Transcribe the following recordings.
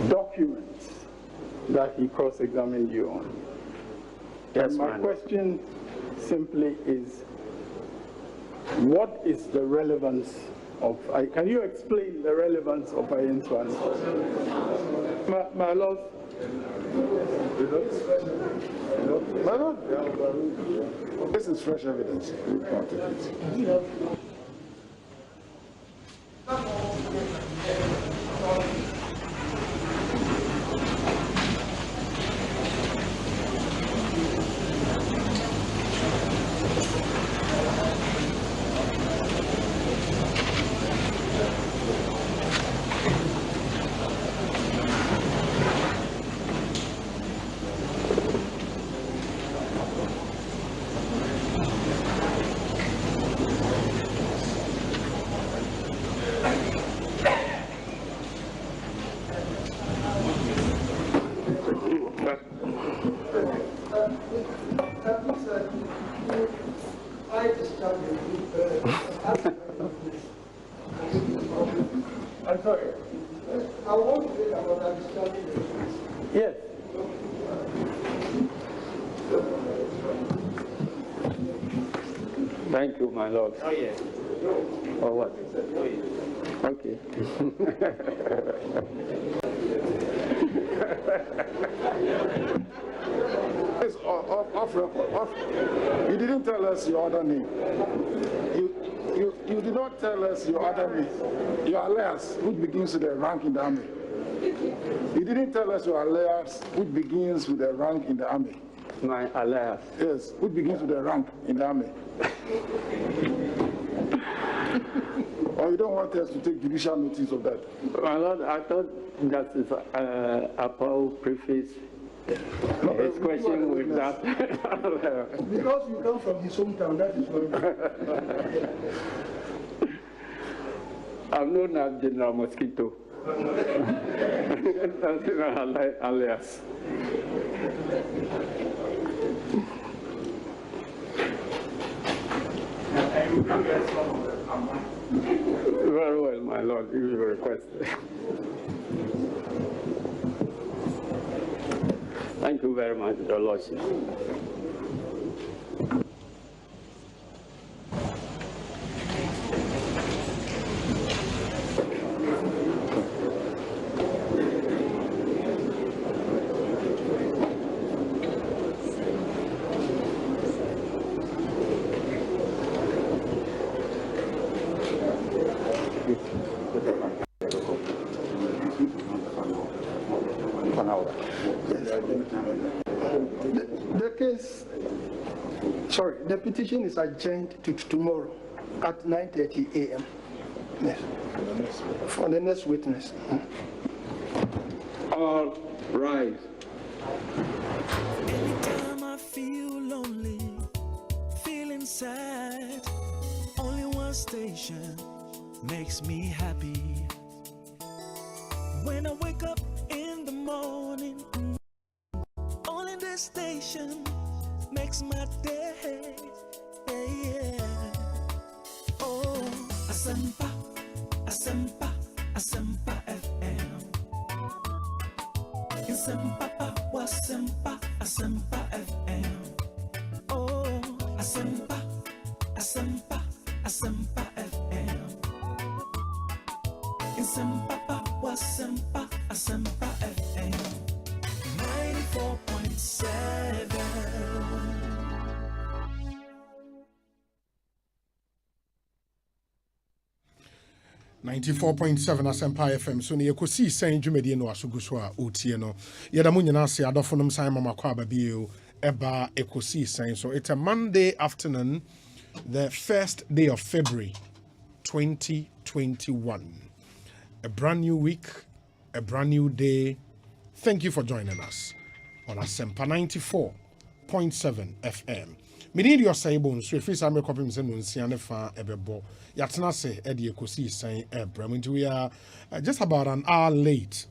documents that he cross-examined you on. Yes, and my question simply is, what is the relevance of, can you explain the relevance of Ayentwan? My lord. My lord, this is fresh evidence. We can't take it. I'm sorry. I want to say about understanding the case. Yes. Thank you, my lord. Oh, yeah. Or what? Okay. It's off record. You didn't tell us your other name. You did not tell us your other name. Your alias, which begins with a rank in the army. You didn't tell us your alias, which begins with a rank in the army. My alias. Yes, which begins with a rank in the army. Or you don't want us to take judicial notice of that? My lord, I thought Justice Apau prefaced his question with that. Because you come from his hometown, that is why. I've known that General Mosquito. That's my alias. Very well, my lord, if you request. Thank you very much, Your Lordship. The petition is adjourned to tomorrow at 9:30 a.m. Yes. For the next witness. All rise. Anytime I feel lonely, feeling sad, only one station makes me happy. When I wake up in the morning, only this station makes my day. Yeah. Oh, Asempa, Asempa, Asempa FM. Asempa, Asempa, Asempa FM. Oh, Asempa, Asempa, Asempa FM. Asempa, Asempa, Asempa FM. 94.7. 94.7 Asempa FM. So ne Ekosiisen dwumadi no asogu so a otie no. Yeda mo nyina se adofonom san mama kwa babie eba Ekosiisen. So it's a Monday afternoon, the first day of February 2021. A brand new week, a brand new day. Thank you for joining us on Asempa 94.7 FM. Me need your say bones, so if it's a copy, Nunsiane fa ebebo. Yatna se Eddie Ekosiisen Ebram. We are just about an hour late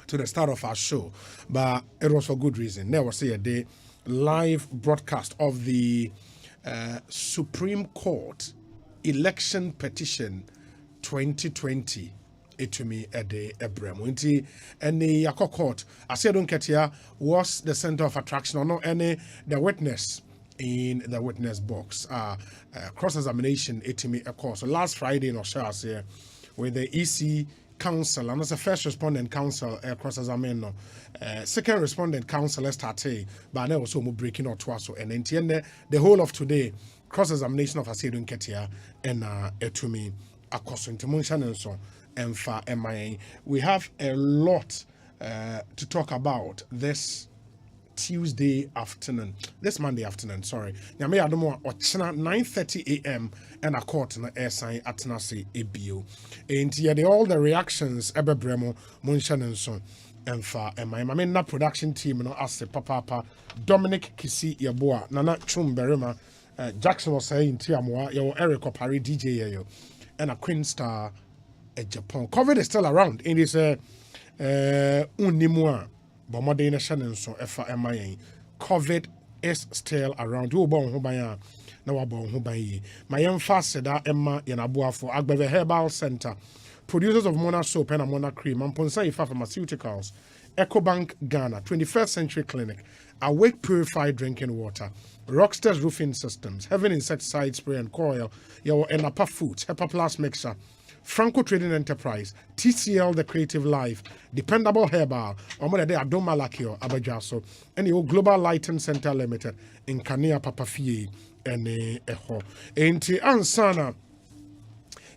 to the start of our show, but it was for good reason. There was a day live broadcast of the Supreme Court election petition 2020 etumi ede ebremo nti any yakọ court Asiedu Nketia was the center of attraction or no any the witness in the witness box cross examination etumi ekọ so last Friday no share here with the EC counsel and as a first respondent counsel cross examine no second respondent counsel started but now also breaking out twice so and then the whole of today cross examination of Asiedu Nketia and etumi akoso ntimuncha nenso emfa MIA. We have a lot to talk about this Monday afternoon, sorry. Nyame adomo ochina 9:30 a.m. and a court na airsign atnase ebio. And all the reactions ebebremo muncha nenso emfa MIA. I mean na production team no ase papa Dominic Kisi Yeboa Nana Chumberima Jackson was saying Tiamwa yo Eric Opari DJ yo and a Queen Star Japan. COVID is still around. It is unimua. Bomodena Shannon so FMIA. COVID is still around. You born hubaya. Now born hubayi. My young fast said that Emma in Abua for Agbeve Herbal Center. Producers of Mona Soap and Mona Cream. And Ponsa Ifa Pharmaceuticals. EcoBank Ghana. 21st Century Clinic. Awake Purified Drinking Water. Rockstars Roofing Systems. Heaven Insecticide Spray and Coil. Your Enapa Foods. Hepaplast Mixer. Franco Trading Enterprise, TCL The Creative Life, Dependable Herbal, Omodede Adoma Lakio, Abajaso, and your Global Lighting Center Limited in Kania Papafie and Eho. Enti Ansana.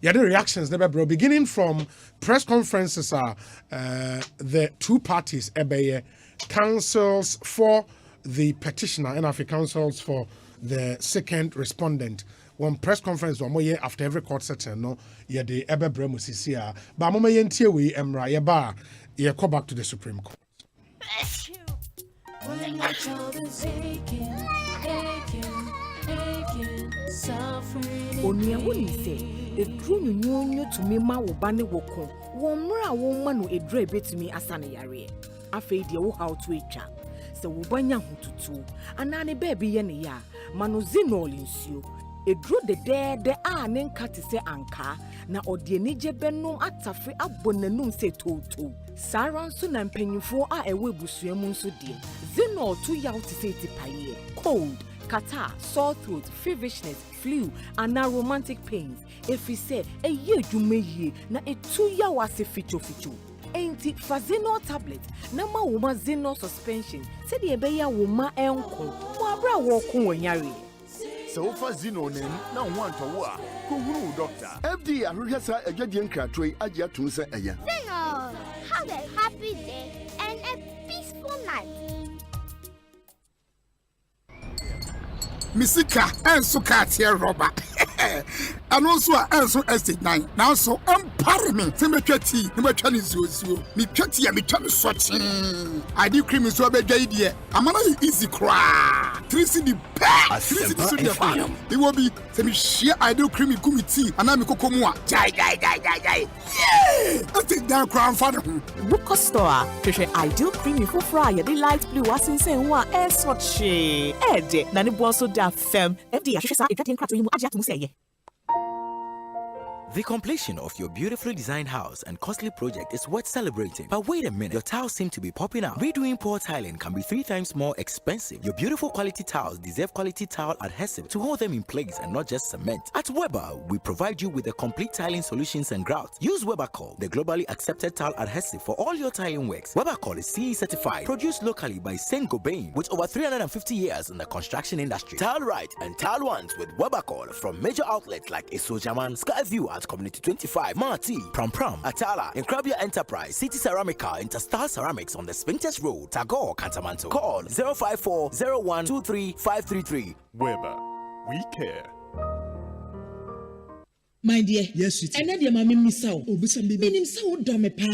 Yeah, the reactions never bro. Beginning from press conferences are the two parties, counsels for the petitioner and African counsels for the second respondent. One press conference one more year after every court session, no, yeah, the Ebe Bremusisia, but Mama Yentia we emra ye bar, ye go back to the Supreme Court. When my child is aching, suffering. Only I wouldn't say, a true new to me, ma will banny woko, womra woman a dre bit to me as an yare. I fade you how to each chap. So Wubanya Hututu, and Nanny baby yenny ya, manozino linsio. E drew the dead the nen cut se anka na odienije benum atafe abonanum se toto saran so na mpanyimfo a ewe busuamu nso die zeno to yaw to say tipaye cold catarrh sore throat feverishness flu and romantic pains if we say e ye dwuma yie na etu yaw ase ficho enti fazino tablet na ma wo ma zeno suspension se de ebe ya wo ma enko mo abra wo ko wonyare. So far Zino name now want to war. Who doctor? FD Arugasa a Jadian Cratray Adia Tunsa Aya. Zeno, have a happy day and a peaceful night. Misika and Sukatia Robber. And also answer estate 9. Now so parliament, Timothy, number 20 me Chatty and me Chatty Swatching. I do cream is so bad idea. I'm an easy cry. 3 city pack, 3 city the it will be semi share I do creamy gummy tea and I'm a cocoa. Jai. Yeah! I think that crown father. Book store, Fisher Ideal Creamy for Fry, the light blue was in saying what else what she Ed, Nanny Bosso da Fem, FD Asha, if I didn't cut to him, I just say. The completion of your beautifully designed house and costly project is worth celebrating. But wait a minute, your tiles seem to be popping out. Redoing poor tiling can be 3 times more expensive. Your beautiful quality tiles deserve quality tile adhesive to hold them in place and not just cement. At Weber, we provide you with the complete tiling solutions and grouts. Use Webercol, the globally accepted tile adhesive for all your tiling works. Webercol is CE certified, produced locally by Saint Gobain with over 350 years in the construction industry. Tile right and tile once with Webercol from major outlets like Esojaman, Skyview at Community 25, Marti, Prom, Atala, Incrabia Enterprise, City Ceramica, Interstar Ceramics on the Spintex Road, Tagore, Cantamanto. Call 054-01-23-533. Weber, we care. My dear, yes, it is. And dear, mammy, miss out. Oh, but some baby, so dumb a pan.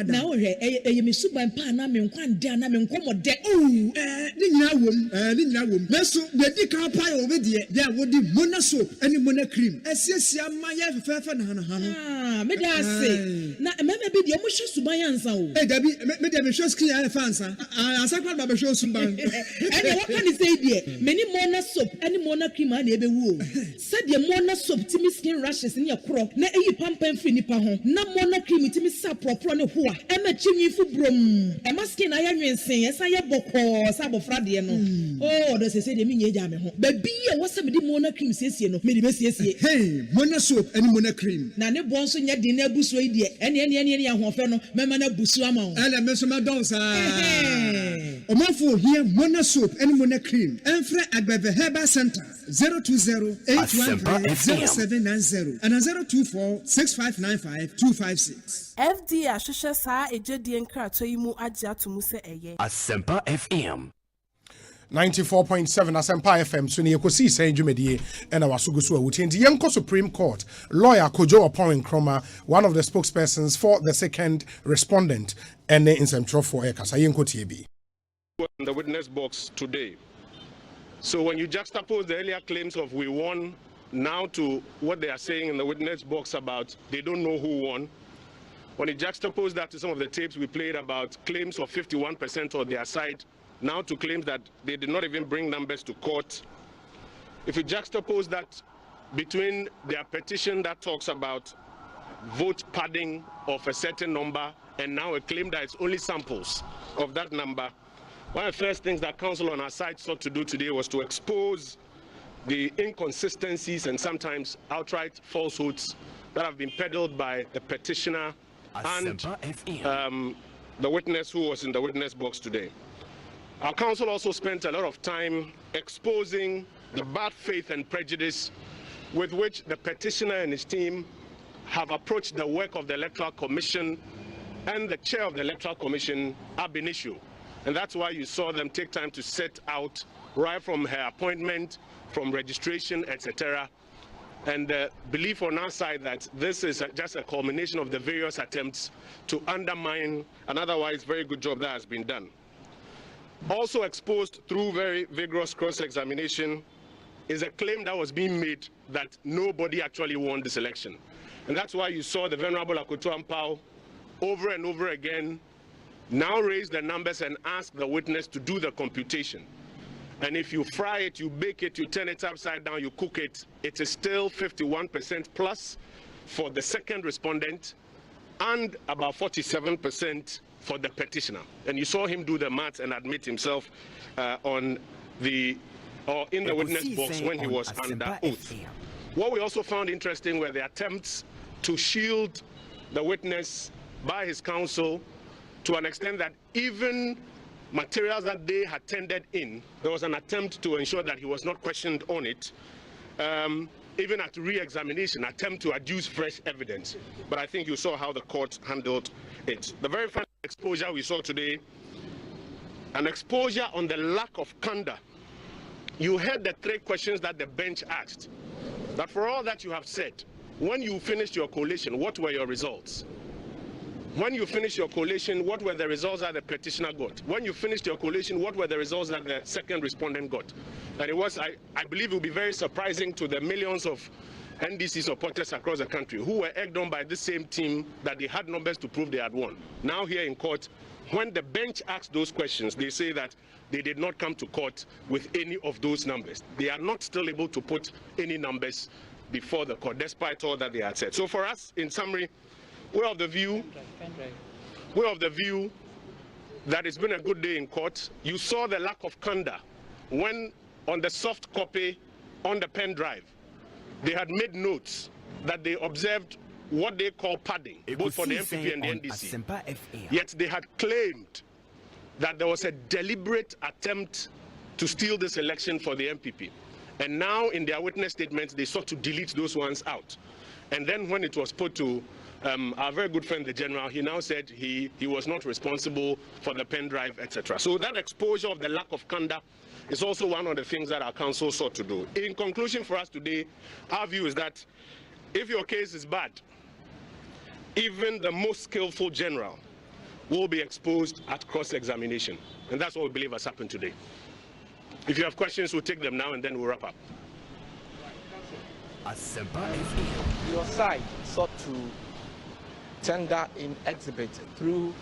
Now, a miss by pan, I'm in one down, I'm in common deck. Oh, Ninawum. Let's so the dick up pie over there would be Mona soap and Mona cream. As yes, my fair fan. Ah, may I say, now, maybe the emotions to my answer. Hey, Debbie, maybe shows clear fancy. I said, Baba shows some bang. And what can you say, dear? Many Mona soap, any Mona cream, and every wool. Said the Mona soap. timi skin rashes ne yakro na eyi pampan fi nipa ho na mo na cream timi sa propro ne ho a e ma chinwi fu brom e ma skin aya nwensen esa ye bokọ sa bofra de no oh do se de mi nye ja me ho ba bi e wo se me di mo na cream siesie no me di be siesie hey mona soap ani mona cream na ne bon so nya di na buso yi de ene ahofe no me ma na busu ama wo ala me so ma don sa o ma fo here mona soap ani mona cream enfra agbeve herbal center 020-813-0790 and 024-6595-256 FD ahwehwe saa ejedie nkrato yi mu agye atomu se eye Asempa FM 94.7 Asempa FM so ne Ekosiisen dwumadie ena wasogo so awuti ndi yenko Supreme Court lawyer Kojo Opon Nkroma, one of the spokespersons for the second respondent and in central for ekasa yenko tiebi in the witness box today. So when you juxtapose the earlier claims of we won now to what they are saying in the witness box about they don't know who won, when you juxtapose that to some of the tapes we played about claims of 51% on their side, now to claims that they did not even bring numbers to court, if you juxtapose that between their petition that talks about vote padding of a certain number and now a claim that it's only samples of that number, one of the first things that counsel on our side sought to do today was to expose the inconsistencies and sometimes outright falsehoods that have been peddled by the petitioner and the witness who was in the witness box today. Our counsel also spent a lot of time exposing the bad faith and prejudice with which the petitioner and his team have approached the work of the Electoral Commission and the chair of the Electoral Commission, Ab initio. And that's why you saw them take time to set out right from her appointment, from registration, etc. And the belief on our side that this is just a culmination of the various attempts to undermine an otherwise very good job that has been done. Also exposed through very vigorous cross-examination is a claim that was being made that nobody actually won this election. And that's why you saw the Venerable Akoto Ampao over and over again now raise the numbers and ask the witness to do the computation. And if you fry it, you bake it, you turn it upside down, you cook it, it is still 51% plus for the second respondent and about 47% for the petitioner. And you saw him do the maths and admit himself in the witness box when he was under oath. What we also found interesting were the attempts to shield the witness by his counsel to an extent that even materials that they had tendered in, there was an attempt to ensure that he was not questioned on it. Even at re-examination, attempt to adduce fresh evidence. But I think you saw how the court handled it. The very first exposure we saw today, an exposure on the lack of candor. You heard the three questions that the bench asked. That for all that you have said, when you finished your collation, what were your results? When you finished your collation, what were the results that the petitioner got? When you finished your collation, what were the results that the second respondent got? And it was, I believe it will be very surprising to the millions of NDC supporters across the country who were egged on by the same team that they had numbers to prove they had won. Now here in court, when the bench asked those questions, they say that they did not come to court with any of those numbers. They are not still able to put any numbers before the court, despite all that they had said. So for us, in summary, we're of the view that it's been a good day in court. You saw the lack of candor when on the soft copy on the pen drive, they had made notes that they observed what they call padding, both for the MPP and the NDC. Yet they had claimed that there was a deliberate attempt to steal this election for the MPP. And now in their witness statements, they sought to delete those ones out. And then when it was put to our very good friend, the general, he now said he was not responsible for the pen drive, etc. So that exposure of the lack of candor is also one of the things that our counsel sought to do. In conclusion for us today, our view is that if your case is bad, even the most skillful general will be exposed at cross-examination. And that's what we believe has happened today. If you have questions, we'll take them now and then we'll wrap up. Your side sought to tender in exhibit through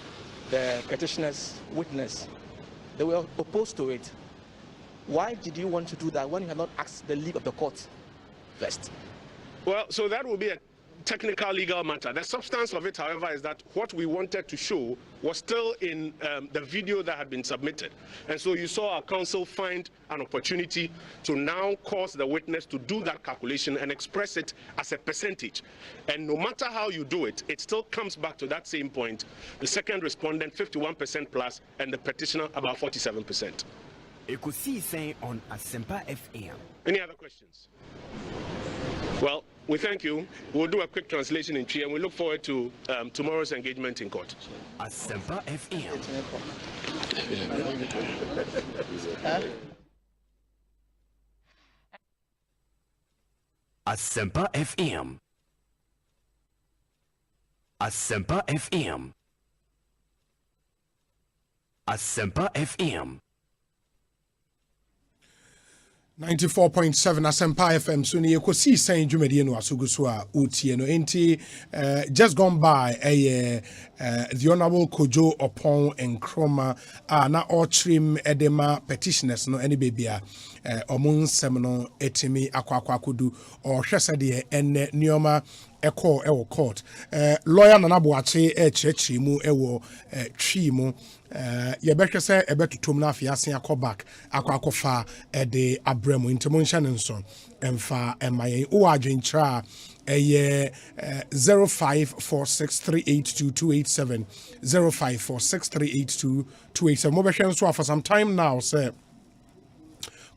the petitioner's witness. They were opposed to it. Why did you want to do that when you had not asked the leave of the court first? Well, so that will be a technical legal matter. The substance of it, however, is that what we wanted to show was still in the video that had been submitted. And so you saw our counsel find an opportunity to now cause the witness to do that calculation and express it as a percentage. And no matter how you do it, it still comes back to that same point. The second respondent, 51% plus, and the petitioner, about 47%. Ekosiisen On Asempa FM. Any other questions? Well, we thank you. We'll do a quick translation in Twi, and we look forward to tomorrow's engagement in court. Asempa FM. Asempa FM. Asempa FM. Asempa FM. 94.7 Asempa FM so ni Ekosiisen dwumadi no asogu so a utie no enti just gone by the honorable Kojo Opon Nkroma na ochrim edema petitioners no any baby omun sem no etimi akwakodu o hwese de enne nioma eko ewo court lawyer Nana Boache chirechiri mu ewo twi mu yebehwe se ebetutom na afiase akobak akwakofa de abremu intimonsha nso emfa emayen o adwentra 0546382287 0546382287 mobehwe nso for some time now say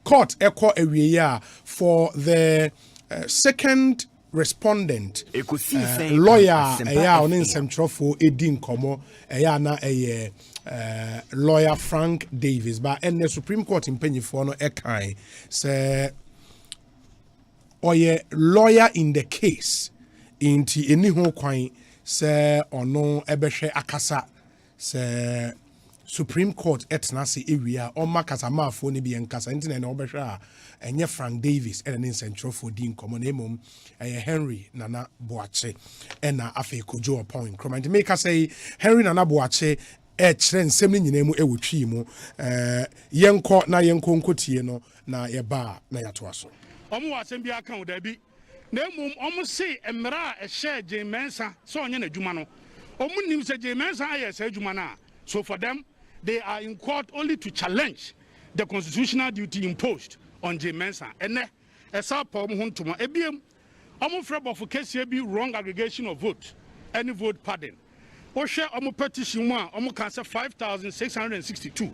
court eko ewie for the second respondent lawyer on nsɛmtwerɛfo edi nkɔmɔ na lawyer Frank Davis but the Supreme Court mpanyinfoɔ no ɛkan sɛ ɔyɛ lawyer in the case inti eni ho kwan sɛ ɔno ɛbɛhwɛ akasa sɛ Supreme Court etna se ewia ɔma kasamafo ne bi enkasa ntina na ɔbɛhwɛ a enye Frank Davis and an incentrofo din common name Henry Nana Boache and afe Kojo Opon Nkroma. To make us say Henry Nana Boache kyerɛ nsɛm no nyinaa mu ɛwɔ twi mu yɛnkɔ na yɛnkɔ nkotie no na yɛba na yɛatoa so ɔmo wɔ asɛm bi aka wo da bi na mmom ɔmo se mmara a ɛhyɛ gyemensa sɛ ɔnyɛ n'adwuma no ɔmo nim sɛ gyemensa ayɛ sɛ adwuma no a so for them they are in court only to challenge the constitutional duty imposed on gyemensa ene esa pa ɔmo ho ntoma ebiem ɔmo frɛ bɔfo kɛseɛ bi wrong aggregation of vote any vote pardon Osha omo petition mu a omo kan say 5662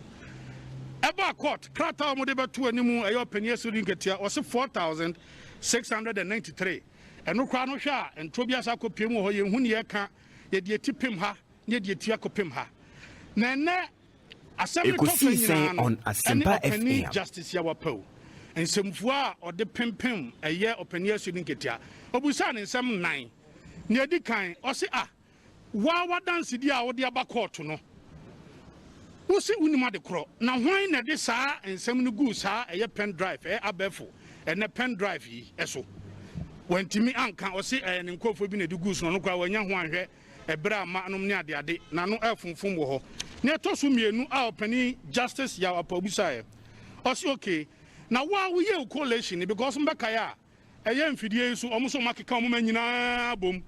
eba court krata omo de beto animu eyo panie so rinketia o say 4693 eno kwa no hwe a entro bia sa kopie mu ho ye hu ne ye ka ye de tipim ha ye de tia kopim ha na ne asem to fanyina on Asempa FM justice ya wapo ensemfo a ode pimpim eye opanie so rinketia obusa ne nsem 9 ne edi kan o say wa dance di a wo de aba court no wo se unima de kro na hwan na de saa ensem no gu saa eye pen drive abefo ene pen drive yi eso wantimi anka o se ne nkofo bi na de gu so no kwa wanya ho anhwe ebra ma anom ne ade ade na no afunfum wo ho ne to so mienu a opani justice ya apabusae o se okay na wa wo ye collation because mbeka ya eye mfidie so omo so makeka omo manyina bom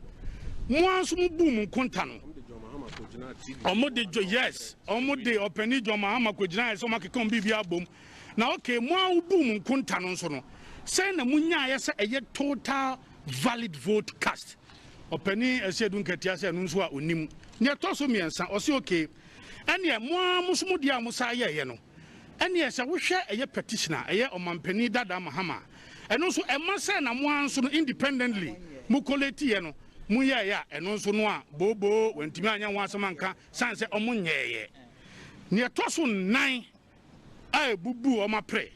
Once mu boom kontano omo de yes omo de openi joma ama kogina so makeka bibia bom na okay mo boom kontano so no say na munya yesa eye total valid vote cast openi esedun ketia se no so a onim ne to so miensa o se okay ene mo musumu dia musa ye no ene se wo hwe eye petitioner eye omampani dada mahama eno so e ma say na mo anso no independently mu collect ye no muya ya eno nso no a bobo wantimi anya ho asemanka sanse omo nyeye ne toso 9 a bubu o ma pre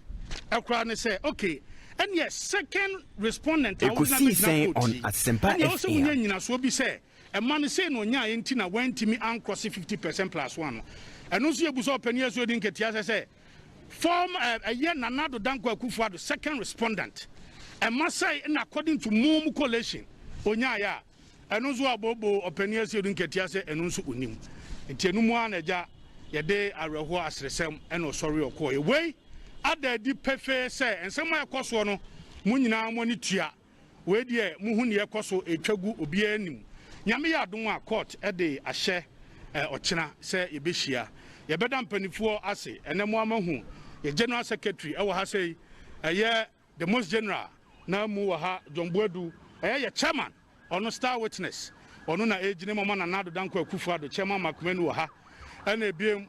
ekra ne say okay and yes second respondent Ekosiisen On Asempa FM also unya nyina so bi say e man say no nya enti na wantimi ancross 50% plus 1 eno nso ebuso opani aso di nketia say form a year nanado danko akufuado second respondent e ma say in according to mum collation onya ya eno zo abobo opani asiedu nketia se eno nso onim enti mu anaja yede areho asresem eno sori okoye wei ada di pefe se ensem akoso no mu nyina mo ni tua we die muhu ne ekoso etwagu obi anim nyame ya adom a court de ahye ochena se yebehia yebeda mpanifuo ase ene mo amahu ye general secretary e wo ha sei eye the most general na mu wo ha Jomboadu ye chairman ono star witness ono na ejine mama na nado danko akufu ado chairman makumenu wo ha ene ebiem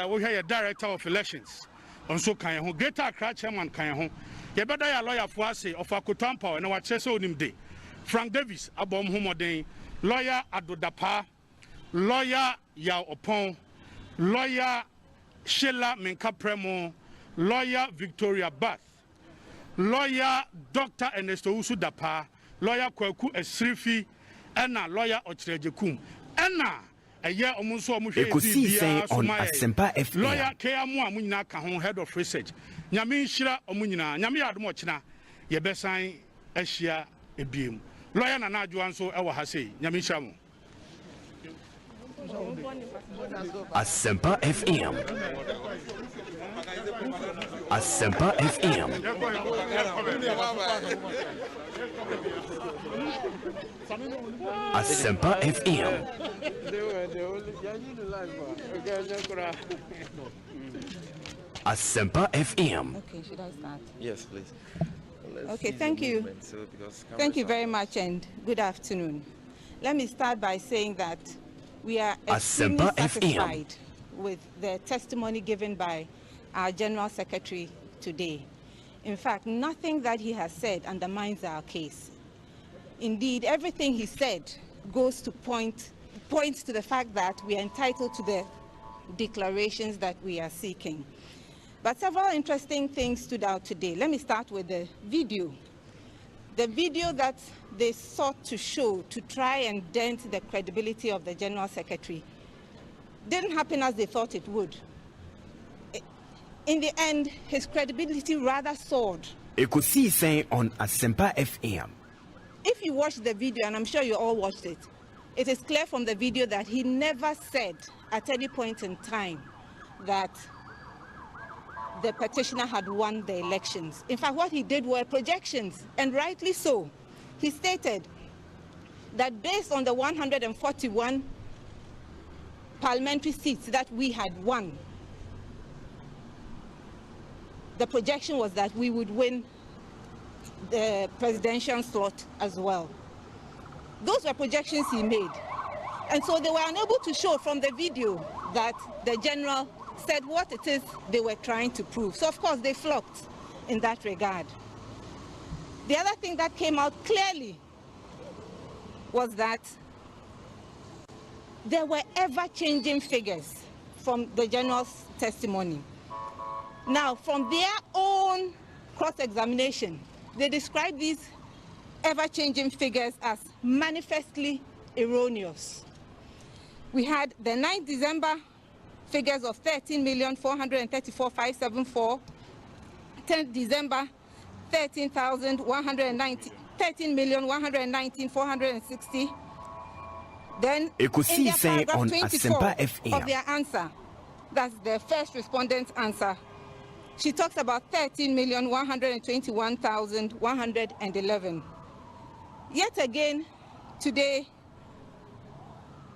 wo hwe ye director of elections onso kan ho greater Accra chairman kan ho yebeda ya lawyer fo ase of Akotampa na wa chese onimde Frank Davis abom homoden lawyer Adodapa lawyer ya Opon lawyer Sheila Menkapremo lawyer Victoria Bath lawyer Dr. Ernesto Usudapa lawyer Kwaku Esrifi ena lawyer Ochrejekum ena eye omunso omuhwe Ekosiisen On Asempa FM lawyer Keamu amunyina ka ho head of research nyame nhira omunyina nyame yadom ochina yebesan ahia ebiem lawyer na adwoa nso e wo ha sei nyame nhira mo Asempa FM Asempa FM Asempa FM Asempa FM. Okay, should I start? Yes, please. Okay, thank you. Thank you very much and good afternoon. Let me start by saying that we are extremely satisfied with the testimony given by our General Secretary today. In fact, nothing that he has said undermines our case. Indeed, everything he said goes to points to the fact that we are entitled to the declarations that we are seeking. But several interesting things stood out today. Let me start with the video. The video that they sought to show to try and dent the credibility of the General Secretary didn't happen as they thought it would. In the end, his credibility rather soared. Ekosiisen On Asempa FM. If you watch the video, and I'm sure you all watched it, it is clear from the video that he never said at any point in time that the petitioner had won the elections. In fact, what he did were projections, and rightly so. He stated that based on the 141 parliamentary seats that we had won, the projection was that we would win the presidential slot as well. Those were projections he made. And so they were unable to show from the video that the general said what it is they were trying to prove. So of course they flopped in that regard. The other thing that came out clearly was that there were ever-changing figures from the general's testimony. Now, from their own cross-examination, they described these ever-changing figures as manifestly erroneous. We had the 9th December figures of 13,434,574, 10th December 13,119,460. Then in their paragraph 24 of their answer, that's the first respondent's answer, she talks about 13,121,111. Yet again, today,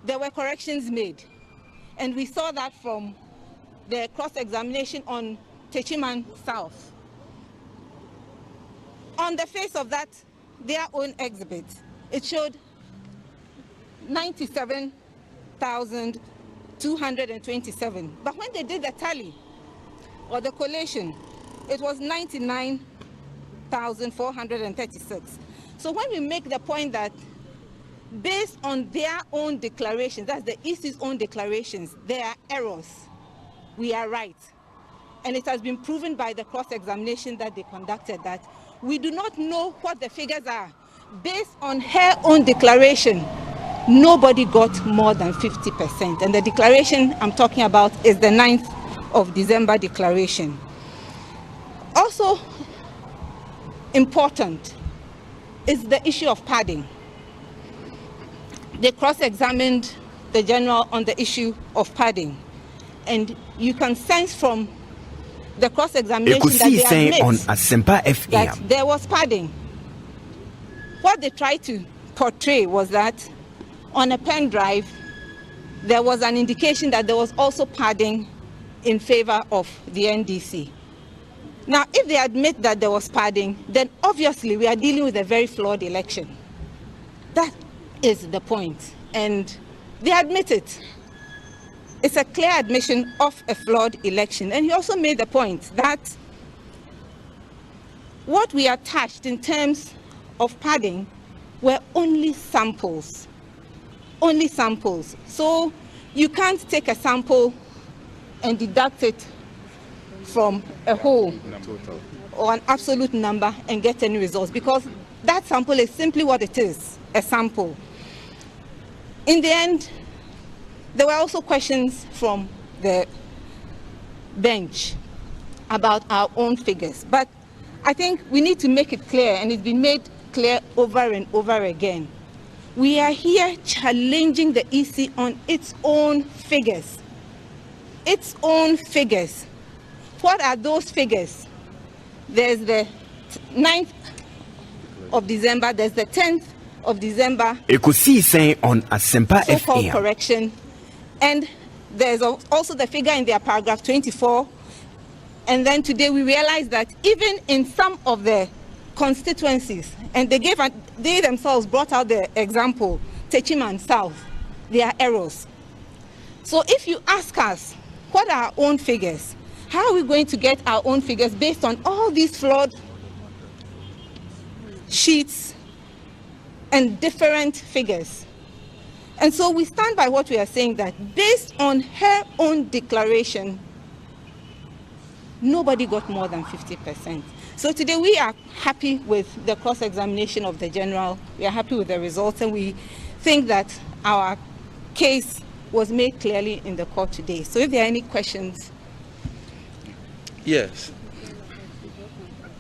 there were corrections made. And we saw that from the cross-examination on Techiman South. On the face of that, their own exhibit, it showed 97,227. But when they did the tally, or the collation, it was 99,436. So when we make the point that based on their own declarations, that's the EC's own declarations, there are errors, we are right. And it has been proven by the cross-examination that they conducted that we do not know what the figures are. Based on her own declaration, nobody got more than 50%. And the declaration I'm talking about is the 9th of December declaration. Also important is the issue of padding. They cross-examined the general on the issue of padding. And you can sense from the cross-examination that they admit On Asempa FM that there was padding. what they tried to portray was that on a pen drive, there was an indication that there was also padding in favor of the NDC. Now, if they admit that there was padding, then obviously we are dealing with a very flawed election. That is the point. And they admit it. It's a clear admission of a flawed election. And he also made the point that what we attached in terms of padding were only samples. Only samples. So you can't take a sample and deduct it from a whole or an absolute number and get any results, because that sample is simply what it is, a sample. In the end, there were also questions from the bench about our own figures, but I think we need to make it clear, and it's been made clear over and over again. We are here challenging the EC on its own figures. Its own figures. What are those figures? There's the 9th of December, there's the 10th of December. Ekosiisen On Asempa So-called FM. correction. And there's also the figure in their paragraph 24. And then today we realize that even in some of the constituencies, and they themselves brought out the example, Techiman South, there are errors. So if you ask us, what are our own figures? How are we going to get our own figures based on all these flawed sheets and different figures? And so we stand by what we are saying, that based on her own declaration, nobody got more than 50%. So today we are happy with the cross-examination of the general. We are happy with the results, and we think that our case was made clearly in the court today. So if there are any questions. Yes.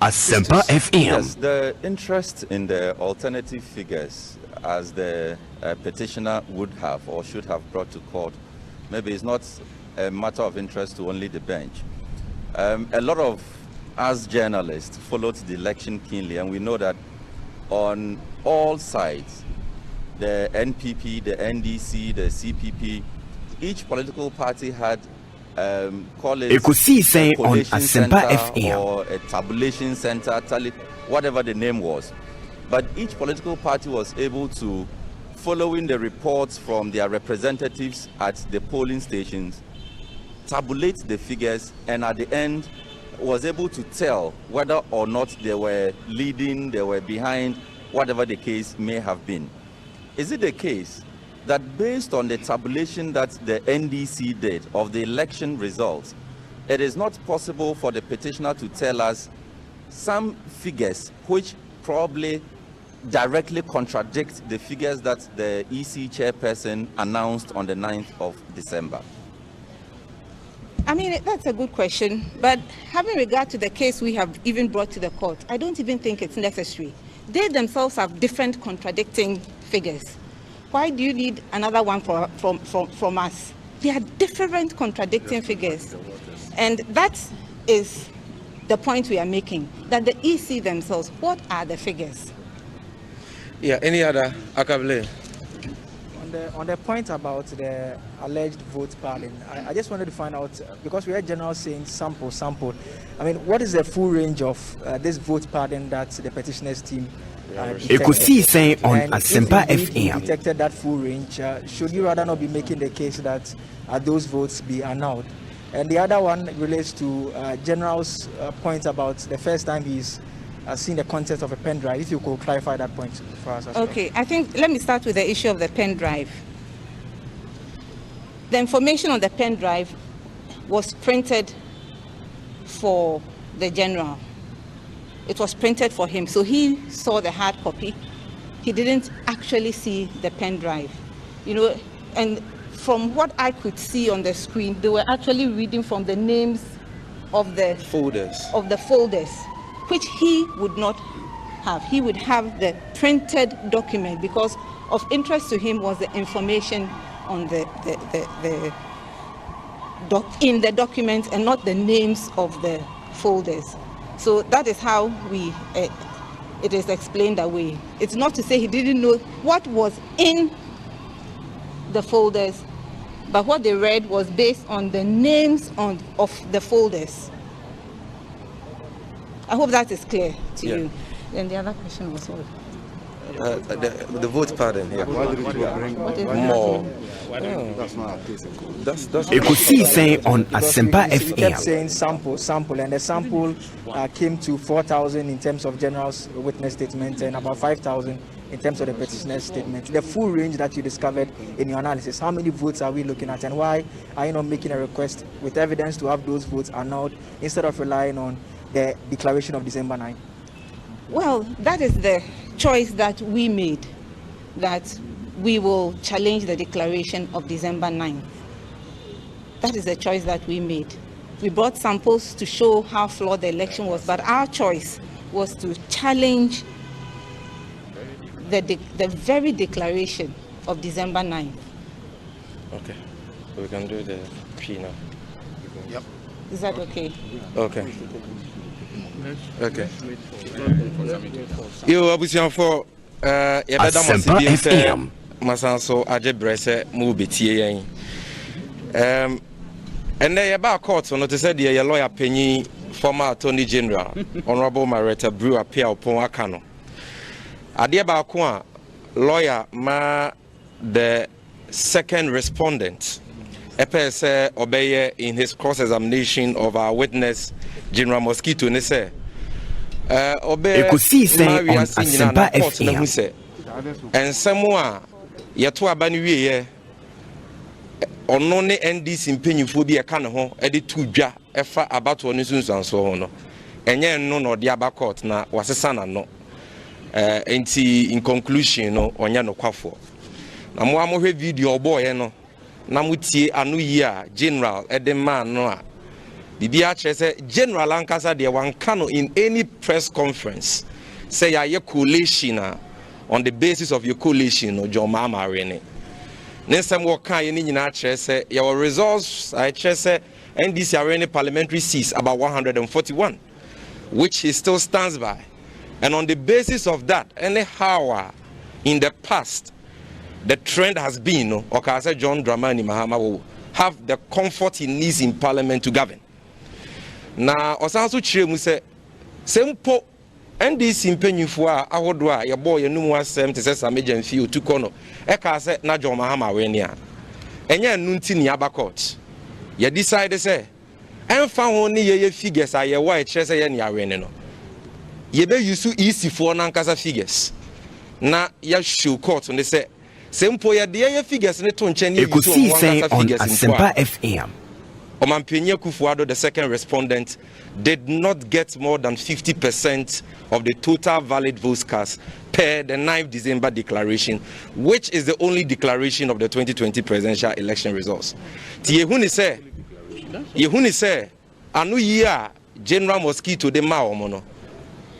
Asempa FM. Yes, the interest in the alternative figures, as the petitioner would have or should have brought to court, maybe it's not a matter of interest to only the bench. A lot of us journalists followed the election keenly, and we know that on all sides, the NPP, the NDC, the CPP, each political party had call it Ekosiisen On collation Asempa center FM. or a tabulation center, whatever the name was. But each political party was able to, following the reports from their representatives at the polling stations, tabulate the figures, and at the end was able to tell whether or not they were leading, they were behind, whatever the case may have been. Is it the case that based on the tabulation that the NDC did of the election results, it is not possible for the petitioner to tell us some figures which probably directly contradict the figures that the EC chairperson announced on the 9th of December? I mean, that's a good question, but having regard to the case we have even brought to the court, I don't even think it's necessary. They themselves have different contradicting figures. Why do you need another one from us? They are different contradicting figures. And that is the point we are making, that the EC themselves, what are the figures? Yeah, any other? Akabile? On the point about the alleged vote padding, I just wanted to find out, because we heard General saying sample. I mean, what is the full range of this vote padding that the petitioners team Ekosiisen On Asempa FM. detected that full range? Should you rather not be making the case that those votes be annulled? And the other one relates to General's point about the first time he's seen the contents of a pen drive. If you could clarify that point for us as well. Okay, I think let me start with the issue of the pen drive. The information on the pen drive was printed for the general. It was printed for him, so he saw the hard copy. He didn't actually see the pen drive, you know. And from what I could see on the screen, they were actually reading from the names of the folders, which he would not have. He would have the printed document, because of interest to him was the information on in the document and not the names of the folders. So that is how we it is explained away. It's not to say he didn't know what was in the folders, but what they read was based on the names of the folders. I hope that is clear to you. Then the other question was what? The vote pattern here. More. That's Ekosiisen On Asempa FM. He kept saying sample, and the sample came to 4,000 in terms of general's witness statement and about 5,000 in terms of the petitioner's statement. The full range that you discovered in your analysis, how many votes are we looking at, and why are you not making a request with evidence to have those votes annulled instead of relying on the declaration of December 9? Well, that is the choice that we made, that we will challenge the declaration of December 9th. That is the choice that we made. We brought samples to show how flawed the election was, but our choice was to challenge the very declaration of December 9th. Okay, we can do the P now. Yep. Is that okay? Okay. Okay. Yo, abusian for Asempa FM. Masanso aje brese mu betie yen. And they about court so not say the lawyer Penny, former Attorney General, Honorable Maretta Brewer appear upon Akano. Adia ba ko lawyer ma the second respondent epese obeye in his cross examination of our witness General Mosquito ne say Ekosiisen On Asempa FM. And someone yeto abani wiye ono ne NDC mpanyimfo bi e ka ne ho e de tu dwa e fa abato ne sunsanso ho no enye no no de aba court na wasesa na no enti in conclusion no onya no kwafo na mo amohwe video boy no na mutie anu yi a general edema no a bibi a chere say general ankasa de wan kano in any press conference say ya collation on the basis of your collation no joma marene nesem wo kan ye ni nyina chere say your results I chere say NDC arena parliamentary seats about 141 which he still stands by, and on the basis of that anyhow in the past the trend has been okay, I said John Dramani Mahama will have the comfort he needs in parliament to govern. Now osanso chire mu say sempo NDC mpanyufo a ahodo a ye boy enum asem te say sameja mfi otuko no e ka say na John Mahama we ne a enye enu nti ni aba court ye decide say emfa ho ne ye figures a ye wa e chere say ye ne awe ne no ye be use EC4 na nkasa figures na ya show court ne say sempo ye de figures ne to nchen ni Ekosiisen On Asempa FM. Omampenye Kufuado, the second respondent, did not get more than 50% of the total valid votes cast per the 9th December declaration, which is the only declaration of the 2020 presidential election results. Yehuni say, anu year General Mosquito de Maomono,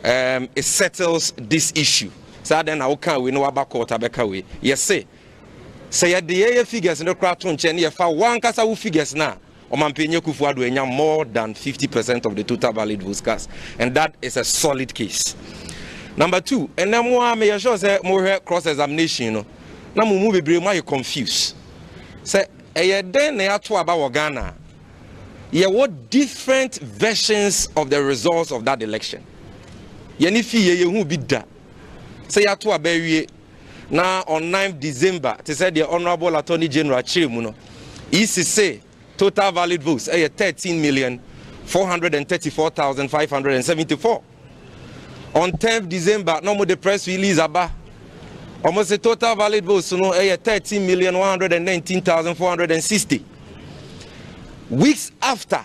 it settles this issue. So then I can we know about court abekawe. Yes, say the figures in the crowd to Chenya for one kasa figures now. Omampenye Kufuado enya more than 50% of the total valid votes cast, and that is a solid case. Number two, and then more may sure say more cross examination. No, na mumu bebre ma you confused. Say den na to about Ghana. Ye what different versions of the results of that election. Ye ni fi ye hu bi da. Say ya to abawie na on 9th December, to say the Honorable Attorney General Chirimu no. say total valid votes 13,434,574. On 10th December, no more the press release about almost the total valid votes no 13,119,460. Weeks after,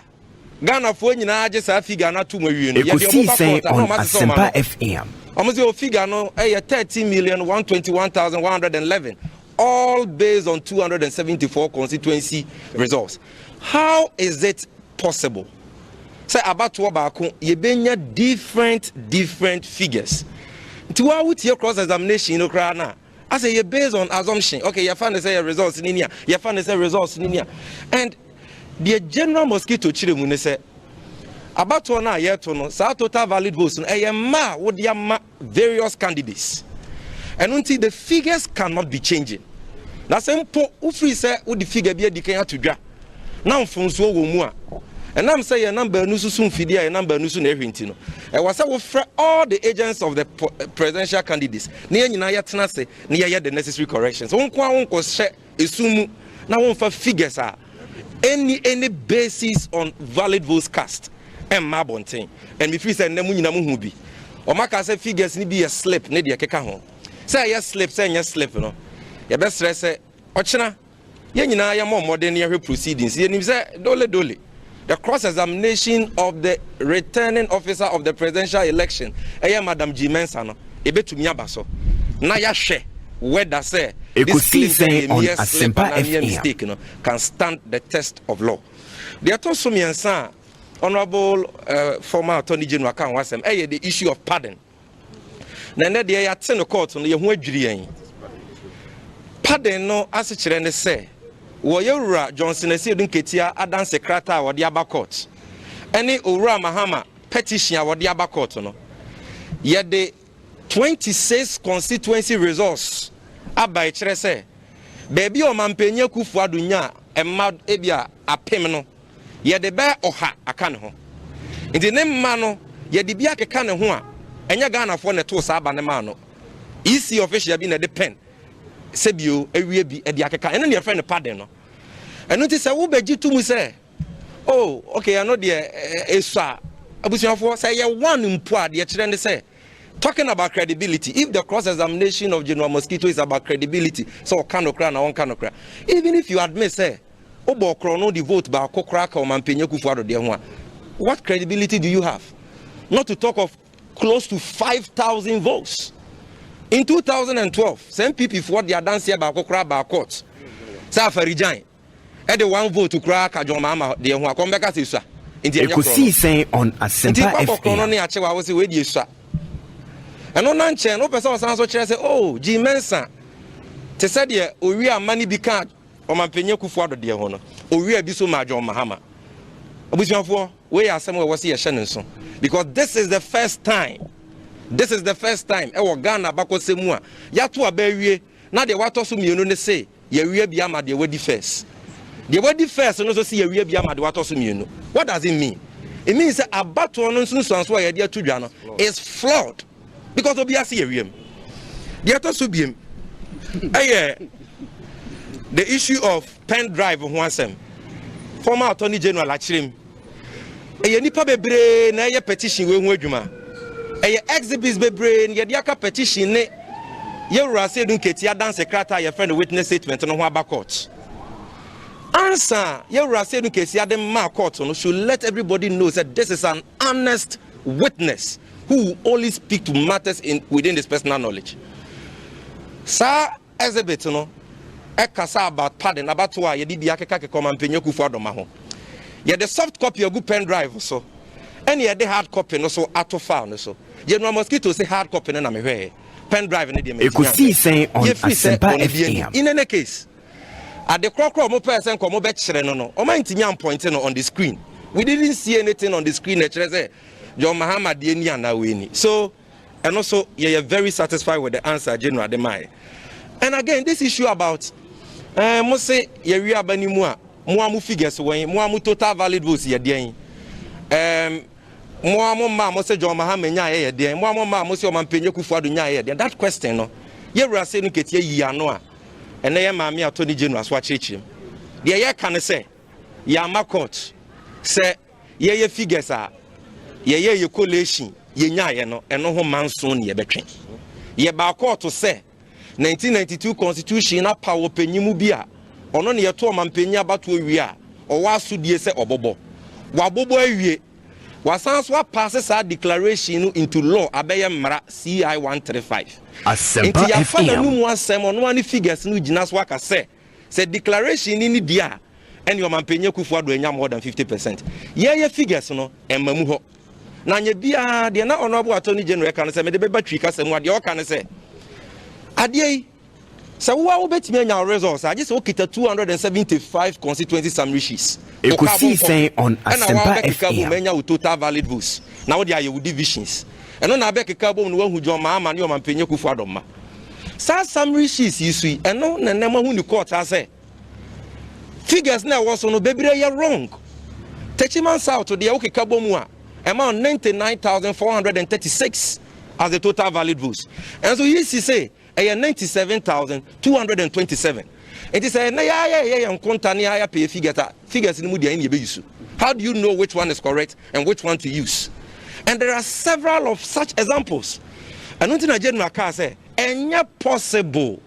Ghana for nyina just a figure na to we no. Ekosiisen On Asempa FM. Almost your figure no 13,121,111. All based on 274 constituency results. How is it possible? Say about to abako ye benya different figures. To our with your cross examination no cry na. I say you based on assumption. Okay, you find say results in here. You find say results in here. And the General Mosquito Chiremu say About one year to no, sa total valid votes no ma would ma various candidates. And until the figures cannot be changing. Na sempo ufri say wo the figure be dikan atodwa. Na mfonso wo mu a. And I'm saying number nusu sun fidi a number nusu na ehwinti no. E was say wo all the agents of the presidential candidates. Na nyina yetena se na ye the necessary corrections. Wonko share esumu na wonfa figures a any basis on valid votes cast. And Mabontin, and if we say Nemunina Mubi, or Maka say figures need be a slip, need a keka. Say yes, slip, say yes, slip, no. Your best say, Ochina, Yanina, ya more modern year proceedings. You say, dole. The cross examination of the returning officer of the presidential election, Madam G. Mensano, a bit to Miabaso. Naya she, whether say, Ekosiise On Asempa FM can stand the test of law. They are also me and son. Honorable former Attorney General kan wasem the issue of pardon. Na na dey at the court no ye ho adwiri yan. Pardon no asechire ne say wo yewura Johnson Asiedun Ketia adan secretary wo de aba court. Any owura Mahama petition wo de aba court no. Ye the 26 constituency results aba kire say baby o mampenya kufu adunya emma ebia apem no ye de be oha aka ne ho nti ne mma no ye de bia keka ne ho a enya Ghana fo ne to sa aba ne ma no EC official bi na de pen sebio awie bi e de akeka ene ne friend pardon no eno ti se wo beji tumu se oh okay I know the esua abusuafo say ye one mpo a de kire ne say talking about credibility. If the cross examination of General Mosquito is about credibility, so kanokra na one kanokra, even if you admit say Obokrono the vote by Kokraka or Mampenyoku for the one. What credibility do you have? Not to talk of close to 5,000 votes. In 2012, some people for their dance here by Kokra by court. Safarijai. At the one vote to crack a John Mama, the one come back as you say. Ekosiise On Asempa FM. And on Nanchen, no person was say, oh, G. Mensa. Te said, yeah, we are money become. O mampenye kufuado de ho no o wi abi so ma John Mahama abusuafo we are somewhere was here shenenso because this is the first time e wo Ghana bakosemu a yato abawie na de wato so mienu ne say ye wi bia ma de wadi first no so say ye wi bia ma de wato so mienu. What does it mean? It means that abato no nsunsuanso ye de atudwa no is flawed because obi ase ye wiem de ato so biem the issue of pen drive Huansem, former Attorney General Achirim. A nipa bebre na ye petition we hu adwuma. A exhibits bebre ye diaka petition ne ye Asiedun Ketia dan secretary ye friend witness statement no ho aba court. Answer ye Asiedun Ketia dem ma court no should let everybody know that this is an honest witness who will only speak to matters within his personal knowledge. Sir exhibit no ekasa about pardon about why ye di bia keka ke come ampenye kufu adoma ho ye the soft copy of good pen drive so and ye the hard copy no so ato file no so General Mosquito say hard copy na me hwe pen drive ne de me Ekosiise On Asempa FM. In any case at the crocro mo person come mo be kire no o man tinya point no on the screen. We didn't see anything on the screen e kire say John Mahama de ni ana we ni. So and also ye are very satisfied with the answer General Ademai. And again this issue about mo say ye wi abani mu a mo amu figures wen mo amu total valid votes ye den mo amu ma mo say John Mahama nya ye den mo amu ma mo say o mampenye kufuado nya ye den. That question no ye Asiedun Ketia yi ano a ene ye maami Attorney General so achichim de ye kan say ye ama court say ye figures a ye collation ye nya ye no eno ho manso ne ye betwen ye ba court to say 1992 constitution na power penyimu bia ono ne yeto mampenya bato awie a o wasudie se obobo wabobo awie wasanso pass sa declaration into law abeye mra CI 135 Asempa FM no mu asem ono ani figures no gina so aka se declaration ni dia and your mampenya kufuado anya more than 50%. Ye figures no emamu ho na nya bia de na Honorable Attorney General kan se me de be batwi ka se mu de o kan se adie So what will be your results? I just look at 275 constituency summary sheets. Ekosiisen On Asempa FM. With total valid votes. Now there are divisions. And on Abek Cabo no one who join my man, you man penny kufadoma. Sa summary sheets you see, and no name who the court has said. Figures now was on baby you're wrong. Techiman South to the Oki Cabo Mua. Amount 99,436 as the total valid votes. And so he say 97,227. It is a figures in the. How do you know which one is correct and which one to use? And there are several of such examples. And nothing I general car say, and possible.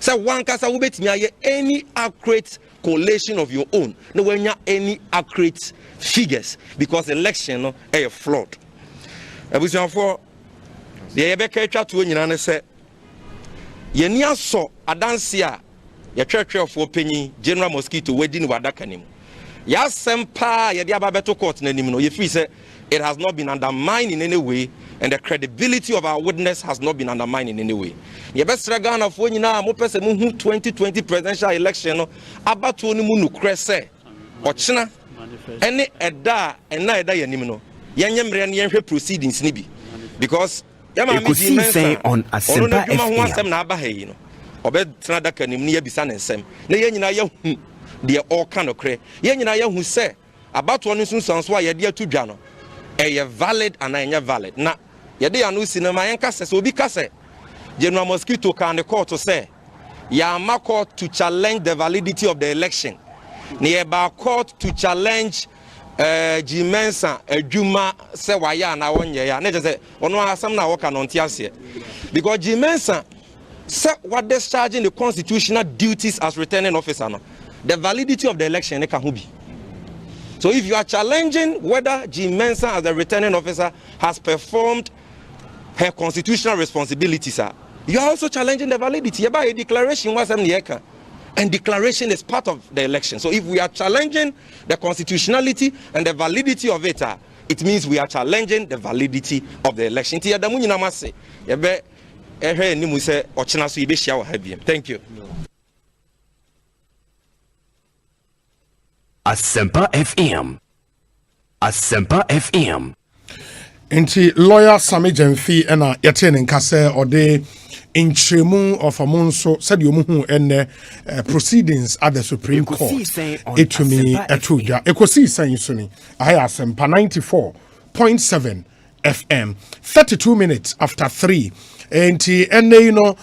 So one casa will bet me any accurate collation of your own. No when any accurate figures because election is flawed. I was for the Ebeka to win say. Yenia so adansia ya twetwe for penny general mosquito wedding wadaka nim ya sempa ya dia babeto court na nim no ye free say it has not been undermined in any way and the credibility of our witness has not been undermined in any way. Ye best Ghana for nyina mo pese mo hu 2020 presidential election no abato ni mu nukre se ochina ene eda ya nim no yanyemre na yenhwe proceedings ni bi because Ekosiisen On Asempa FM. Na aba hayi no obetena daka nim ne yabisa ne nsem na yenyina ye hu de all kind of cre yenyina ye hu se abato no sunsanso a ye de atudwa no eye valid and enya valid na ye de anu sinema yen kase so obi kase general mosquito can the court to say ya ma court to challenge the validity of the election ne ba court to challenge Jimensa Juma se waya na wonye ya na je ono asam na woka no ntiase because Jimensa se what discharging the constitutional duties as returning officer no the validity of the election ne ka ho bi. So if you are challenging whether Jimensa as the returning officer has performed her constitutional responsibilities, you are also challenging the validity. By a declaration was and declaration is part of the election. So if we are challenging the constitutionality and the validity of it, it means we are challenging the validity of the election. Thank you. Asempa FM. Asempa FM. Inti lawyer Sami Jemfi ena yatene nkase ode intremu of amonso said yomuhu ene proceedings at the Supreme Court. Etumi etuja. Ekosiisen yusuni. Aya Asempa 94.7 FM. 32 minutes after 3. Enti ene you know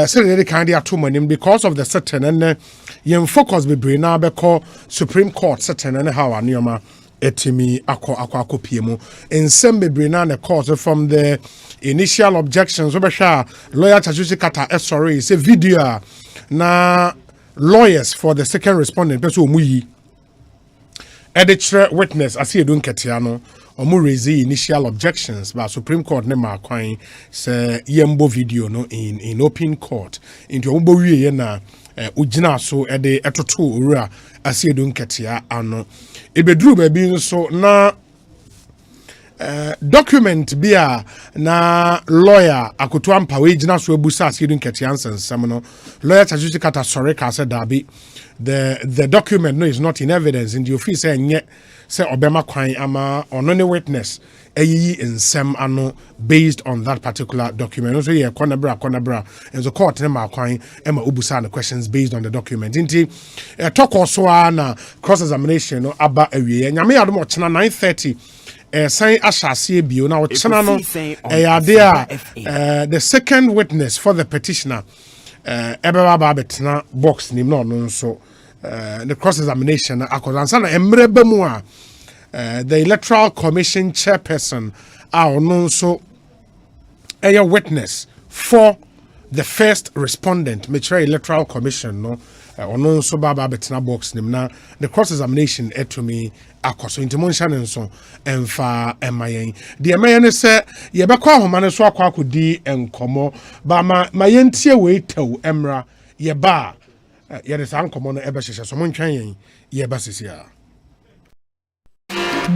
say the kind of atumanim because of the certain ene yen focus be bring na be call Supreme Court certain ene how anioma etimi akọ piemu ensem bebre na the court from the initial objections obesha lawyer Chachusi Kata sorry say video na lawyers for the second respondent person omuyi editor witness asi edun ketiano omu raise initial objections but Supreme Court ne ma kwan say yembo video no in open court into ombo wie na ugina so ede etoto owura asi edun ketia ano ebedru baby so na document bia na lawyer akoto ampa we gina so ebusa asi edun ketia ansensam no lawyer Chachusi Kata sorry ka say dabi the document no is not in evidence in the office enye say obema kwan ama onone witness eyi nsem ano based on that particular document so ye konabra and the court na kwan ema obusa the questions based on the document inti talk also na cross examination no aba awie nyame yadom ochena 9:30 sign ashase bio na ochena no the second witness for the petitioner ebeba betena box nim no nso the cross examination akodansa na emrebe mu a the Electoral Commission chairperson nso a witness for the first respondent Metro Electoral Commission no nso baba betena box nim na the cross examination etumi akoso intimonsha nso emfa emayen de emayen se ye bekwa ahoma ne so akodi enkomo ba ma yentie we taw emra ye ba ye de san komo no ebe hyehyɛ so montwan yen ye ba sisia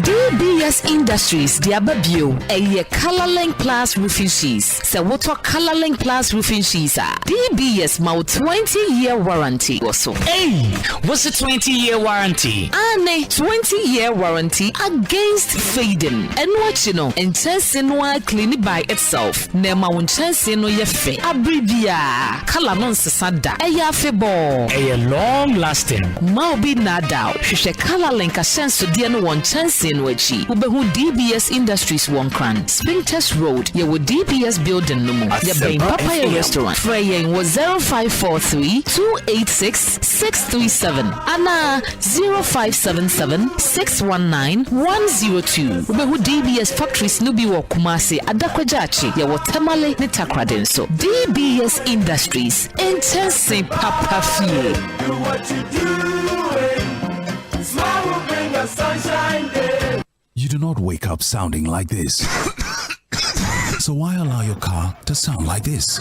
DBS Industries Diababio, a Colorlink Plus roofing sheets. So what Colorlink Plus roofing sheets are? DBS Mau 20-year warranty also. Hey, what's a 20-year warranty? Ane 20-year warranty against fading. And what you know, and Chansinwa clean by itself. Nema won Chansino yefe. Abribia. Color non sasada. Eya febo. A long lasting. Mau be nada. Shishe Colorlink a sense to dear no one Chansinwa chi. Ubehu DBS Industries one cran. Spintex Road. Ye wo DBS building no more. Ye bring Papaya Restaurant. Freying was 0543-286-637. Anna 0577-619-102. Ubehu DBS Factories Nubi wo Kumasi Adakwajachi. Ye wo Tamale ni Takraden so. DBS Industries. Intense Papa Fie. Do what you do. Smile will bring us sunshine day. You do not wake up sounding like this. So why allow your car to sound like this?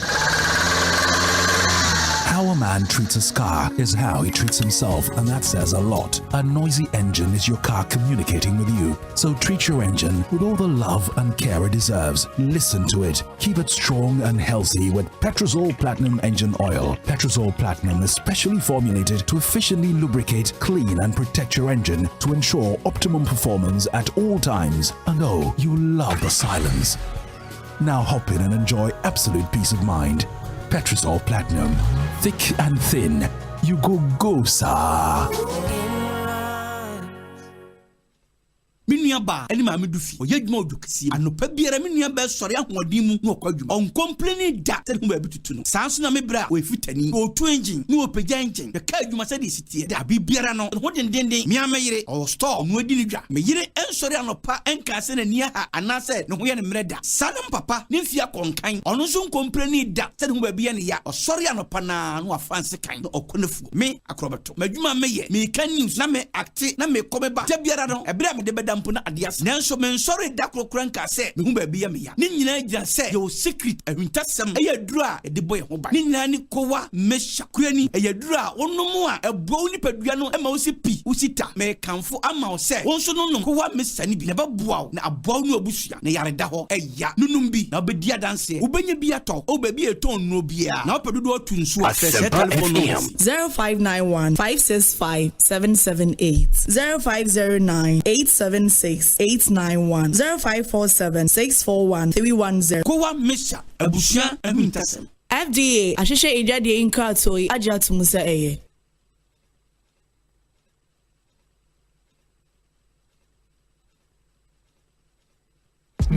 How a man treats his car is how he treats himself, and that says a lot. A noisy engine is your car communicating with you. So treat your engine with all the love and care it deserves. Listen to it. Keep it strong and healthy with Procedural Platinum Engine Oil. Procedural Platinum is specially formulated to efficiently lubricate, clean, and protect your engine to ensure optimum performance at all times. And oh, you love the silence. Now hop in and enjoy absolute peace of mind. Procedural Platinum. Thick and thin. You go, sir. Minyaba eni ma medufi o yedwuma odukasi anopa biara minyaba sori ahoɔden mu na ɔkwadwuma on complain da tell him abitutu no sanso na mebra o efitani o tu engine na o pagya engine ka adwuma sɛ de sitie da bi biara no ho dendenden mi ameyire o store no adi ni dwa meyire ensori anopa enka sɛ na nia ha anase ne ho yɛ ne mreda sanam papa ne mfia konkan ɔno nso complain da tell him abia ne ya ɔsori anopa na no afanse kan na ɔkonefu me akrobeto madwuma meyɛ me kan news na me acte na me kɔbeba da biara no ebra me de beda na adias nanso men sorry da krokran ka se me hu ba bia me ya ne nyina gya se your secret ahuntasem eyaduru a de boy ho ba ne nyina ni kowa mesha kurani eyaduru a onomu a ebo nipadua no ema wo se pi wo sita me kanfo ama wo se won so no kowa mesani bi na ba boa na aboa no abusua na yare da ho eya nunum bi na obedia danse wo benya bi ato o ba bi eton no bia na opedodo otu nsu a se telephone 0591 565 778 0509 876-891 0547-641-310. Kowa Misha Abushia Amintasem. FDA Asheshe Ejade Inkatoi Ajatu Musa Eye.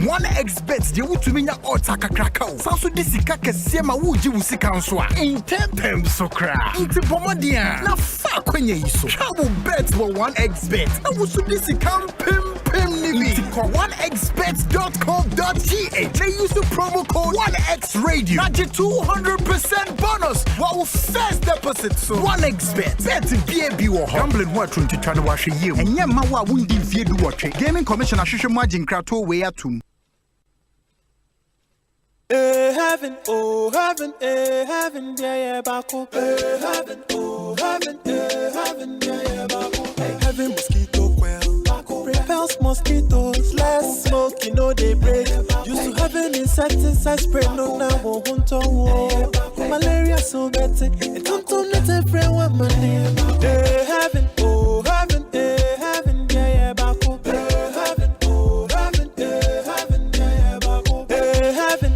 One expert the Utuminya Otaka Krakao. Sansu Disika Kesema Wuji Wusikansoa. In 10 times so crack. Into Bomodia. Na fuck when you so. Travel bets were one expert. I was to Disika Pim Nibi. Call oneexpert.com.gh. They use the promo code 1XRadio. Not 200% bonus. Wow, first deposit so. One expert. Bet to BAB or Gambling what to try to wash a year. And Yamawa Wundi View watch. Gaming Commission Ashisha Margin Krato way at heaven, oh heaven, heaven, yeah, bako. Heaven, oh heaven, heaven, yeah, bako. Heaven mosquito quail, bako. Repels mosquitoes, less smoke, you know they break. Used to heaven insecticide spray, no now won't war. Malaria so better, it don't let a friend with my name. Heaven, oh heaven, heaven, yeah, bako. Heaven, oh heaven, heaven, yeah, bako. Heaven.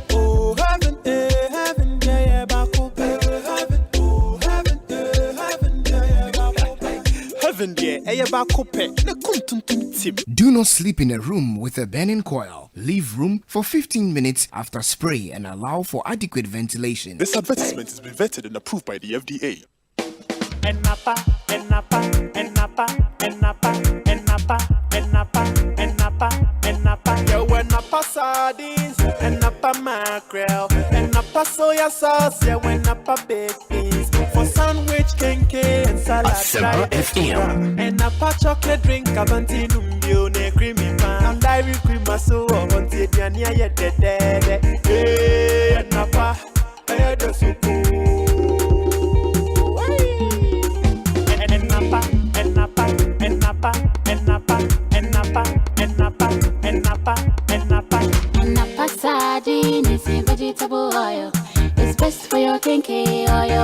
Do not sleep in a room with a burning coil. Leave room for 15 minutes after spray and allow for adequate ventilation. This advertisement has been vetted and approved by the FDA. Yeah, when Napa sardines and Napa mackerel and Napa soya sauce, yeah, when Napa baked beans for sandwich, kenke and salad. Asempa FM. And Napa chocolate drink, Avanti numbio ne creamy pan and dairy cream so Avanti diania yet dead. Hey, and Napa, I just so cool. And Napa, and Napa, and Napa, and Napa, and Napa.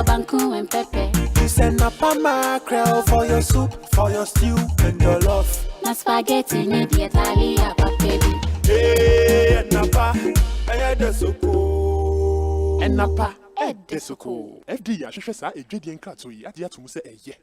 banku and pepper. You send up a mackerel for your soup, for your stew, and your love. Na spaghetti need the Italia, baby. Hey, Napa, Edesoko. And Napa, Edesoko. FD, I should say, a Jadian Kratui, at the Atumuse, yeah.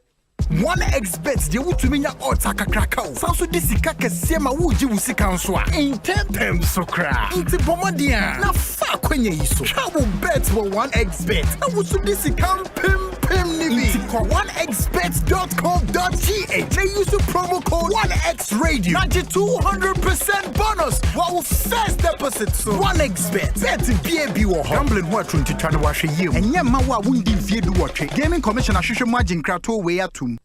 1xbet the wutuminya otaka krakao sanso disika kese ma wuji wusika nso a intentem so kra nti bomodia na fa kwenye iso travel bet for 1xbet na wusu disika pim nibi for 1xbet.com.gh they use the promo code 1xradio not 200% bonus while first deposit so 1xbet bet BAB wo gambling what 2020 wa hwe yim enye ma wa wundi vie du wo twe gaming commission ahwehwe margin krato we atum.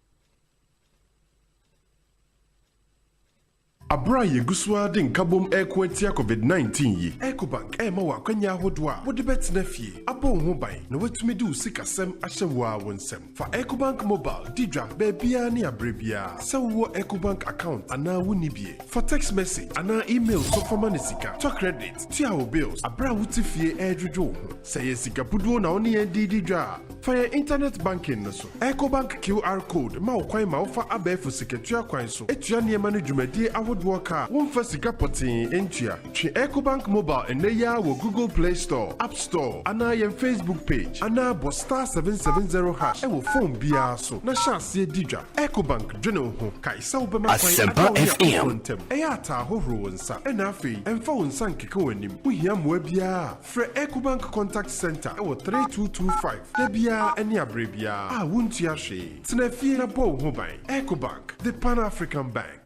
Abra yeguswa den kabom ekwetia COVID-19 yi. Ecobank ma wa kwanya hodwa. Wo de betina fie. Abo ho ban na watumi di usikasem ahyewa wonsem. For Ecobank mobile, didra bebia ne abrebia. Sewo Ecobank account ana wonibie. For text message ana email so for manisika. To credit, to our bills. Abra wutifie edwodwo ho. Say sika buduo na oni didra. For your internet banking no so. Ecobank QR code ma okwan ma ofa abefo siketua kwan so. Etua ne ma no dwumadi Walker, one for Sikapotin, Intia, Ecobank Mobile, and Naya will Google Play Store, App Store, and I am Facebook page, and I was star 770 hash, and will phone BR so. Nasha see Dija, Ecobank, General Kaisa Asempa FM. Eata Horo and Sa, and Afi, and phone San Kiko and him. We hear Mwebia, Fre Ecobank Contact Center, or 3225, Debia, and Yabribia, won't Yashi, Snefina Bo Hobay, Ecobank, the Pan African Bank.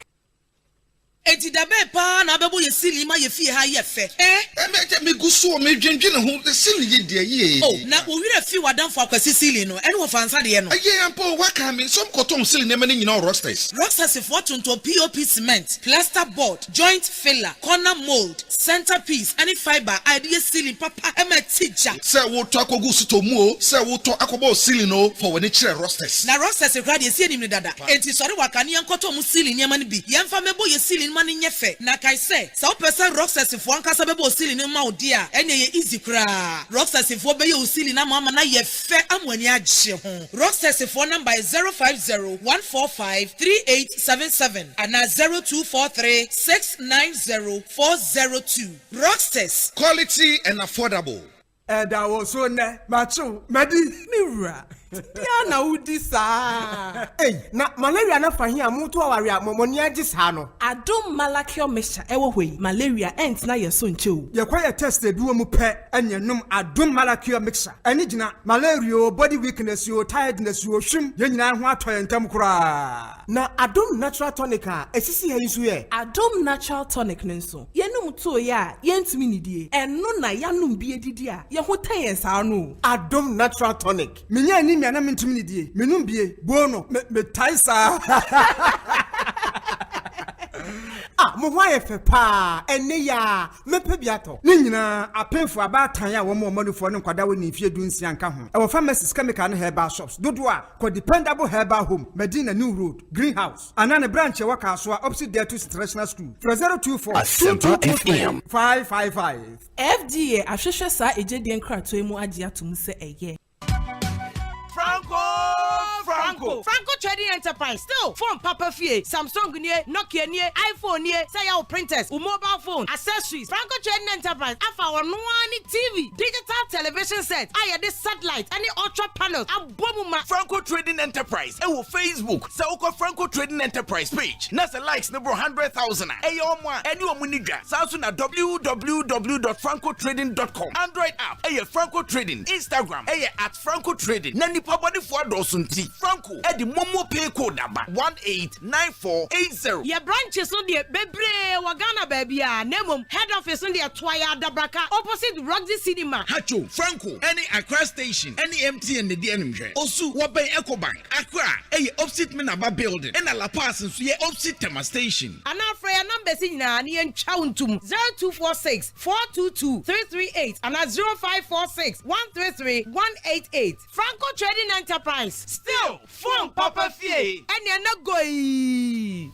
Eti da be pa na bebo ye sili ma ye fie ha ye fe me guso me dwendwene ho the sili ye de ye oh na wo wira fi wadanfo akwasi sili no ene wo fansa de no ye ampo waka me some cotton sili ne me nyina rosters for to POP cement plaster board joint filler corner mold centerpiece any fiber idea sili papa e ma teacher say wo to akogu suto mu o say wo to akobo sili no for when it chere rosters na rosters e krade sie nim ne dada enti sori waka ne yankoto mu sili ne ma ne bi yemfa mebo ye sili mani nyefe na kai say so person rockers for ankasa bebo sili ne ma odi a ene ye easy kra rockers for be ye usili na mama na ye fe amwani agye ho rockers for number 0501453877 and 0243690402 rockers quality and affordable that was so ne macho medi miura Diana udisa. Hey, na malaria na fahia mutu aware amomoni agisa no. Adom malakio mesha ewo hwe malaria ent na yeso nchew. Ye kwa ye test eduo mu pe enyenum adom malakio mixture. Ani gina malaria body weakness yo tiredness yo hwim ye nyina ho atoye ntam kura. Na adom natural tonic a esisi he nso ye. Adom natural tonic nso. Ye num to ye a ye ntimi nidie. Eno na yanum bi edidi a ye ho tayen sa no. Adom natural tonic. Menya ni na mintum ni die menum bie bono me taisa mo ho ayefe pa ene ya mepe biato ni nyina apenfo abatan ya wo mo manufo ne kwada wo ni fie dunsia nka ho e wo pharmacies chemical ne herbal shops dodo a ko dependable herbal home Medina New Road Greenhouse anane branch e waka so opposite there to international school 024 555 FDA ahwehwe sa ejedien krato emu age atum se eye Franco Trading Enterprise still phone Papa Fie Samsung nie Nokia nie iPhone nie say your printers mobile phone accessories Franco Trading Enterprise afa ono ani TV digital television set aye this satellite any ultra panels abomuma Franco Trading Enterprise e wo Facebook say wo Franco Trading Enterprise page na say likes no 100,000 e yo mo any omunidwa sanso na www.francotrading.com Android app e Franco Trading Instagram e @Franco Trading na nipa body for dosunti Franco e di momo pay code number 189480 your branches no de bebre wagana baby a nemom head office no de toya dabraka opposite Roxy Cinema Hacho Franco any Accra station any MTN the DNMJ osu wo ben Ecobank Accra e opposite Minaba building and La Paz so ye opposite Tema station and after your numbers in na ntwa untum 0246 422 338 and 0546 133 188 Franco Trading Enterprise still phone Papa Fie and you're not going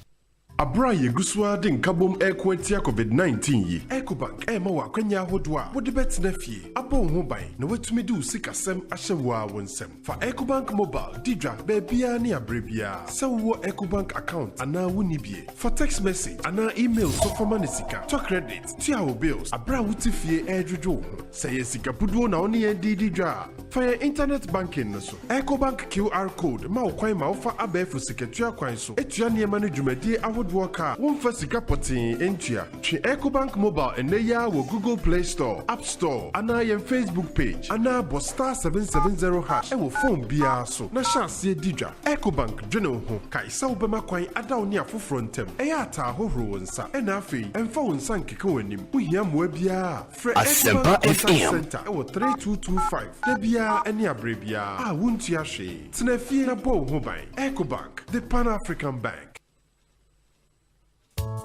Abra yegusua de nkabom ekwetia COVID-19 yi. Ecobank ema wa kwanya hodwa. Wo de betina fie. Abo ho ban na watumi de usikasem ahyewa wonsem. For Ecobank mobile, didra bebia ne abrebia. Se wo Ecobank account ana wonibie. For text message ana email so for manisika. To credit, tia wo bills. Abra wuti fie edwodwo. Se yesika puduo na oni didra. For your internet banking no so. Ecobank QR code ma okwan ma ofa abefu siketua kwan so. Etua niema no dwumadi ahod one for sika potin entua. Twi Ecobank mobile eneya wo Google Play Store, App Store, ana yen Facebook page, ana *770# e wo phone bia so. Na chance didra. Ecobank dwene ho kai sa obema kwan ada oni afoforo ntem. Eya ata ahohoro nsa. E na afei emfa wonsa nkeke wanim. Wohia moa bia. Asempa FM. E wo 3225. De bia ene abrebia. Ah wuntua hwe. Tenafie na bo ho ban. Ecobank, the Pan-African Bank.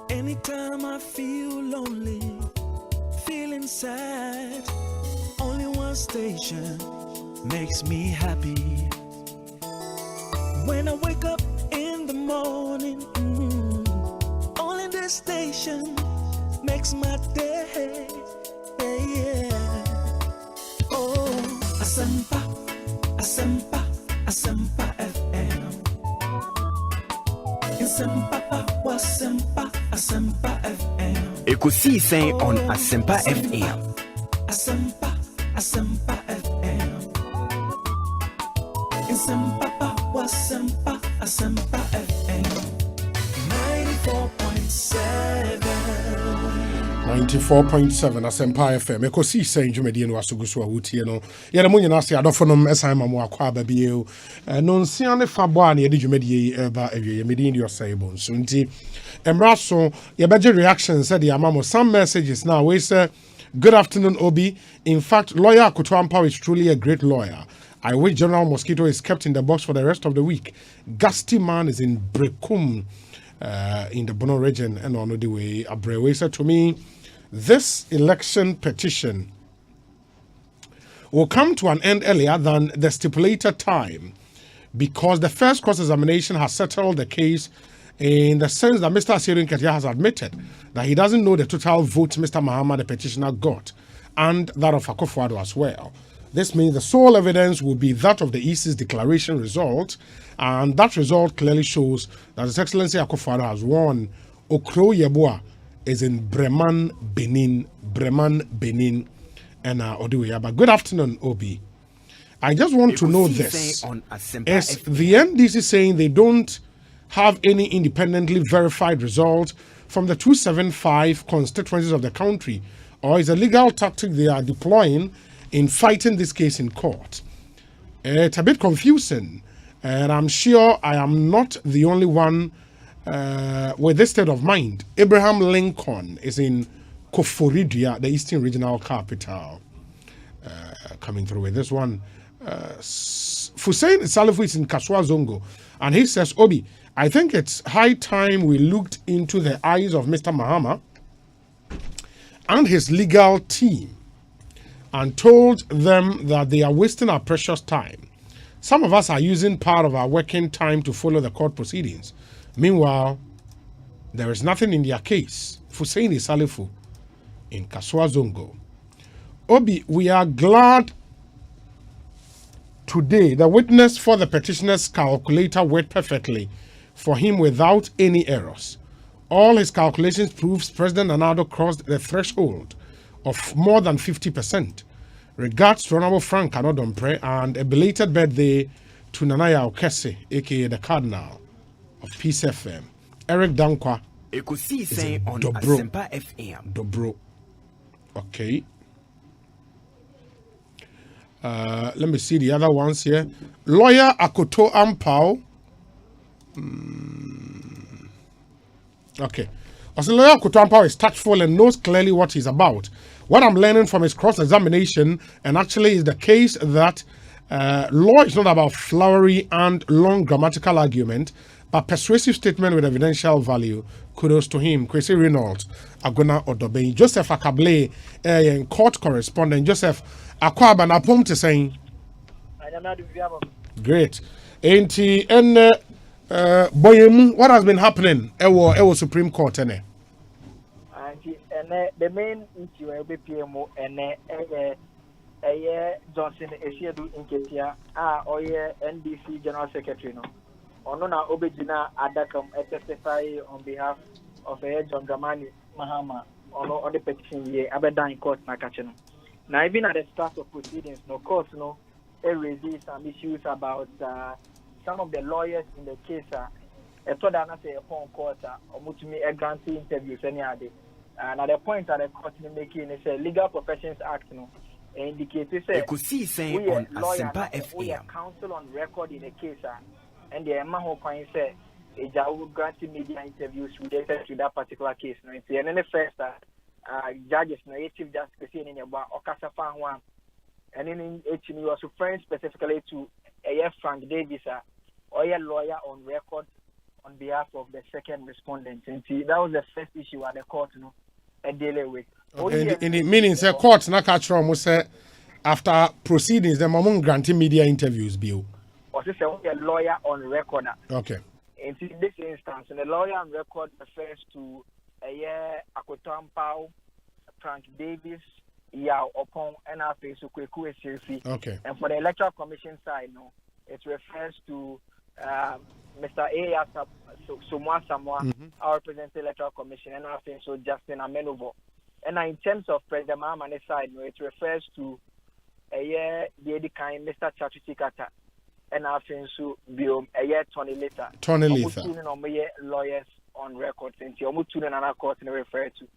Anytime I feel lonely, feeling sad, only one station makes me happy. When I wake up in the morning, only this station makes my day. Yeah. Oh, Asempa, Asempa, Asempa FM. Asempa, Asempa. Asempa FM. Ekosiisen On Asempa FM. Asempa, Asempa FM. Asempa, Asempa, Asempa FM. 94.7. 94.7 Asempa FM. Ekosiisen dwumadi no asoguso a wotie no. Yere mo nyina se adofonom esan ma mo akwa babie no nsia ne fa bo a ne yede dwumadi eba awie yemedi ndi osaibo nso nti Emraso, your better reaction said the Amamo. Some messages now. We say, good afternoon, Obi. In fact, lawyer Akutuampa is truly a great lawyer. I wish General Mosquito is kept in the box for the rest of the week. Gusty Man is in Brekum, in the Bono region, and on the way. Abrewe said to me, this election petition will come to an end earlier than the stipulated time because the first cross-examination has settled the case in the sense that Mr. Asirin Ketia has admitted that he doesn't know the total votes Mr. Mahama, the petitioner, got, and that of Akufo-Addo as well. This means the sole evidence will be that of the EC's declaration result, and that result clearly shows that His Excellency Akufo-Addo has won. Okro Yeboah is in Breman, Benin, and Oduya. But good afternoon, Obi. I just want to know this. Is the NDC saying they don't have any independently verified result from the 275 constituencies of the country, or is a legal tactic they are deploying in fighting this case in court? It's a bit confusing, and I'm sure I am not the only one with this state of mind. Abraham Lincoln is in Koforidia, the Eastern Regional Capital. Coming through with this one. Hussein Salifu is in Kaswa Zongo, and he says, Obi, I think it's high time we looked into the eyes of Mr. Mahama and his legal team and told them that they are wasting our precious time. Some of us are using part of our working time to follow the court proceedings. Meanwhile, there is nothing in their case. Hussein Salifu in Kaswa Zongo. Obi, we are glad today the witness for the petitioner's calculator worked perfectly for him without any errors. All his calculations proves President Nana Addo crossed the threshold of more than 50%. Regards to Honorable Frank Anodompre and a belated birthday to Nanaya Okese, aka the Cardinal of Peace FM. Eric Dankwa. Ekosiisen On Asempa FM. Dobro. Okay. Let me see the other ones here. Lawyer Akoto Ampao. Okay. As a lawyer, Akoto Ampao is tactful and knows clearly what he's about. What I'm learning from his cross-examination, and actually is the case that law is not about flowery and long grammatical argument, but persuasive statement with evidential value. Kudos to him. Kwesi Reynolds, Agona Odobe, Joseph Akable, court correspondent. Joseph Akwaba na saying. Great. Enti Boyemu, what has been happening? Ewo Supreme Court, ene. And the main issue will be PMO and Johnson Esiedu Inketia, or NDC General Secretary. No, Onona Obejina Adakam testify on behalf of John Dramani Mahama on the petition here, Abeda in court Nakachino. Now, even at the start of proceedings, no course, no, it raises some issues about some of the lawyers in the case. I thought that I say a phone court or mutumi a granting interviews any other. And at the point that the court is making is a Legal Professions Act, no, indicates Ekosiisen On Asempa we are counsel on record in a case, and the Maho point said a job granting media interviews related to that particular case. No, it's the first judges, no, chief justice in your Okasafan one, and in HMU was referring specifically to a Frank Davis, or a lawyer on record on behalf of the second respondent. And see, that was the first issue at the court, no, a daily week. Okay, in the meaning, the court na catch from say after proceedings, the moment granting media interviews, bill. Or say a lawyer on record. Okay. In this instance, the lawyer on record refers to a Akotampao, Frank Davis, Yao Opon, and our face to Kweku Esirfi. Okay. And for the Electoral Commission side, no, it refers to Mr. A. Sumwa Samwa, our representative Electoral Commission, and our face so Justin Amenovo. And in terms of President Mahaman's side, no, it refers to the kind Mr. Chachuti Kata, and our face so Biom a year 20 later. 20 later. Lawyers on record, since you're moving to another court and refer to.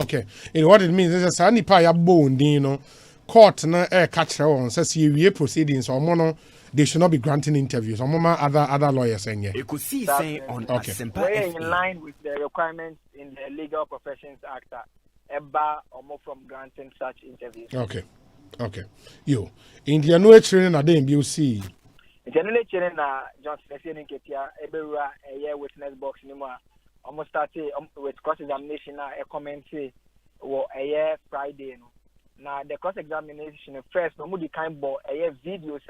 Okay. And what it means is that any pay a bone, you know, court na catch on says you proceedings or mono. They should not be granting interviews. Or other lawyers saying Ekosiisen On Asempa we're in line with the requirements in the Legal Professions Act, EBA or more from granting such interviews. Okay. You India no training at the MBC. Generally, training Johnson Esiedu Inketia, Eberua, a year witness box anymore. Almost started with cross examination. A comment or a year Friday. Now the cross examination first, no more the kind of a year videos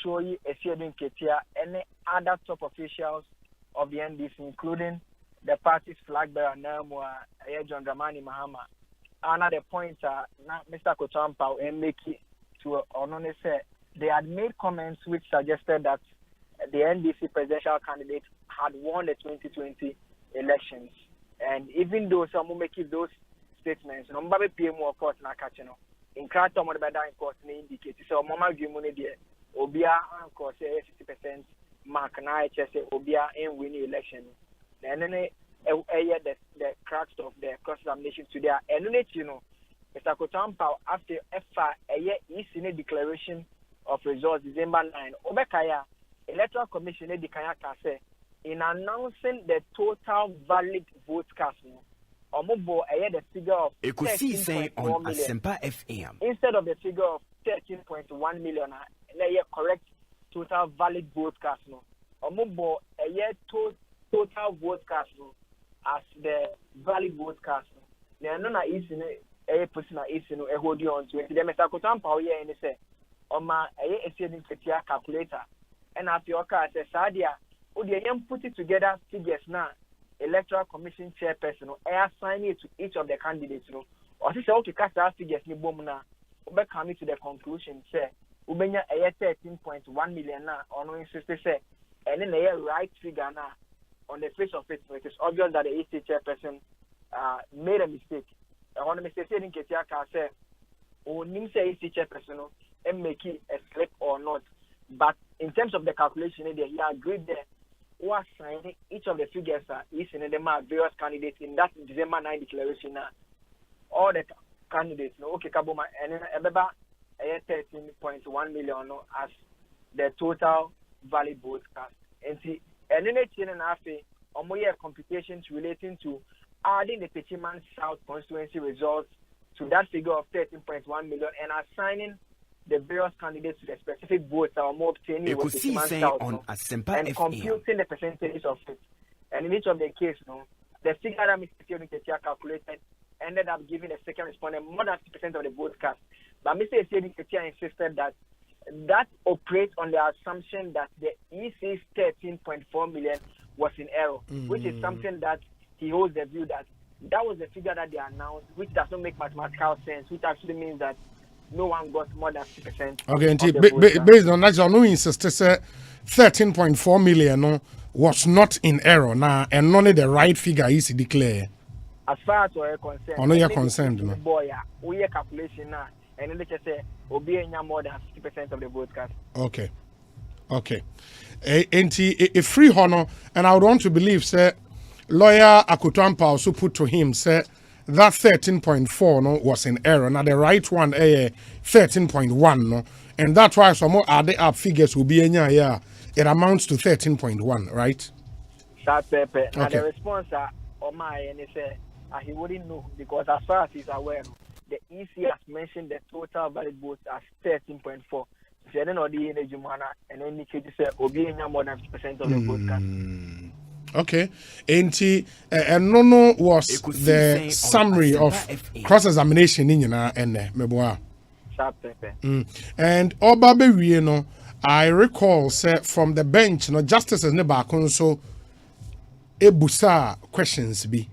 show you Esiedu Inketia any other top officials of the NDC, including the party's flag bearer Namwa, John Dramani Mahama. Another point, Mr. Kochampao and make it to Onone said they had made comments which suggested that the NDC presidential candidate had won the 2020 elections. And even though some will make those statements, no matter PMO of course na catching in Kratom or the better in court indicate so Mama Gimone there Obia of course 50% mark na HSA Obia in winning election. And then the cracks of the cross examination today and you know Mr. Kochampao after a year is in a declaration of results December 9 Obekaya Electoral Commission in announcing the total valid vote cast Omobo the figure of Ekosiisen On Asempa FM instead of the figure of 13.1 million correct total valid vote cast Omobo total vote cast as the valid vote cast na is in a person is in a hold on to it. The Mr. Kochampao here and say Oma Esiedu Inketia calculator and after your car says Sadia put it together figures now Electoral Commission chairperson assign it to each of the candidates or say okay cast our figures ni boom na we coming to the conclusion say ubenya 13.1 million na on insist say and then a right figure na on the face of it is obvious that the EC chairperson made a mistake. On the mistake in Ketia can say nim say EC chairperson and make it a slip or not. But in terms of the calculation, he agreed there who are signing each of the figures is in the various candidates in that December 9 declaration. All the candidates, okay, Kabuma, and Ebeba 13.1 million as the total valid vote cast. And see, and then it's in an affair or more computations relating to adding the Petitioner South constituency results to that figure of 13.1 million and assigning the various candidates to the specific votes that are more obtaining with Ekosiisen On Asempa and computing the percentages of it. And in each of the cases, the figure that Mr. Esiedu calculated ended up giving the second respondent more than 50% of the vote cast. But Mr. Esiedu insisted that that operates on the assumption that the EC's 13.4 million was in error, which is something that he holds the view that was the figure that they announced, which does not make mathematical sense, which actually means that no one got more than 50%. Okay, and based on that, you know, insist to say 13.4 million was not in error now, and only the right figure is declared. As far as we're concerned, I know you're concerned, no. Boy, we are calculation now, and then they just say, "Obi more than 50% of the broadcast." Okay. And a free honor, and I would want to believe, say, lawyer Akutampa also put to him, say, that 13.4 no was in error. Now the right one, 13.1 no, and that's why some more added up figures will be in here. It amounts to 13.1, right? That's Pepe. Okay. And the response on my end is he wouldn't know, because as far as he's aware, the EC has mentioned the total valid votes as 13.4. So I don't know the energy manner, and then Nikki said, "Obi more than 50% of the broadcast." Okay, and no was the summary of cross-examination in Meboa. And Obabe, you know, I recall, say, from the bench, no justices never so ebusa questions be.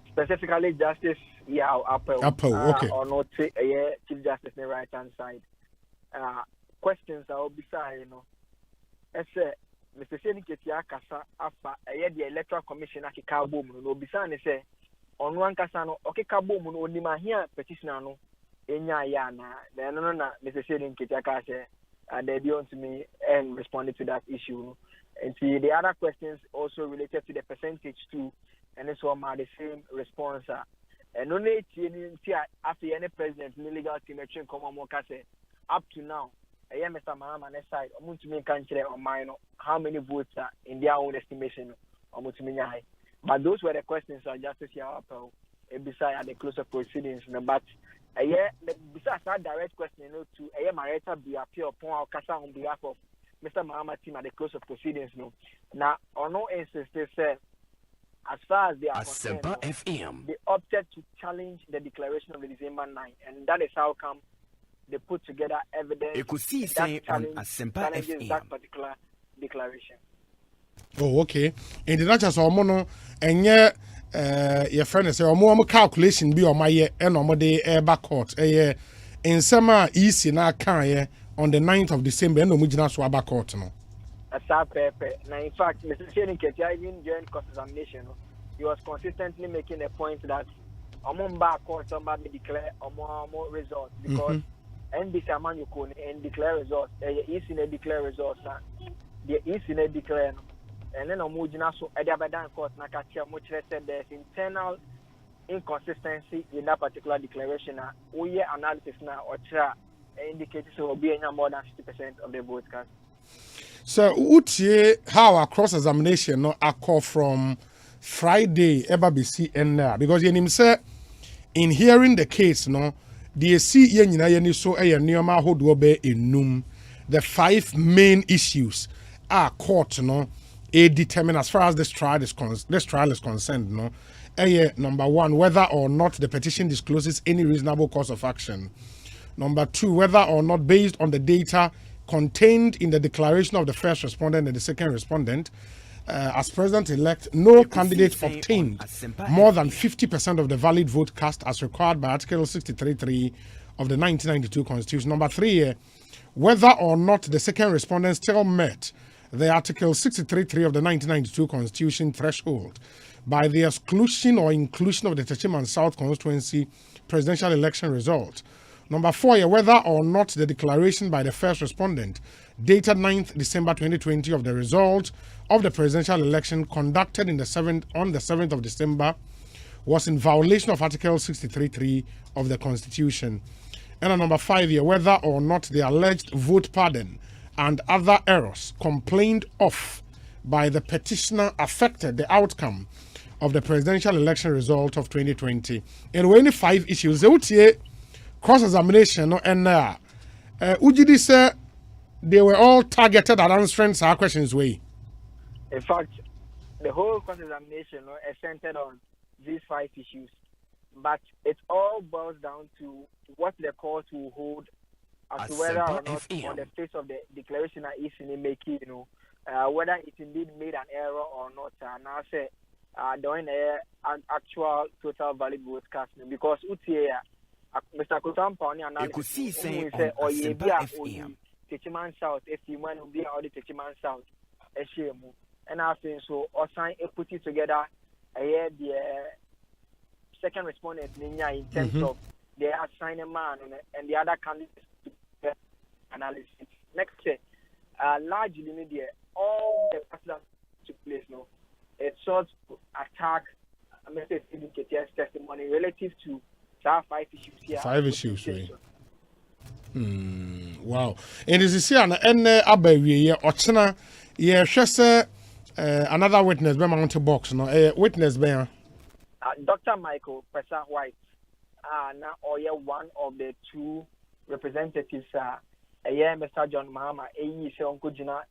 Specifically, Justice Apple, okay. Or not Chief Justice on the right hand side. Questions are beside, you know. I say, Mr. Seniketi Kasa Afa, the Electoral Commission at Kabum, no Bisani say, on one Casano, okay, Kabum, only my here, Petitioner, no, Enya Yana, then no, Mr. Seniketi Kasa, they don't to me and responded to that issue. And see, the other questions also related to the percentage too, and this one are the same response. And only after any president, the legal team, up to now, I am Mr. Mahama side, I'm going to make on mine how many votes are in their own estimation. But those were the questions of Justice Apple, beside the close of proceedings. But besides that direct question, to my writer be appear upon our Casa on behalf of Mr. Mahama team at the close of proceedings. Now, on no instance, they said, as far as they are concerned, they opted to challenge the declaration of the December 9, and that is how come they put together evidence that challenges that particular declaration. Oh, okay. And that's just hormonal, and yet, your friend say, more calculation be on my year and on my day air back court. In summer, easy now can on the 9th of December, and no Mujina Swaba court. No. Now, in fact, Mr. Seniketi, even during cross-examination, he was consistently making a point that among back court, somebody declare more results because NBC Amanyukuni and declare results, East in declare results, the East in declare, and then Omujina so at the Abadan court, Nakatia Muchre said there's internal inconsistency in that particular declaration. We analysis now or try indicates so will be more than 50% of the broadcast. So, how our cross-examination no occur from Friday ever be see and because you say in hearing the case no the see yen so neoma hodo be enum the 5 main issues are court no determine as far as this trial is concerned no number 1 whether or not the petition discloses any reasonable course of action. Number 2, whether or not based on the data contained in the declaration of the first respondent and the second respondent, as president-elect, no candidate obtained more than 50% of the valid vote cast as required by Article 63.3 of the 1992 Constitution. Number 3, whether or not the second respondent still met the Article 63.3 of the 1992 Constitution threshold by the exclusion or inclusion of the Techiman South constituency presidential election result. Number 4, whether or not the declaration by the first respondent dated 9th December 2020 of the result of the presidential election conducted on the 7th of December was in violation of Article 63.3 of the Constitution. And number 5, whether or not the alleged vote pardon and other errors complained of by the petitioner affected the outcome of the presidential election result of 2020. And when the 5 issues, cross-examination and Ujidi said they were all targeted at answering our questions way. In fact, the whole cross-examination is centered on these 5 issues, but it all boils down to what the court will hold as to whether or not on the face of the declaration that is in making, whether it indeed made an error or not, and I say during an actual total valid broadcast, because Mr. Kutampa on analysis say or ye be a Techiman South, if you want to be all the Techiman South, a shame, and I think so, or sign a put it together the second respondent in terms of they are signing man and the other candidates analysis. Next say, largely media, all the parts that took place now, it sought to attack Mr. Sidiketia's testimony relative to 5 issues here. 5 issues, right? Wow. And this is here, and Abbey, Ochana, another witness, be mounted box, no, witness, be Dr. Michael Pesa White, now, or one of the 2 representatives, Mr. John Mahama, Uncle Jina,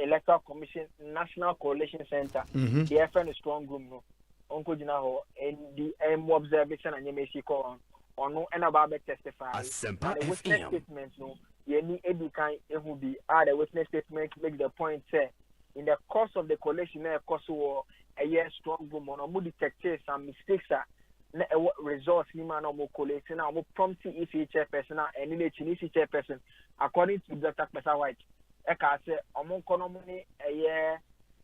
Electoral Commission National Coalition Center, the FN strong room, no, Uncle Jina, and the observation and you call on no, and about testify. The witness statements, no, you need any kind of be the witness statement make the point say in the course of the coalition, Kosovo, strong room on a detected some mistakes. Results ni man omo collect na omo prompt if chairperson and in the chairperson according to Dr. Pesa White e ka say omo kono ni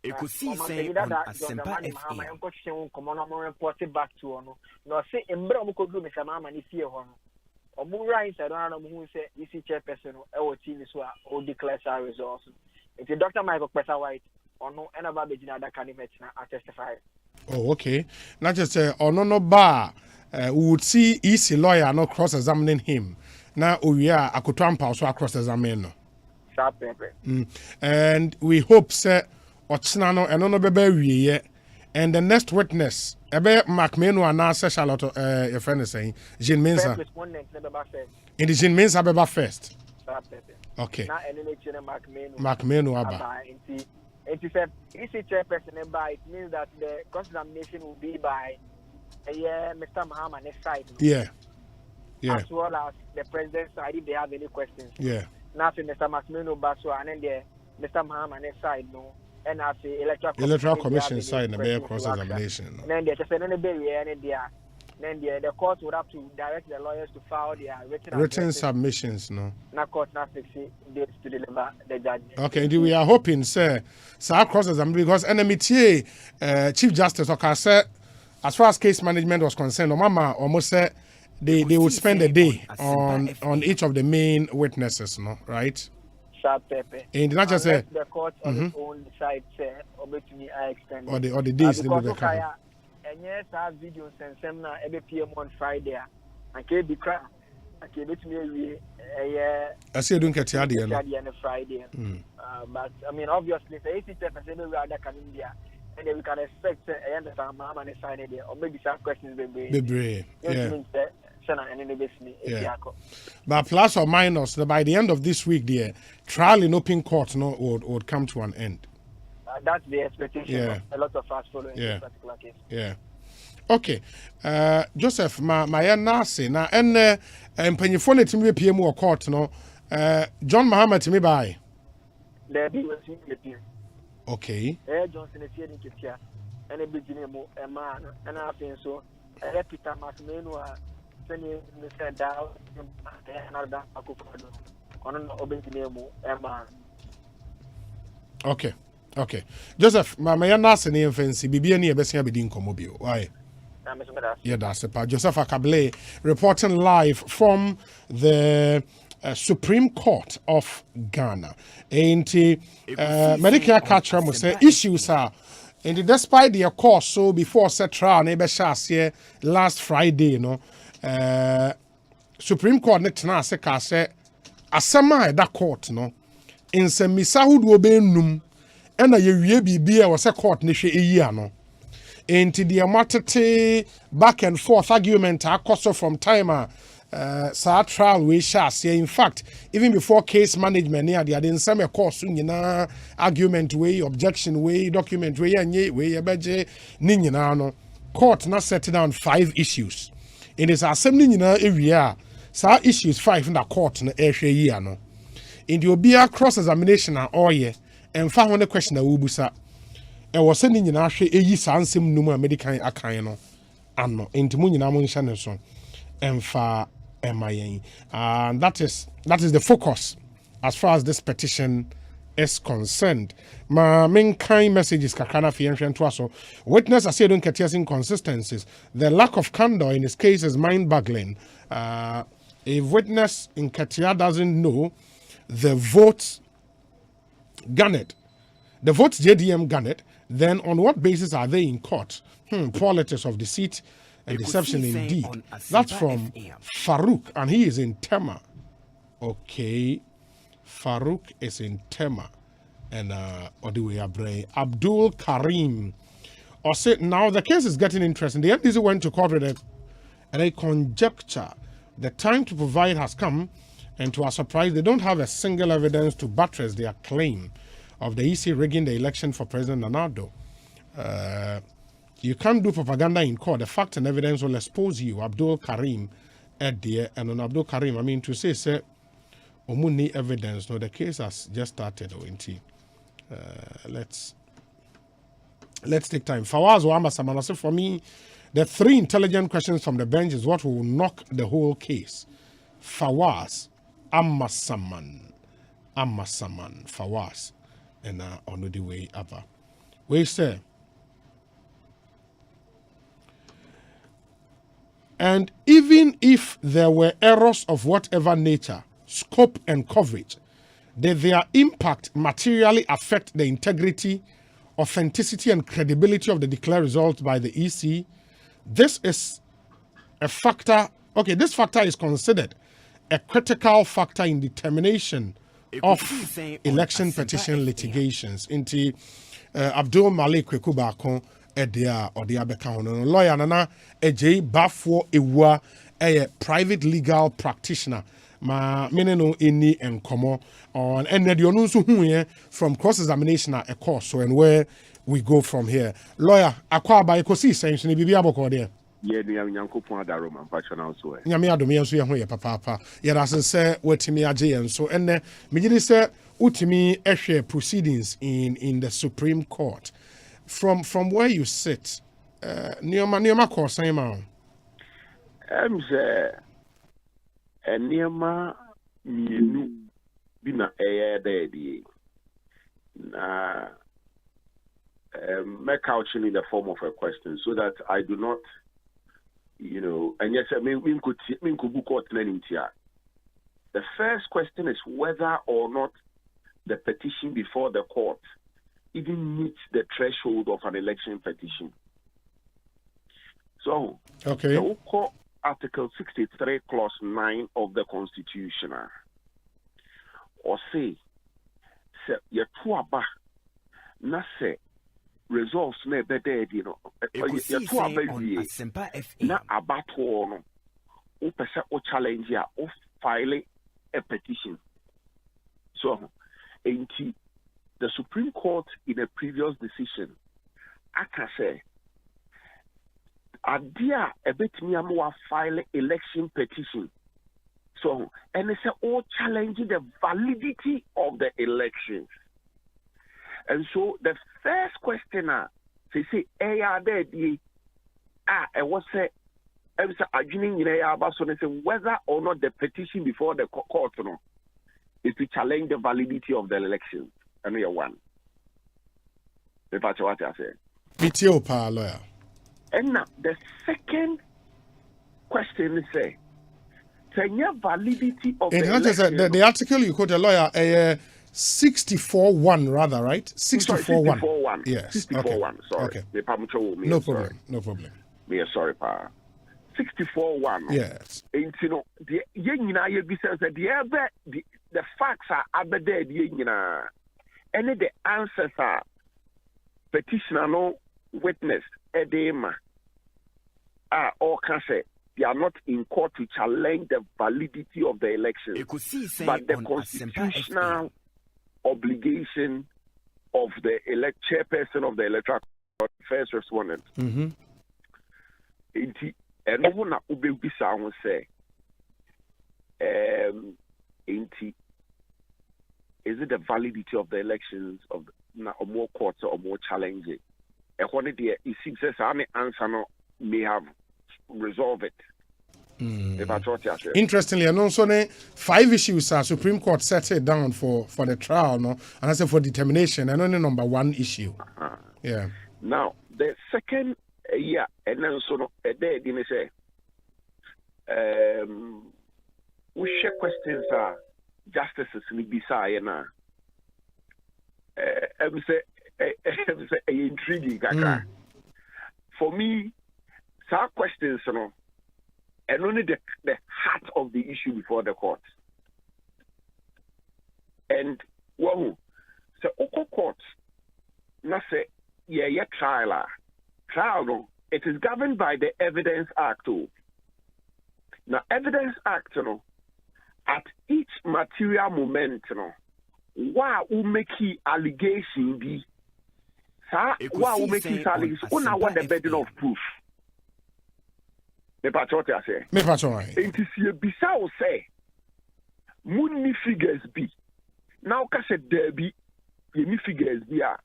Ekosiisen On Asempa FM enko hwe komo no report back to ono no say embre omo ko do me sama ma ni fie ho no omo right side no hu say if chairperson e wo team so a o declare results if Dr. Michael Pesa White ono and about the Gina that can testify. Oh, okay. Not just no bar. We would see easy lawyer not cross-examining him. Now we are a Kutrampa also cross-examine. And we hope sir Ochnano and no baby and the next witness Ebe Macmenu and now Charlotte your friend is saying Jean Mensa. In the Jean Mensa Beba first. Okay. Now Macmenu Abba. If you said chairperson by, it means that the cross-examination will be by Mr. Mahama's side. Yeah. As well as the president's side if they have any questions. Yeah. Now, Mr. Macmeno Baswa and then Mr. Mahama's side, no. And as the Electoral Commission side, the cross-examination. And then there's a barrier and then the court would have to direct the lawyers to file their written submissions, no. Na court na fix dates to deliver the judgment. Okay, indeed, we are hoping, sir, cross-examination because enemy Chief Justice okay said, as far as case management was concerned, Mama almost said they would spend a day on each of the main witnesses, no, right? Sharp Pepe. And not just say the court on its own decides or between I extend or the days they will come. And yes, I have videos and seminar every PM on Friday. I can't be crying. I can't be me. I see you don't get on Friday. But I mean, obviously, the 80% every other can India, and then we can expect a understand mama and sign there, or maybe some questions be yeah. But plus or minus, by the end of this week, the trial in open court would come to an end. That's the expectation of a lot of us following this particular case. Yeah. Okay. Joseph, my nasi na and mpanyifo na timi PM or court no. John Mahama timi by. There be with him. Okay. Johnson is here in Ketia. And a beginning mo a man and I think so. Peter Macmeno sending Mr. Dow another akufado. On obedient a man. Okay. Joseph, my nurse in infancy, Bibi and Bessia Bedin Comobio. Why? Yeah, that's a Joseph Akable reporting live from the Supreme Court of Ghana. And Medicare catcher must say issues are. And despite their course, so before set trial, neighbor here last Friday, Supreme Court next na say asema that court in some misahud will be num. And ye be a was a court niche a year no. Into the matete back and forth argument cost from timer sa trial we shall say in fact even before case management near the in some course argument way objection way document way and way beje no court not set down 5 issues. In this assembly area Sa issues 5 in the court na ehwe yi ano. In the obia cross examination na oye emfa ho ne question na wubusa. E wo se ni nyina hwe eyi sa ansem num a medical akan no ano. Enti mu nyina mo nhya ne so. Emfa emayen. And that is the focus as far as this petition is concerned. My main kind message is kakana fienhwe to aso. Witness as don't get inconsistencies. The lack of candor in this case is mind-boggling. If witness in Katia doesn't know the votes garnered, the votes JDM garnered, then on what basis are they in court? Politics of deceit and deception indeed. That's from Farouk, and he is in Tema. Okay, Farouk is in Tema, and Abdul Karim. Or say now the case is getting interesting. The FDC went to court with a conjecture. The time to provide has come, and to our surprise, they don't have a single evidence to buttress their claim of the EC rigging the election for President Nanado. You can't do propaganda in court. The fact and evidence will expose you. Abdul Karim, and on Abdul Karim, I mean to say, sir, omuni evidence. No, the case has just started. Let's take time. Fawaz Wamba Samanase, for me, the 3 intelligent questions from the bench is what will knock the whole case. Fawaz, Amasaman, Fawaz, and on the way up. We say, and even if there were errors of whatever nature, scope, and coverage, did their impact materially affect the integrity, authenticity, and credibility of the declared results by the EC? This is a factor. Okay, this factor is considered a critical factor in determination of election petition litigations. Inti Abdul Malik Kwekubakon edia odia beka hono lawyer nana eje bafo ewa a private legal practitioner. Ma meneno any enkomo on and the onunsu huye from cross examination at a course. So and where we go from here. Lawyer akwa ba Ekosiisen ni bibia boko there. Yeah, ni Nyankopon adaro man patron so. Nyame adom yenso ye ho ye papa. Ye da se wetimi age yenso enne megidi se utimi ehwe proceedings in the Supreme Court. From where you sit, nioma kosan ma. Say enema mienu bina dedi na make couching in the form of a question so that I do not, and yes, I mean, we could book out here. The first question is whether or not the petition before the court even meets the threshold of an election petition. So, okay. The Article 63, Clause 9 of the Constitution, or say, ye tuaba na se results ne bede ye tuaba na abato no o pese o challenge ya o file a petition. So, the Supreme Court in a previous decision, aka say adia ebetimi amwa file election petition. So, and it's all challenging the validity of the elections. And so the first questioner, they say, whether or not the petition before the court is to challenge the validity of the elections. And we are one. That's what I say. Lawyer. And now the second question is validity of the election. The article you quote a lawyer 64-1 rather, right? 64-1. 64-1. Yes. 64-1. Sorry. Okay. No problem. No problem. Me sorry, pa. 64-1. Yes. And the facts are there. And the answers are petitioner no witness edema. Or can say they are not in court to challenge the validity of the election, but the constitutional obligation of the chairperson of the electoral court, first respondent. And is it the validity of the elections of or more courts or more challenging? It seems as any answer may have resolved it. Interestingly, and also 5 issues Supreme Court set it down for the trial, no, and I said for determination, and only number 1 issue. Yeah. Now the second and then so there they say we share questions are justices in Bisaya na intriguing for me some questions and only the heart of the issue before the court. And so court na say trial it is governed by the Evidence Act. Now Evidence Act at each material moment wow who make allegation be wow who make allegation what the burden of proof. Me patro te ase. Me patro ai. Enti si ebisa o say munni figures be. Now ka se there be any figures be a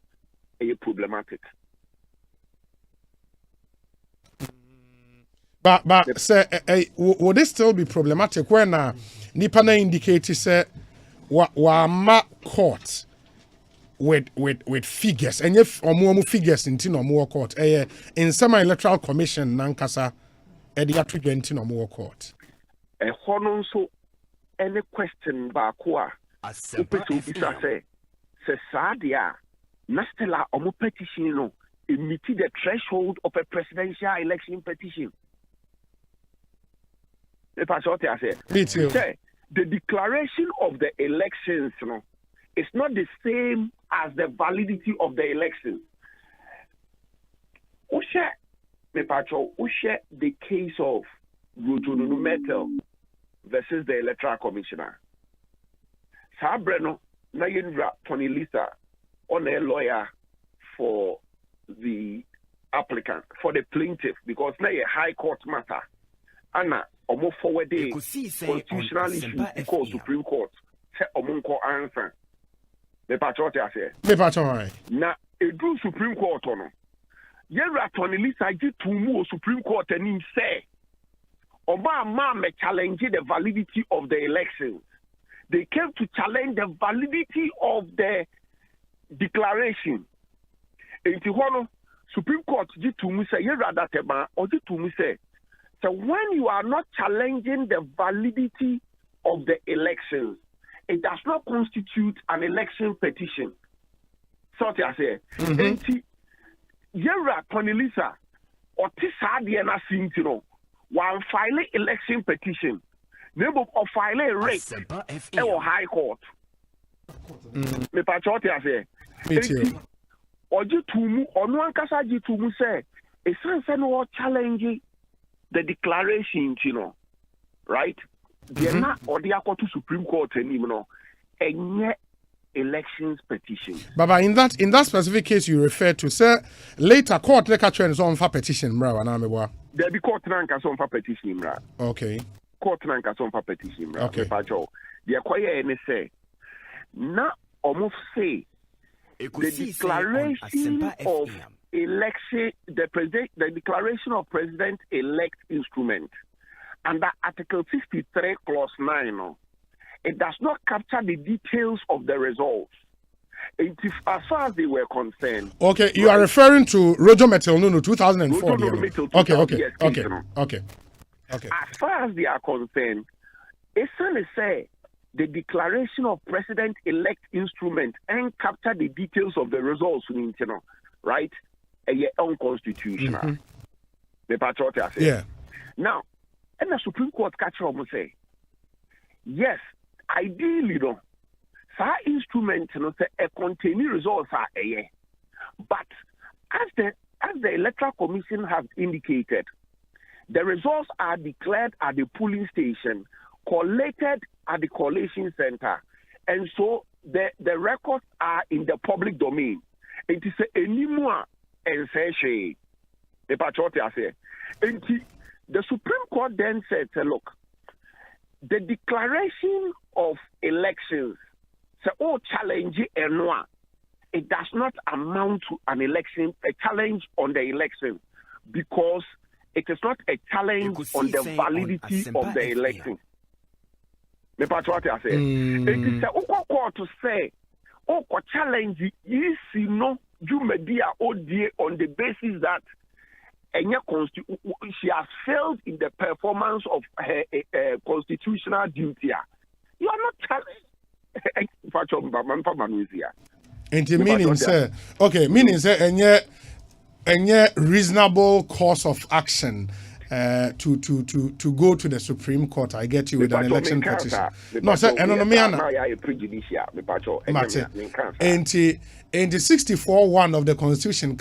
problematic. But say would this still be problematic when nipa na indicate say wa ma court with figures and if omo figures into no more court in some electoral commission nankasa Edia 20 no more court. Hono so any question ba ko a say sadia nastela omo petition no meet the threshold of a presidential election petition. Me too. Say the declaration of the elections is not the same as the validity of the elections. We share the case of Rojono Metal versus the Electoral Commissioner. Sabreno Nayendra Tony Lisa on a lawyer for the applicant, for the plaintiff, because now a high court matter. Anna, almost forward day constitutional issues because Supreme Court say omunko answer. Me patriote ase. Me patriote. Na edu Supreme Court no. Yera Tony Lisa ji tumu Supreme Court and say Oba ma me challenge the validity of the elections. They came to challenge the validity of the declaration. In Tijuana, Supreme Court ji tumu say yera datema or ji tumu say. So when you are not challenging the validity of the elections, it does not constitute an election petition. So I say, Yera Tonelisa or Tisadi and Asintino, while filing election petition, neighbor of file a rate or high court. Me patriote say, or you to or no one casaji to say, a sense no challenging the declaration, right? They're not or they are to Supreme Court and yet elections petition. Baba, in that specific case you refer to, sir, later court like a on for petition, bro. There be court rank on for petition, bro. Okay. Court rank on for petition, bro. Okay. They acquire and say, now almost say the declaration of election, the declaration of president-elect instrument under Article 63, Clause 9, it does not capture the details of the results. As far as they were concerned. Okay, you are referring to Rojo Metal Nunu 2004. Okay. As far as they are concerned, essentially say the declaration of president-elect instrument and capture the details of the results, right? Unconstitutional. Yeah. Now, and the Supreme Court catch up and say, yes, ideally, some instruments containing results are but as the Electoral Commission has indicated, the results are declared at the polling station, collated at the collation center, and so the records are in the public domain. It is anymore. The Supreme Court then said, look, the declaration of elections, so all challenge enwa, it does not amount to an election, a challenge on the election, because it is not a challenge on the validity of the election. Me part what I say. It is a to say, challenge is no you media ODA on the basis that she has failed in the performance of her constitutional duty. You are not challenging. And meaning, sir, okay, meaning, sir, any reasonable course of action to go to the Supreme Court. I get you with an election petition. No, sir, and on me, and the 64(1) of the Constitution,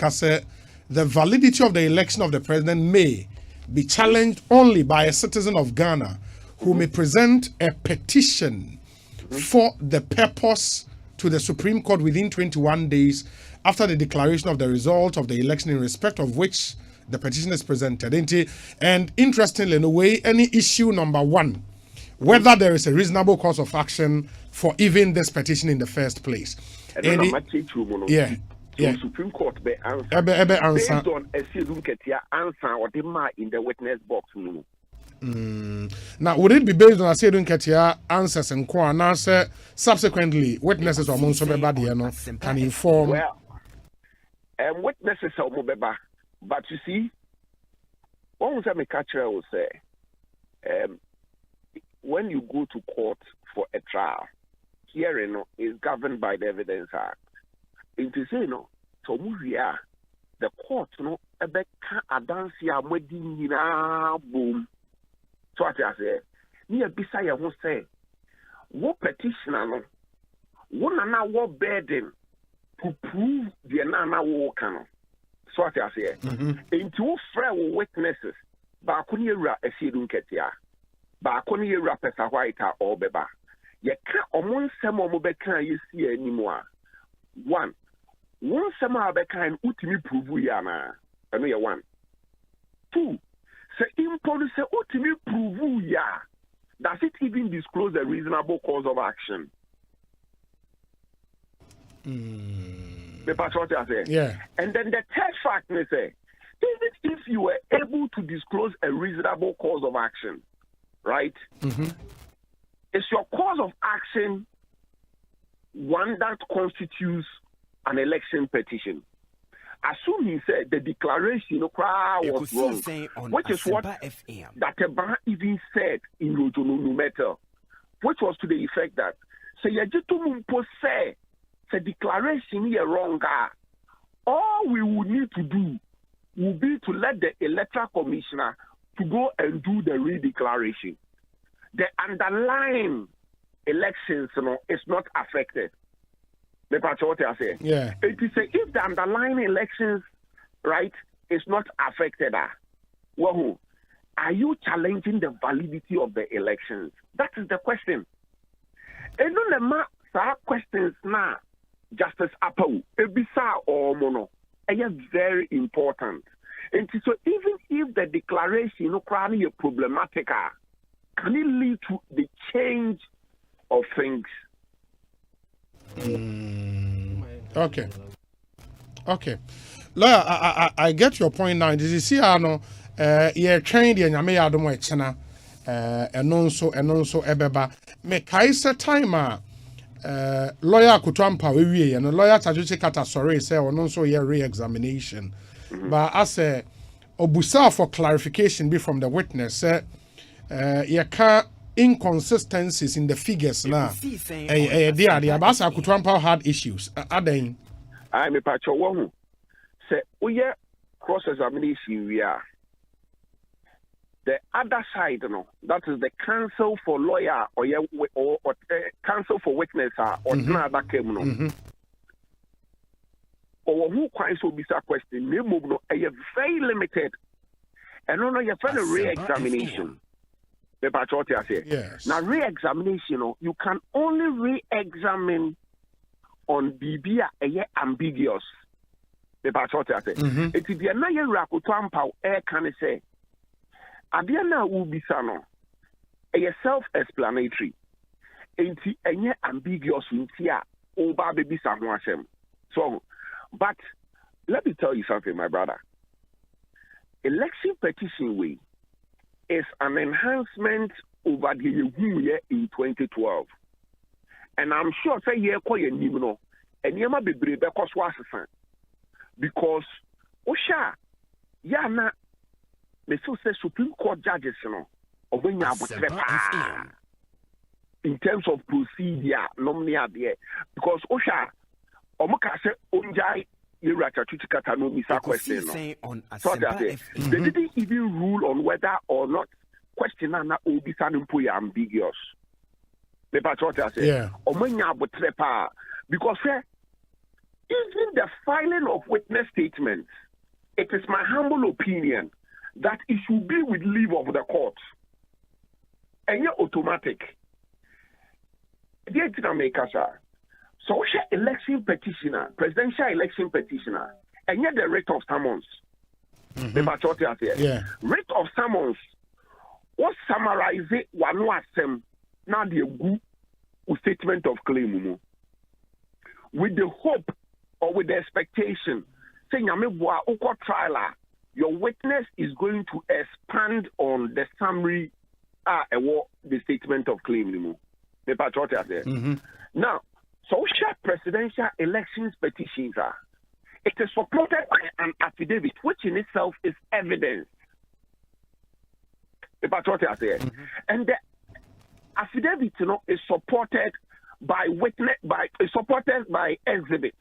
the validity of the election of the president may be challenged only by a citizen of Ghana who may present a petition for the purpose to the Supreme Court within 21 days after the declaration of the result of the election in respect of which the petition is presented. And interestingly, in a way, any issue number 1, whether there is a reasonable course of action for even this petition in the first place. Supreme Court be answer based on a answer or the in the witness box. Now, would it be based on a Sedun Ketia answers and now subsequently witnesses or Monso can inform? Well, witnesses are Mobeba, but you see, one time a catcher will say, when you go to court for a trial, hearing is governed by the Evidence Act. It is so the court no ebe ka adansi amadi nyina boom. So what I say, ni ebisa ye ho say, wo petitioner no, wo na wo burden to prove the na wo kan. So what I say, into wo frɛ wo witnesses, ba ko ni ewura Sedun Ketia, ba ko ni ewura Pesa White or beba. Ye ka omon nsɛm omo be kan yesi animu a. 1, one summer be kind utimi prove ya na. I know 1. 2, say impose say utimi prove ya. Does it even disclose a reasonable cause of action? That's what I say. Yeah. And then the third fact they say, even if you were able to disclose a reasonable cause of action, right? Is your cause of action one that constitutes an election petition? Assume he said the declaration was wrong, which is what that Eba even said in Rojono Metal, which was to the effect that say Yajitumumpo say the declaration here wrong. All we would need to do would be to let the electoral commissioner to go and do the redeclaration. The underlying elections is not affected. That's what I say. Yeah. It is if the underlying elections, right, is not affected, well, are you challenging the validity of the elections? That is the question. And on the questions now, Justice Apo, Ebisa or Mono, are very important. And so even if the declaration is problematic, can it lead to the change of things? Okay. Lawyer, I get your point now. Did you see how you're trained in Yame Adamo China and also Ebeba? Me Kaisa time lawyer Kutampa we and lawyer Tajuchi Kata sorry say or also your re-examination. But as a obusa for clarification be from the witness, you can't inconsistencies in the figures now. The Abasa Kutampa had issues. Adain. I'm a patch of one. Say, we are cross examination. We are the other side, that is the counsel for lawyer or counsel for witness or another came or who quite so be a question. Are very limited, and no, you're trying to re-examination. Yes. Now, re-examination, you can only re-examine on BB ambiguous. It is the another Rakutampa air can say, Adiana will be sano. a self-explanatory. Enti enye ambiguous untia oba baby samuasem. So, but let me tell you something, my brother. Election petition way is an enhancement over the year in 2012. And I'm sure say year ko ye nim no enema bebre be koso asesan because osha ya na me so say Supreme Court judges no obenya abotre in terms of procedure nomnia there because osha omoka say onjai Yeracha Chuchikata no misa question no. So they didn't even rule on whether or not question na obisa nimpo ya ambiguous. The patriots say omanya botrepa because even the filing of witness statements, it is my humble opinion that it should be with leave of the court. And you're automatic. Dear Tinameka, social election petitioner, presidential election petitioner, and yet the writ of summons. The patriots say, writ of summons what summarize it one was now the good statement of claim with the hope or with the expectation saying trial your witness is going to expand on the summary the statement of claim the patriots there. Now social presidential elections petitions it is supported by an affidavit which in itself is evidence. The patriots there. And the affidavit is supported by witness by exhibits.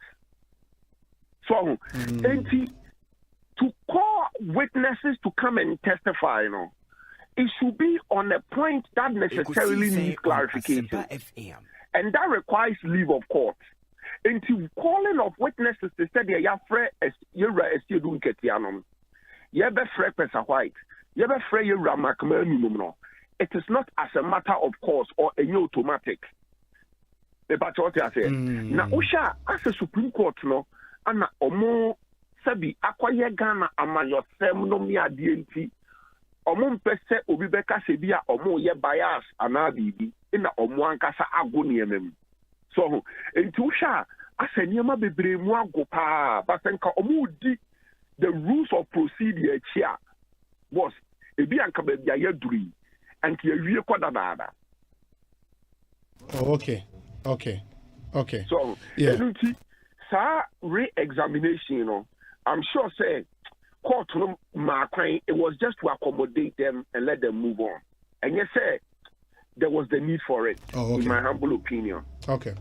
So to call witnesses to come and testify, it should be on a point that necessarily needs clarification. And that requires leave of court. Into calling of witnesses to say you're still doing Ketianum. You're Professor White. You're Ramakman. It is not as a matter of course or a new automatic. The patriots say. Now, Osha, as a Supreme Court, and Omo Sabi, acquire Ghana among your ceremonial DNT. Omo Pese Obibeka Sebia, Omo ye bias, Anabi, in the Omoankasa agonium. So, in Tusha, as a Niama Bebre Gopa, Basenka Omo di the rules of procedure here was a Bianca Yadri. And you okay. So, re-examination, I'm sure say court it was just to accommodate them and let them move on. And yes, say there was the need for it, in my humble opinion. Okay.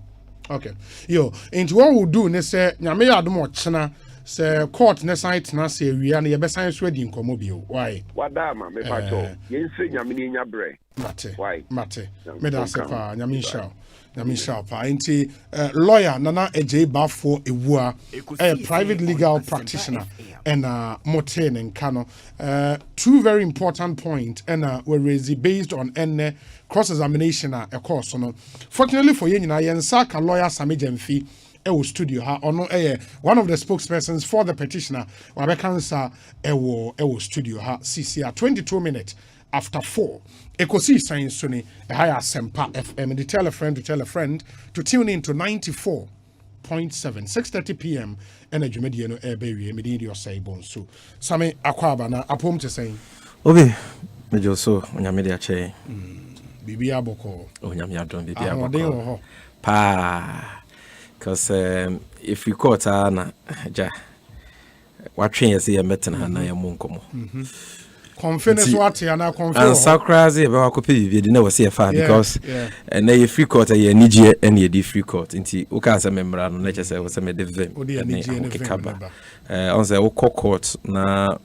Yo, into what we'll do, say, Nyame Adumo China. Say court ne site na say wi na ye be science ready nkomo bio why wadama me pacho yen se nyame nya bre mate me da sefa nyame sha pa enti lawyer nana eje bafo ewua a private legal practitioner and mote ne nkano two very important point and were raised based on cross examination a course no fortunately for yen na yen saka lawyer Samijemfi Ewo studio ha ono one of the spokespersons for the petitioner wabekansa ewo studio ha CCR 22 minutes after 4 Ekosiisen Suni Asempa FM and tell a friend to tune in to 94.7 6:30 p.m. energy media no airberry media say bonso same akwaba na apom te say obi mejo so onyamede che bibi aboko onyame adon bibi aboko pa because if you caught na ja watwe yesi ye metena na ye monkomo confidence what ya na confidence and sacrazy e be wakope bibi na wose fa because na ye free court ye nigye and ye di free court nti wo ka se memra no na chese wo se me devem na okekaba on se wo court na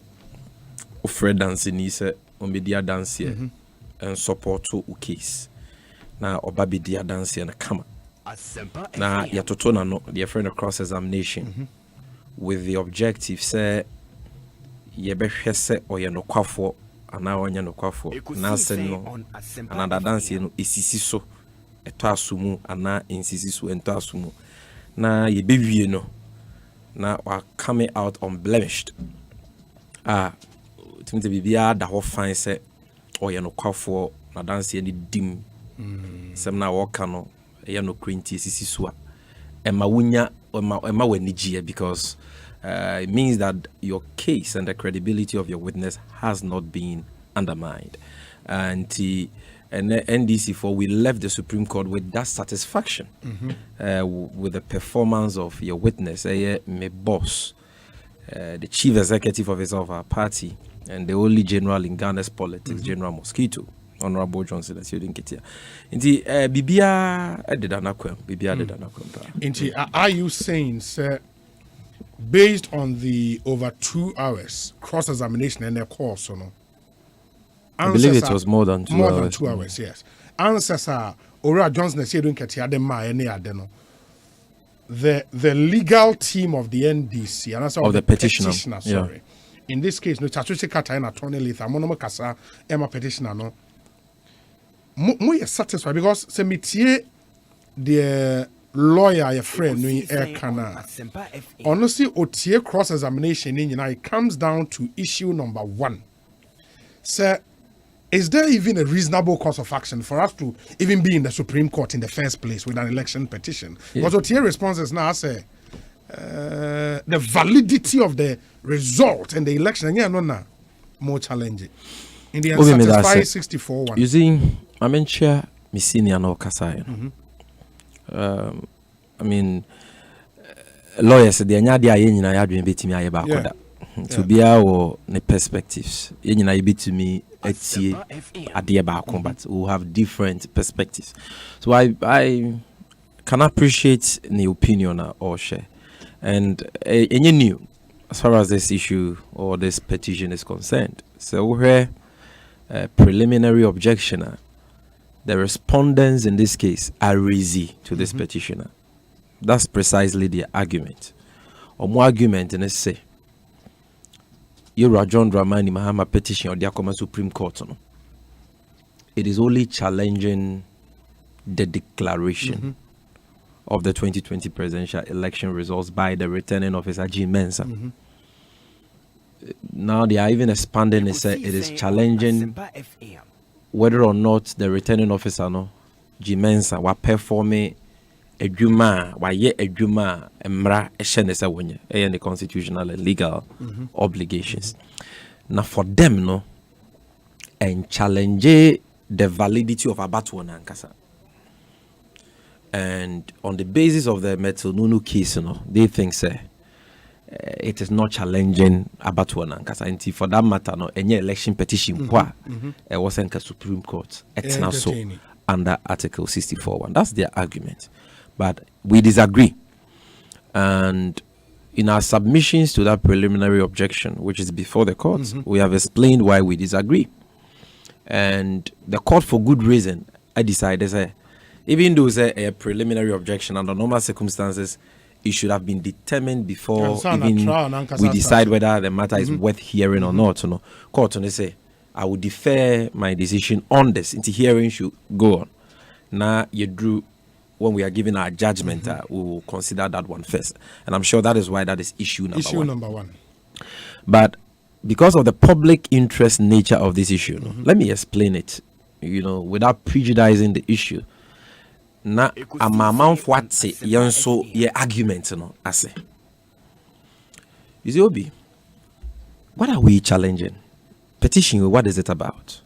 o Precedent ni se o media dance and support to case na obabi dia dance na kama na yatoto na no the friend cross examination with the objective say ye behwe se oye no kwafo ana onye no kwafo na se no another dance no esisi so eto asumu ana insisi so ento asumu na ye bewie no na wa coming out unblemished timite bibia da ho fan se oye no kwafo na dance any dim sem na waka no e no krenti sisi so a ema wunya ema wanigi because it means that your case and the credibility of your witness has not been undermined. And NDC4, we left the Supreme Court with that satisfaction with the performance of your witness, my boss, the chief executive officer of our party, and the only general in Ghana's politics, General Mosquito, Honorable Johnson, as you didn't get here. Indeed, Bibia did an aquam. Indeed, are you saying, sir, based on the over 2 hours cross examination and their course, or no? I believe it was more than 2 hours. More than 2 hours, yes. Answers are Ora Johnson said don't get any adeno. The legal team of the NDC and also of the petitioner, sorry. Yeah. In this case, no Chachuche Kata and Attorney Lith, Amonoma Kasa, Emma petitioner, no. More satisfied because Semitier the lawyer, a friend, no air canal. Honestly, Otie cross examination in it comes down to issue number 1. Sir, is there even a reasonable course of action for us to even be in the Supreme Court in the first place with an election petition? Yeah. Because Otie responses now say the validity of the result and the election, and more challenging. In the unsatisfied 64-1. You see, I mentioned Missini and Okasai. I mean, lawyers, the Anyadi Ayena Yadwin bit me Ayabakoda. To be our perspectives. Yena bit to me at Adiaba, but who have different perspectives. So I can appreciate the opinion or share. And any new as far as this issue or this petition is concerned. So we're preliminary objection. The respondents in this case are easy to this petitioner. That's precisely the argument. Or more argument in a say. You're John Dramani Mahama petition or the Supreme Court. No? It is only challenging the declaration of the 2020 presidential election results by the returning officer G. Mensa. Now they are even expanding and say it is challenging whether or not the returning officer G. Mensa were performing a juma, emra eshenesa wenye, and the constitutional and legal obligations. Now for them, and challenge the validity of Abatu Nankasa. And on the basis of the Metal Nunu case, they think it is not challenging Abatu Nankasa. And for that matter, any election petition it wasn't a Supreme Court. It's now so under Article 64.1. That's their argument. But we disagree. And in our submissions to that preliminary objection, which is before the court, we have explained why we disagree. And the court, for good reason, I decided, even though it's a preliminary objection under normal circumstances, it should have been determined before even we decide whether the matter is worth hearing or not. Court say, I will defer my decision on this until hearing should go on. Now you drew. When we are giving our judgment, we will consider that one first. And I'm sure that is why that is issue number one. But because of the public interest nature of this issue, let me explain it, without prejudicing the issue. Now, I'm amount what say, so your argument, I say. You see, Obi, what are we challenging? Petition, what is it about?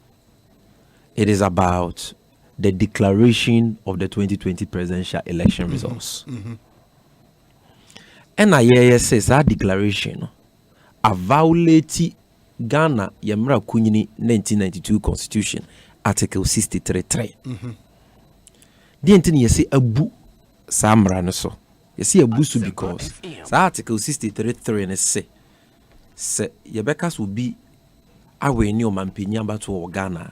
It is about the declaration of the 2020 presidential election results. And I says that declaration a violate Ghana Yamra Kunyini 1992 Constitution Article 63.3. The entity you say abu samra no so. You see abu because Article 63.3 and say Yebekas will be away new mampinyamba to Ghana.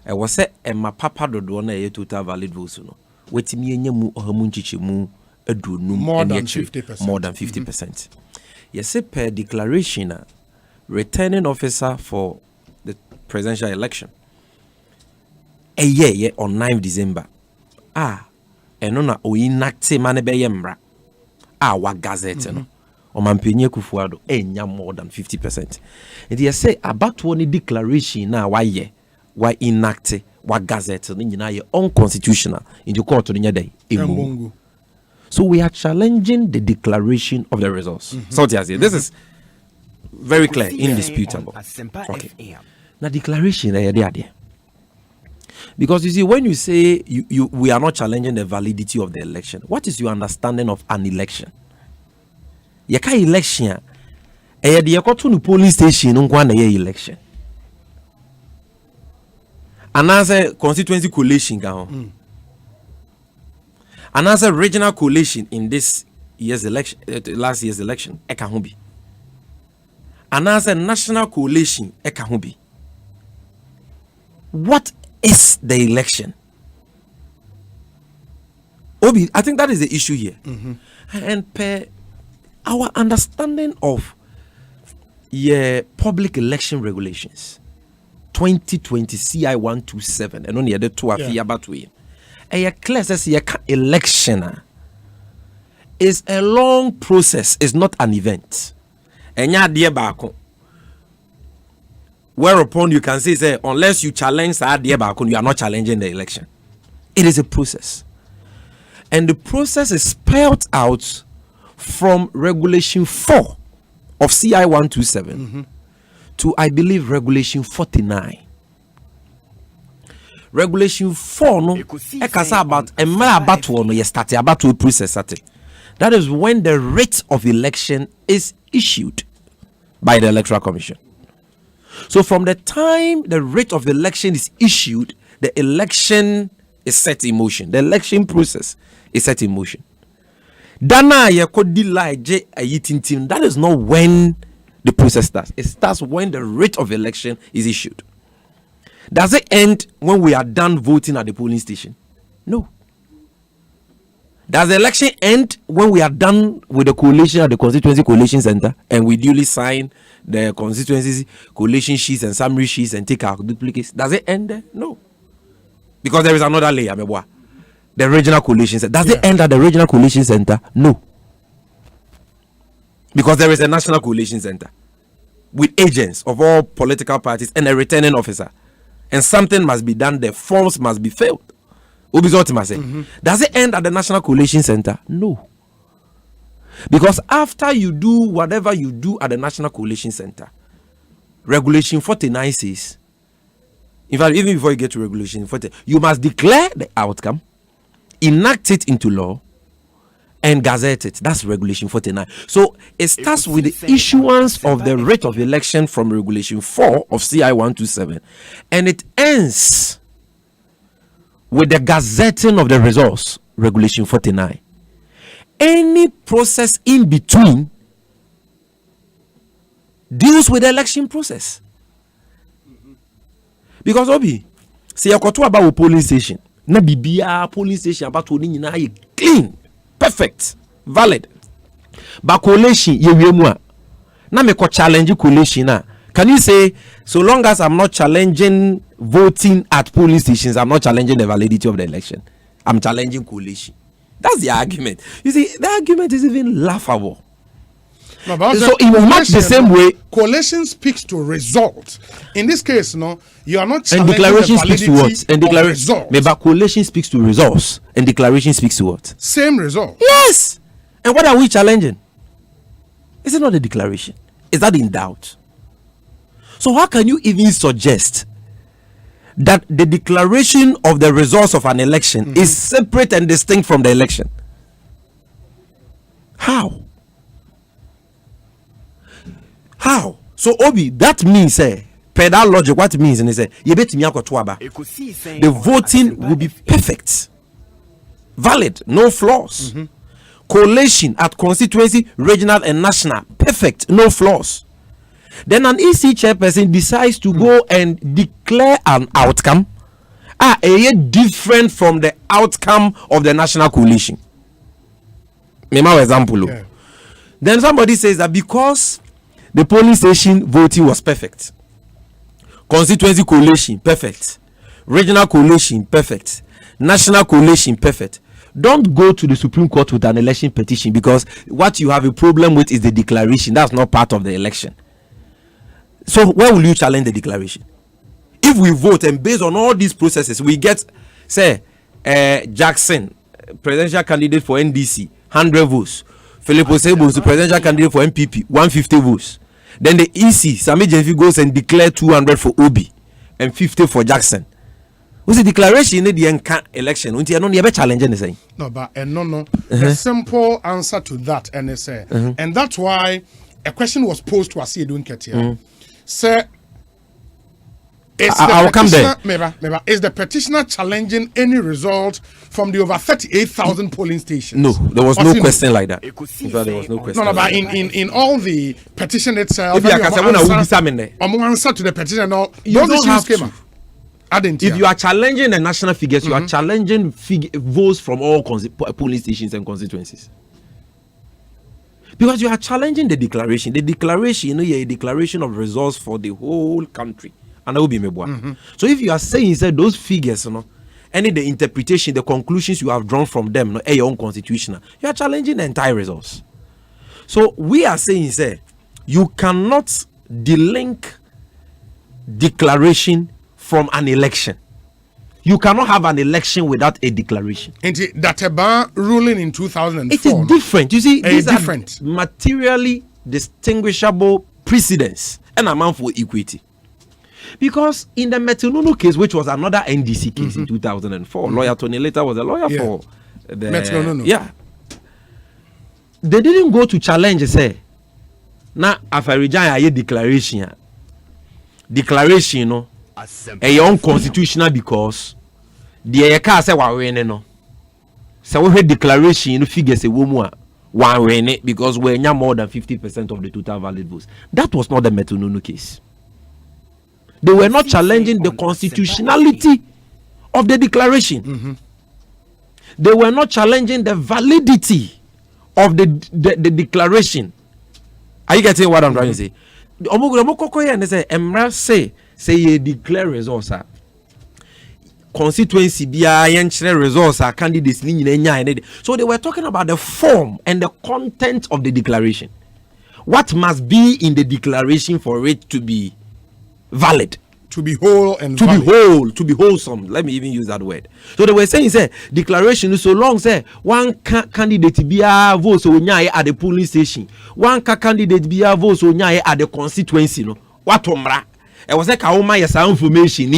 I was say Emma Papa do one a total valid votes no. Wetimi enye mu ohamunchichi mu edu num more than 50%. More than 50%. Yes, per declaration returning officer for the presidential election. A year on 9th December. Enona o inacte mane be yemra. Wa gazette no. O mampinye kufuado enya more than 50%. And they say about one declaration na why ye. Why inactive, wa gazette ni nyina ye unconstitutional in the court ni nyada emungu. So we are challenging the declaration of the results. So this is very clear, indisputable. Okay. Now declaration because you see, when you say we are not challenging the validity of the election, what is your understanding of an election? Yaka election, the police station election. Another constituency coalition, another regional coalition in this year's election, last year's election, ekahubi. Another national coalition, ekahubi. What is the election? Obi, I think that is the issue here. And per our understanding of public election regulations, 2020 CI 127, and only the two are about we. A class as election is a long process, is not an event. And ya dear bako. Whereupon you can say, unless you challenge that dear bako, you are not challenging the election. It is a process. And the process is spelled out from Regulation 4 of CI 127 to, I believe, Regulation 49. Regulation 4 no ekasa about about one yesterday about to process that. That is when the writ of election is issued by the Electoral Commission. So from the time the writ of election is issued, the election is set in motion. The election process is set in motion. That is not when the process starts. It starts when the writ of election is issued. Does it end when we are done voting at the polling station? No. Does the election end when we are done with the coalition at the constituency coalition center and we duly sign the constituency coalition sheets and summary sheets and take our duplicates? Does it end there? No. Because there is another layer. The regional coalition center. Does it end at the regional coalition center? No. Because there is a national coalition center with agents of all political parties and a returning officer. And something must be done. The forms must be filled. Does it end at the National Coalition Center? No. Because after you do whatever you do at the National Coalition Center, Regulation 49 says, in fact, even before you get to Regulation 40, you must declare the outcome, enact it into law, and gazette it. That's Regulation 49. So it starts with the issuance of the writ of election from Regulation 4 of CI 127, and it ends with the gazetting of the results, Regulation 49. Any process in between deals with the election process. Because Obi, see you talk about a polling station. Na bibia polling station about to ni clean, perfect, valid. But coalition ye wiemua. Na me ko challenge coalition na. Can you say, so long as I'm not challenging voting at polling stations, I'm not challenging the validity of the election? I'm challenging coalition. That's the argument. You see, the argument is even laughable. No, but so it will match the same way. Coalition speaks to result. In this case, no, you are not challenging and declaration the validity speaks to what? And declaration. Results. But coalition speaks to results, and declaration speaks to what? Same result. Yes. And what are we challenging? Is it not a declaration? Is that in doubt? So how can you even suggest that the declaration of the results of an election is separate and distinct from the election? How? How? So Obi, that means per that logic, what it means is the voting will be perfect, valid, no flaws. Collation at constituency, regional and national, perfect, no flaws. Then an EC chairperson decides to go and declare an outcome a different from the outcome of the national coalition. Example. Yeah. Then somebody says that because the polling station voting was perfect, constituency coalition perfect, regional coalition perfect, national coalition perfect, don't go to the Supreme Court with an election petition, because what you have a problem with is the declaration. That's not part of the election. So where will you challenge the declaration? if we vote and based on all these processes, we get, say, Jackson, presidential candidate for NDC, 100 votes. Philip Osebo, the presidential candidate for MPP, 150 votes. Then the EC, Sami Jenfi goes and declare 200 for Obi and 50 for Jackson. What's the declaration in the election? Won't you know challenging the same? No, but no. A simple answer to that, and and that's why a question was posed to us here doing Ketia. Sir, I'll come there. Is the petitioner challenging any result from the over 38,000 polling stations? No, there was no question like that. In fact, there was no question. No, but in all the petition itself, if you answer to the petition, no, those issues came up. If you are challenging the national figures, you are challenging votes from all polling stations and constituencies. Because you are challenging the declaration. The declaration, a declaration of results for the whole country. And that will be So if you are saying those figures, any the interpretation, the conclusions you have drawn from them, your own constitutional, you are challenging the entire results. So we are saying, you cannot delink declaration from an election. You cannot have an election without a declaration. And that a ruling in 2004. It is different. You see, these different. Are materially distinguishable precedents and amount for equity. Because in the Metununu case, which was another NDC case in 2004, lawyer Tony later was a lawyer for the Metununu. Yeah. They didn't go to challenge, say, now after a declaration, a unconstitutional because the car say wa win no. So we had declaration figures a woman one win it because we have more than 50% of the total valid votes. That was not the Metununu case. They were not challenging the constitutionality of the declaration. They were not challenging the validity of the declaration. Are you getting what I'm trying to say? Say you declare results. Constituency results are candidates. So they were talking about the form and the content of the declaration. What must be in the declaration for it to be valid? To be whole and to valid. Be whole, to be wholesome. Let me even use that word. So they were saying, declaration so long, one candidate be a vote so at the polling station. One candidate be a vote so at the constituency. What omra? It was like information.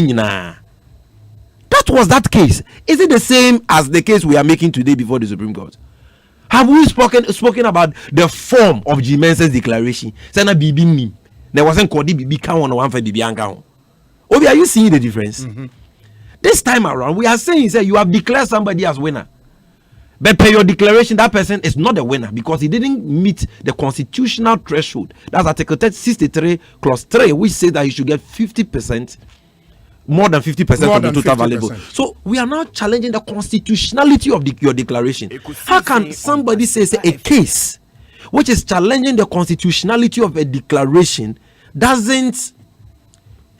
That was that case. Is it the same as the case we are making today before the Supreme Court? Have we spoken about the form of Jimenez's declaration? Sana bibi there wasn't Kodi bibi count one for bibi anka. Obi, are you seeing the difference? This time around, we are saying you have declared somebody as winner. But per your declaration, that person is not a winner because he didn't meet the constitutional threshold. That's Article 63, Clause 3, which says that you should get 50%, more than 50% of the total valid vote. So we are now challenging the constitutionality of your declaration. How can somebody say a case which is challenging the constitutionality of a declaration doesn't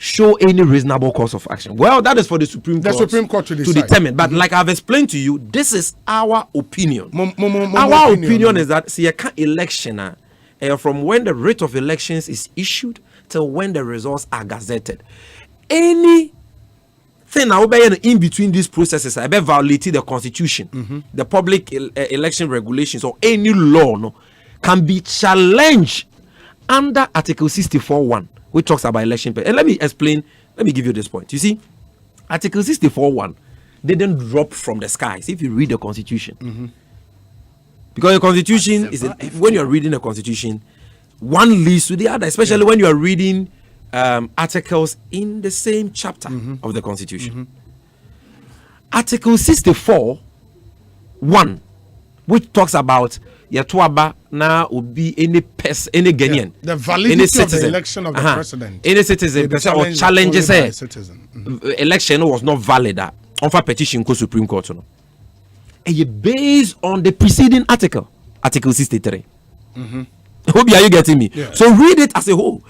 show any reasonable course of action? Well, that is for the Supreme Court to determine. But like I've explained to you, this is our opinion. Our opinion is that see a election from when the writ of elections is issued till when the results are gazetted. Anything in between these processes, I bet violating the Constitution, the public election regulations, or any law can be challenged under Article 64.1. which talks about election. And let me explain, let me give you this point. You see, Article 64.1 didn't drop from the skies if you read the Constitution. Because the Constitution is, when you're reading the Constitution, one leads to the other, especially when you are reading articles in the same chapter of the Constitution. Article 64.1, which talks about Yatuaba now would be any person, any Ghanaian, the validity of the election of the president, any citizen or challenges election was not valid. On for petition to Supreme Court, and based on the preceding article, Article 63. Hope are you getting me? Yeah. So read it as a whole.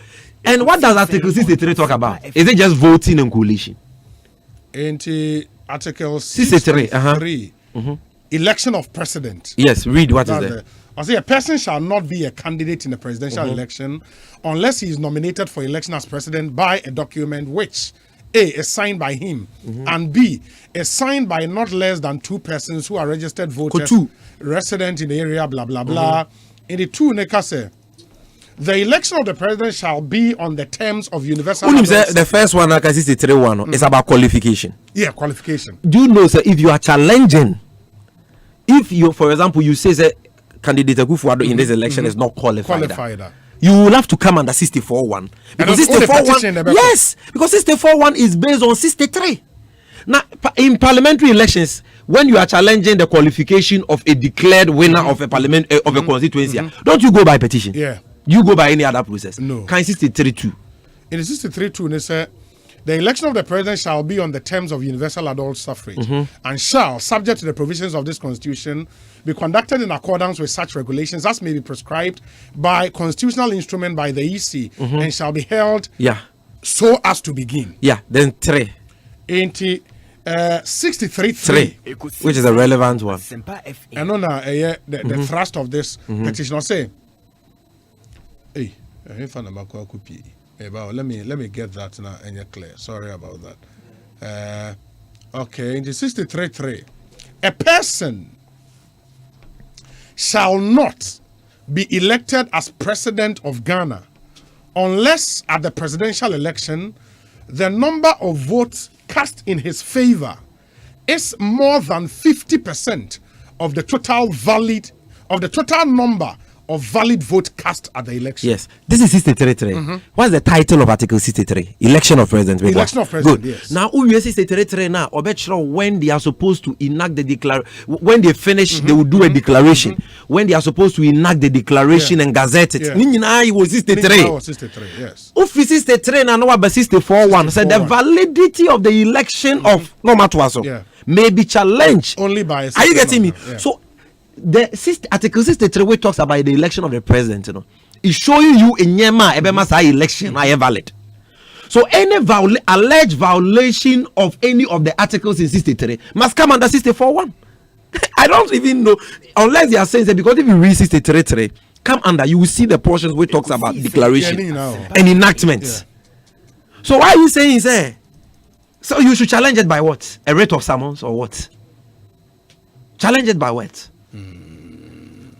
And what does Article 63 talk about? Is it just voting and coalition? Article 63. Election of president. Yes, read what is there. I say a person shall not be a candidate in a presidential election unless he is nominated for election as president by a document which A is signed by him, and B is signed by not less than 2 persons who are registered voters, resident in the area, blah blah blah. In the 2, Neka say, the election of the president shall be on the terms of universal. The first one, like I see, 3-1, is about qualification. Yeah, qualification. Do you know, sir, if you are challenging, if you, for example, you say that candidate Akufo-Addo in this election is not qualified. You will have to come under 64-1. Because 64-1, yes, because 64-1 is based on 63. Now, in parliamentary elections, when you are challenging the qualification of a declared winner of a parliament of a constituency, don't you go by petition? Yeah. You go by any other process. No. Can 63-2? In the 63-2, they say, the election of the president shall be on the terms of universal adult suffrage and shall, subject to the provisions of this constitution, be conducted in accordance with such regulations as may be prescribed by constitutional instrument by the EC and shall be held so as to begin. Yeah, then 3. 63-3, which is a relevant one. And on the thrust of this petition, I'll say, hey, let me get that now and you're clear. Sorry about that. Okay, in the 63-3, a person shall not be elected as president of Ghana unless at the presidential election the number of votes cast in his favor is more than 50% of the total number of valid vote cast at the election. Yes, this is 63-3. What's the title of Article 63? Election of President. Election of President. Good. Yes. Now, 63-3 now. When they are supposed to enact the declaration, when they finish, they will do a declaration. When they are supposed to enact the declaration and gazette it. It was 63. Was 63. Yes. If 63 now, no, but 64-1 said the validity of the election of no matter what may be challenged only by. Are you getting me? Yeah. So. The Article 63 which talks about the election of the president, you know, is showing you in Yema Ebema election are valid. So any alleged violation of any of the articles in 63 must come under 64-1. I don't even know unless they are saying that, because if you read 63-3, come under, you will see the portions which talks about declaration and enactments. So why are you saying say? So you should challenge it by what? A writ of summons or what? Challenge it by what?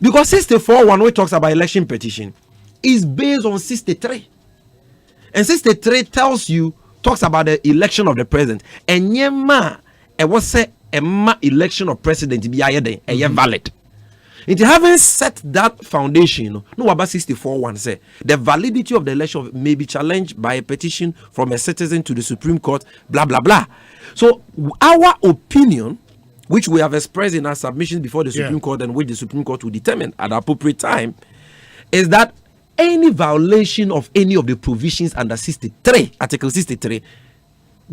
Because 64-1 which talks about election petition is based on 63. And 63 talks about the election of the president. And yema was say a election of president be valid. It having set that foundation, no about 64-1 say the validity of the election may be challenged by a petition from a citizen to the Supreme Court, blah blah blah. So our opinion, which we have expressed in our submissions before the Supreme Court and which the Supreme Court will determine at the appropriate time, is that any violation of any of the provisions under 63, Article 63,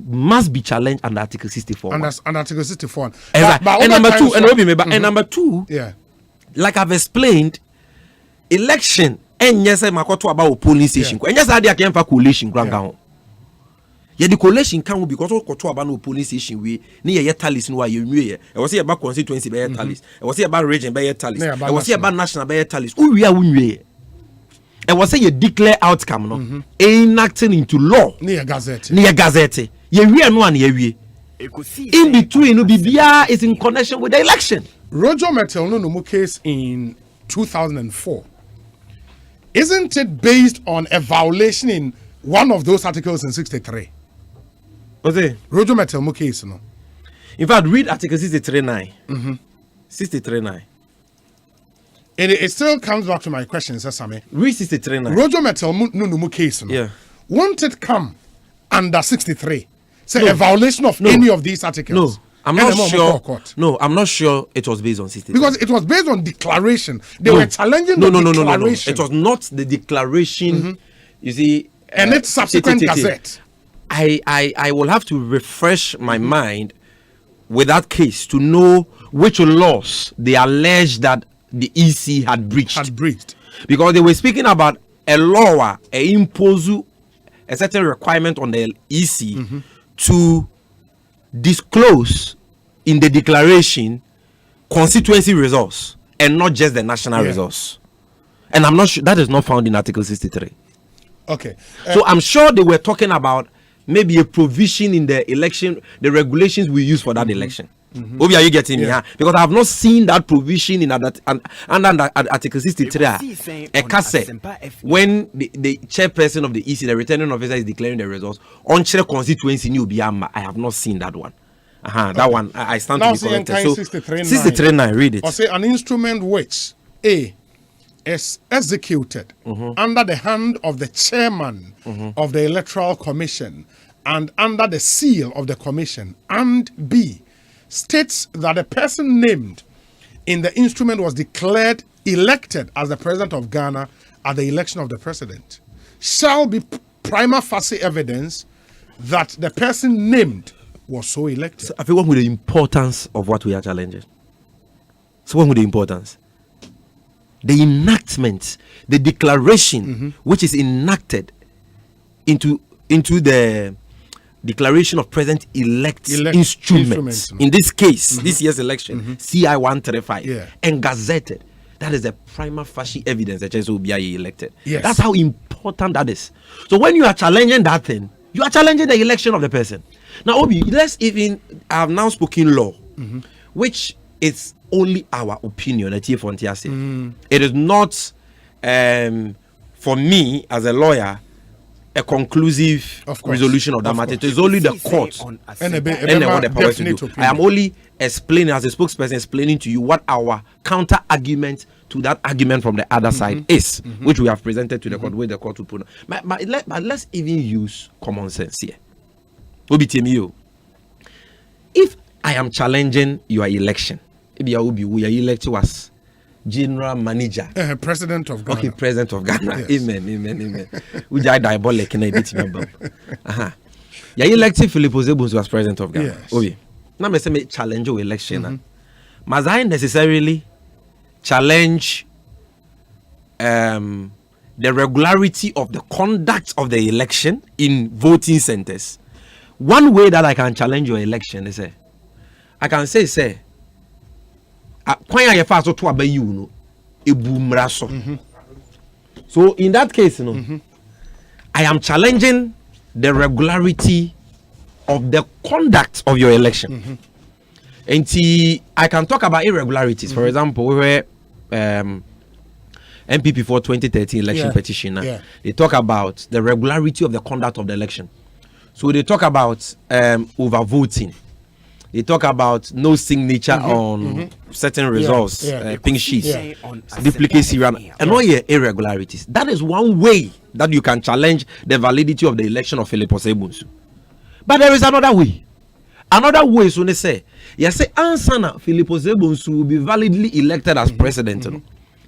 must be challenged under Article 64. Under Article 64. And number two, like I've explained, election, and yes, I'm about polling station. And yes, I can't for coalition ground. Yeah, the coalition can because of no police station we near tallies no you I was here about constituency by tallies. I was here about region by tallies. I was here about national by tallies. We are I was say you declare outcome no enacting into law near gazette. Yeah, we are no and we in between no bibia is in connection with the election. Roger Metel no case in 2004. Isn't it based on a violation in one of those articles in 63? What's it? Roger Metel case, no. In fact, read Article 63.9. 63.9. And it still comes back to my question, Sasame. Read 63.9. Roger Metel no case, no. Yeah. Won't it come under 63? Say a violation of any of these articles? No. I'm not sure. No, I'm not sure it was based on 63. Because it was based on declaration. They were challenging the declaration. It was not the declaration. You see, and its subsequent gazette. I will have to refresh my mind with that case to know which laws they allege that the EC had breached. Because they were speaking about a law, impose a certain requirement on the EC to disclose in the declaration constituency results and not just the national results. And I'm not sure that is not found in Article 63. Okay. So I'm sure they were talking about maybe a provision in the election, the regulations we use for that election. Obi, are you getting me? Because I have not seen that provision in under Article 63. When the chairperson of the EC, the returning officer, is declaring the results on chair constituency new Biama, I have not seen that one. That one I stand to be corrected. So 63.9, read it. Or say an instrument which A is executed under the hand of the chairman of the Electoral Commission and under the seal of the commission, and B states that the person named in the instrument was declared elected as the president of Ghana at the election of the president, shall be prima facie evidence that the person named was so elected. So I feel what with the importance of what we are challenging. So what with the importance? The enactment, the declaration which is enacted into the declaration of president-elect instruments. In this case, this year's election, CI 135, and gazetted. That is the prima facie evidence that Jesus will be elected. That's how important that is. So when you are challenging that thing, you are challenging the election of the person. Now, Obi, let's even, I have now spoken law, which is only our opinion at Fontiase. It is not, for me as a lawyer, a conclusive resolution of that matter. It is only the court and the powers to do. I am only explaining, as a spokesperson, explaining to you what our counter argument to that argument from the other side is, which we have presented to the court, with the court to put. But let's even use common sense here. If I am challenging your election, we are elected as general manager, president of Ghana. Okay, president of Ghana. Yes. Amen. We are diabolic in a bit. You elected Philip Ozebunsu as president of Ghana. Yes. Okay. Now me say me challenge your election. Must I necessarily challenge the regularity of the conduct of the election in voting centers? One way that I can challenge your election is I can say so in that case, I am challenging the regularity of the conduct of your election. And I can talk about irregularities. For example, where MPP for 2013 election petitioner, they talk about the regularity of the conduct of the election. So they talk about overvoting. They talk about no signature on certain results, pink sheets, duplicacy, and all your irregularities. That is one way that you can challenge the validity of the election of Philip Ozebunsu. But there is another way. Another way is when they say, Ansana Philip Ozebunsu will be validly elected as president.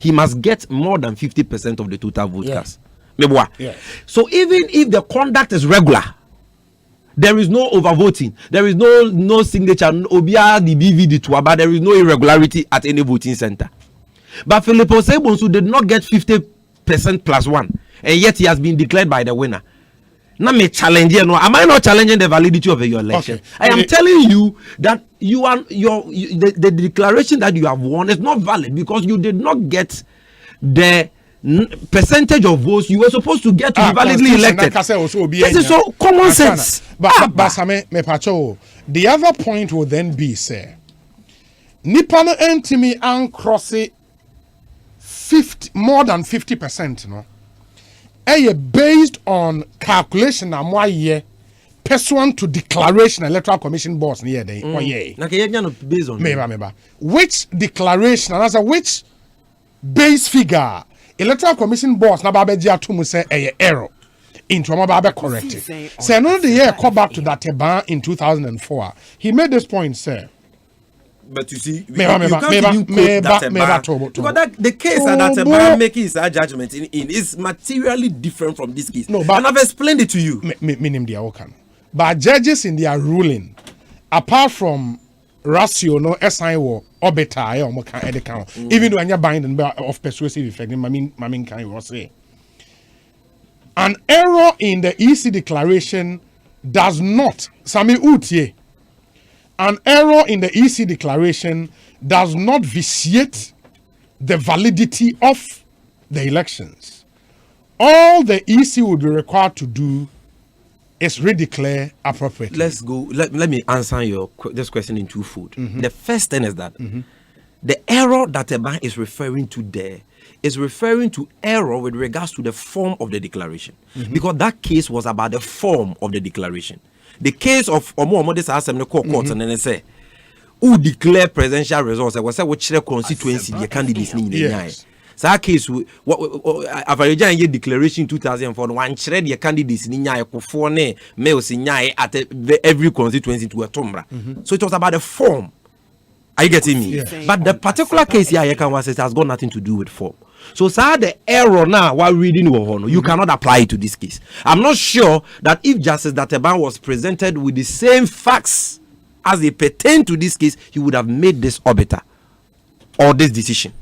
He must get more than 50% of the total vote cast. So even if the conduct is regular, there is no overvoting. There is no signature. Obia the BVD but there is no irregularity at any voting center. But Philip Ozebunsu did not get 50% plus one, and yet he has been declared by the winner. Now me challenge you. Am I not challenging the validity of your election? I am telling you that the declaration that you have won is not valid because you did not get the percentage of votes you were supposed to get to be validly elected. This is so common sense. But the other point will then be, sir, Nipano entimi and cross more than 50%, no? Based on calculation and why ye pursuant to declaration electoral commission boss near day or ye. Based on which declaration and as a which base figure electoral commission boss na babeji atumu say error into babe corrected. Say another year call back to that ban in 2004. He made this point, sir. But you see, you can't even quote that because the case that ban making his judgment in is materially different from this case. No, but and I've explained it to you. But judges in their ruling, apart from ratio no SIO orbiter or can even though you're binding of persuasive effect, mamin can you say an error in the EC declaration does not Sami Utie. An error in the EC declaration does not vitiate the validity of the elections. All the EC will be required to do is redeclare appropriate? Let's go. Let me answer this question in twofold. The first thing is that the error that a bank is referring to there is referring to error with regards to the form of the declaration, because that case was about the form of the declaration. The case of Omo this Asempa court and then they say who declare presidential results. I was say which constituency the candidates need. So that case, I've declaration 2004. One shred the candidates in Nyaya for ne males in Nyaya at every constituency to a tomra. So it was about the form. Are you getting me? Yes. But the particular case here, it has got nothing to do with form. So, sir, the error now while reading you cannot apply it to this case. I'm not sure that if Justice Dateban was presented with the same facts as they pertain to this case, he would have made this arbiter or this decision.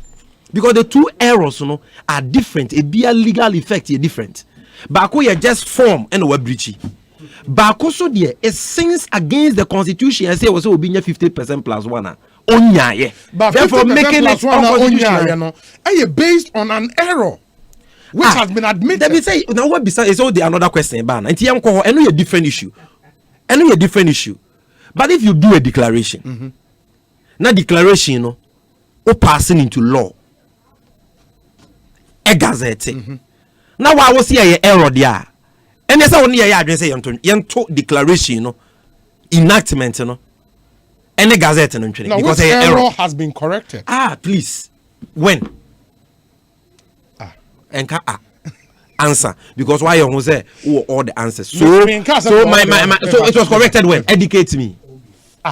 Because the two errors, are different. A be a legal effect is different. Bako you just form and we breachy. Bako so there it sins against the constitution and say was will be 50% plus one. Onya, but therefore making it unconstitutional. Based on an error which has been admitted. Let me say now what besides is all the another question ban. And I know a different issue. But if you do a declaration, now declaration, or passing into law. A gazette. Now I was here error there. And yes, I only address a declaration, enactment, and a gazette. Now, because error has been corrected. Please. When? And answer. Because why you say all the answers. So it was corrected when? Educate me.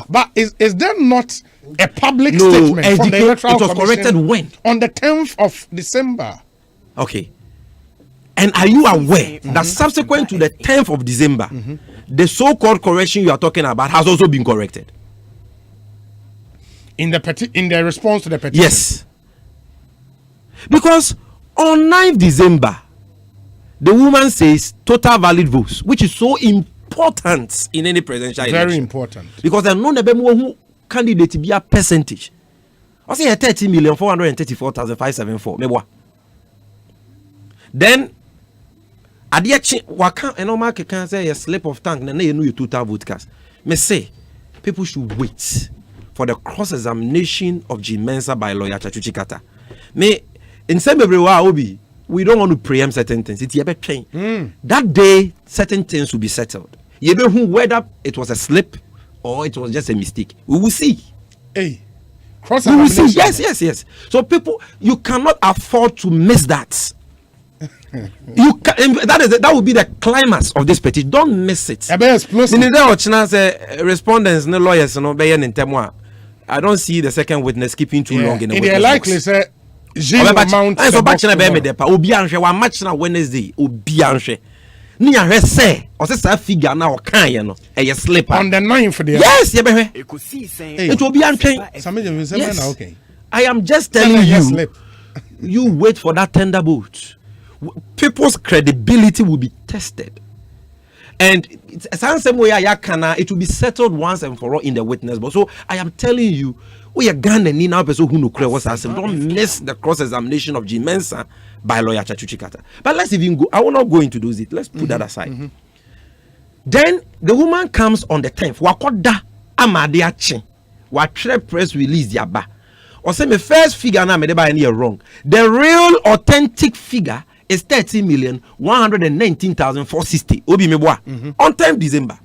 But is there not a public statement from the Electoral Commission? It was corrected when? On the 10th of December. Okay. And are you aware that subsequent to the 10th of December, the so-called correction you are talking about has also been corrected? In the response to the petition? Yes. Because on 9th December, the woman says total valid votes, which is so important in any presidential election. Very important. Because there are no who candidate to be a percentage. I say 30,434,574. Then waka normal can say a slip of tongue and you know your total vote cast. Me say people should wait for the cross-examination of G Mensa by lawyer Chachuchi Kata. Me in some everywhere obi we don't want to preempt certain things. It's a train. That day certain things will be settled. You know whether it was a slip or it was just a mistake. We will see. Hey. We will see. Yes. So people, you cannot afford to miss that. That will be the climax of this petition. Don't miss it. Respondents, no lawyers, no I don't see the second witness keeping too long in the witness likely say amount so Wednesday say figure now no slip on the 9th. Yes, it will be okay. I am just telling you, you wait for that tender vote. People's credibility will be tested, and it will be settled once and for all in the witness box. So I am telling you, we are Ghana now person who don't miss the cross-examination of G Mensa by lawyer Chachuchi Kata. But let's even go. I will not go into those. Let's put that aside. Then the woman comes on the 10th. Wakoda amadiachi. Watre press release yaba. Or say my first figure now me dey buy any wrong. The real authentic figure is 30,119,460. Obi meboa. On 10th December.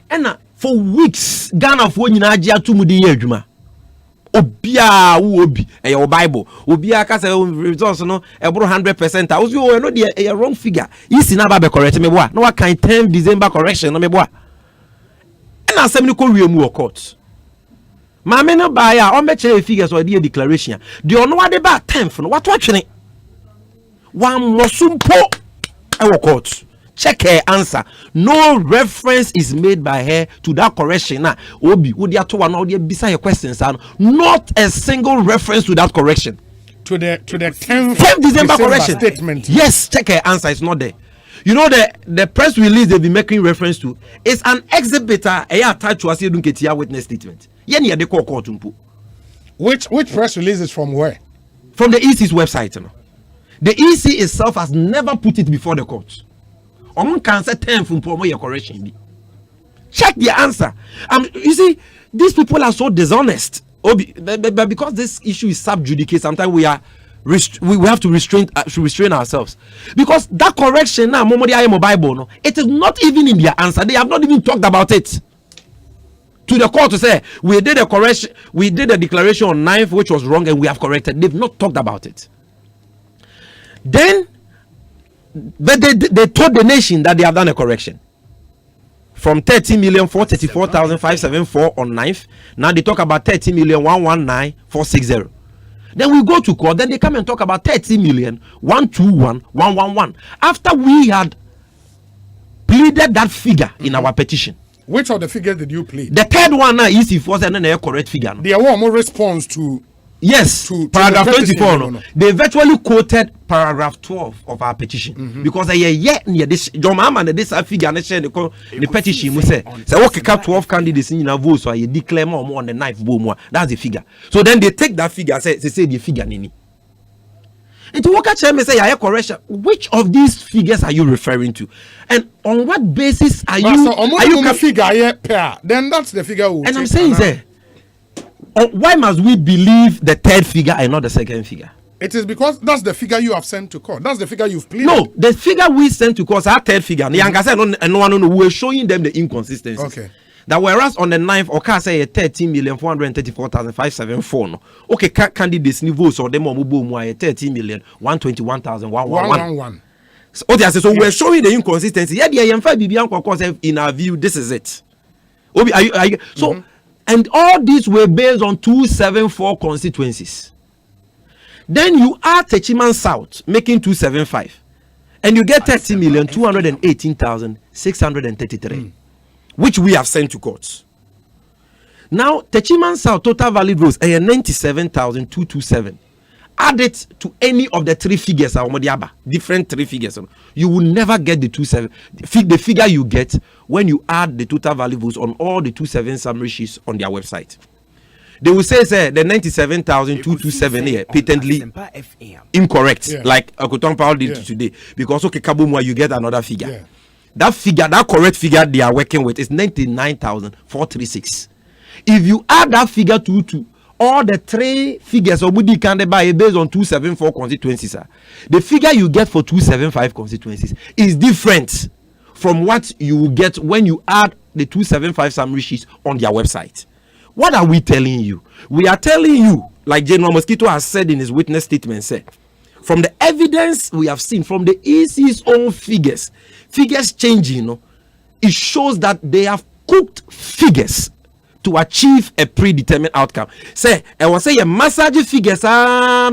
And for weeks, Ghana for nyina agye atumudi ye adwuma. Obia wo obi e your Bible. Obia ka say results no e bro 100%. I was you no dey wrong figure. Isi na ba be correct meboa. No wa kan 10th December correction no meboa. And asem ni ko wie mu court. Ma me no ba ya o me chere figures or dey declaration. The ono wa dey ba 10th no what twene. One mosumpo e court. Check her answer. No reference is made by her to that correction. Now, Obi, would you to one audio beside your questions? Not a single reference to that correction. To the 10th December correction statement. Yes, check her answer. It's not there. You know the press release they've been making reference to is an exhibitor attached to a witness statement. Which press release is from where? From the EC's website. The EC itself has never put it before the court. Omo can say 10 from your correction be. Check the answer. You see, these people are so dishonest. But because this issue is sub judice, sometimes we have to restrain ourselves. Because that correction now, Bible, no, it is not even in their answer. They have not even talked about it. To the court to say, we did a correction, we did a declaration on 9th, which was wrong, and we have corrected. They've not talked about it. Then, but they told the nation that they have done a correction. From 30,434,574 on 9th, now they talk about 30,119,460. Then we go to court, then they come and talk about 30,121,111. After we had pleaded that figure in our petition. Which of the figures did you plead? The third one now is if was a correct figure. They are one more response to. Yes, to paragraph 24. No. They virtually quoted paragraph 12 of our petition because this John Mama this figure the petition we say okay, cap 12 candidates in a vote, so I declare more on the 9th boom. That's the figure. So then they take that figure, say the figure nini. And to work at me say I correction. Which of these figures are you referring to, and on what basis are you figure pair? Then that's the figure. And I'm saying say, why must we believe the third figure and not the second figure? It is because that's the figure you have sent to court. That's the figure you've pleaded. No, the figure we sent to court is our third figure. We were showing them the inconsistencies. Okay. That whereas on the 9th, or say 13,434,574. No. Okay, candidates votes or them 13,121,111. So we're showing the inconsistency. In our view, this is it. So, and all these were based on 274 constituencies. Then you add Techiman South, making 275, and you get 30,218,633, which we have sent to courts. Now, Techiman South total valid votes are 97,227. Add it to any of the three figures, different three figures. You will never get the 27. The figure you get when you add the total valid votes on all the 27 summary sheets on their website. They will say the 97,227 here patently incorrect, like Akotong Powell did today, because Kabumwa you get another figure. Yeah. That figure, that correct figure they are working with is 99,436. If you add that figure to all the three figures of Mudi Kandeba based on 274 constituencies, the figure you get for 275 constituencies is different from what you will get when you add the 275 summary sheets on their website. What are we telling you? We are telling you, like General Mosquito has said in his witness statement, from the evidence we have seen, from the EC's own figures changing, it shows that they have cooked figures to achieve a predetermined outcome. I was saying a massage figures that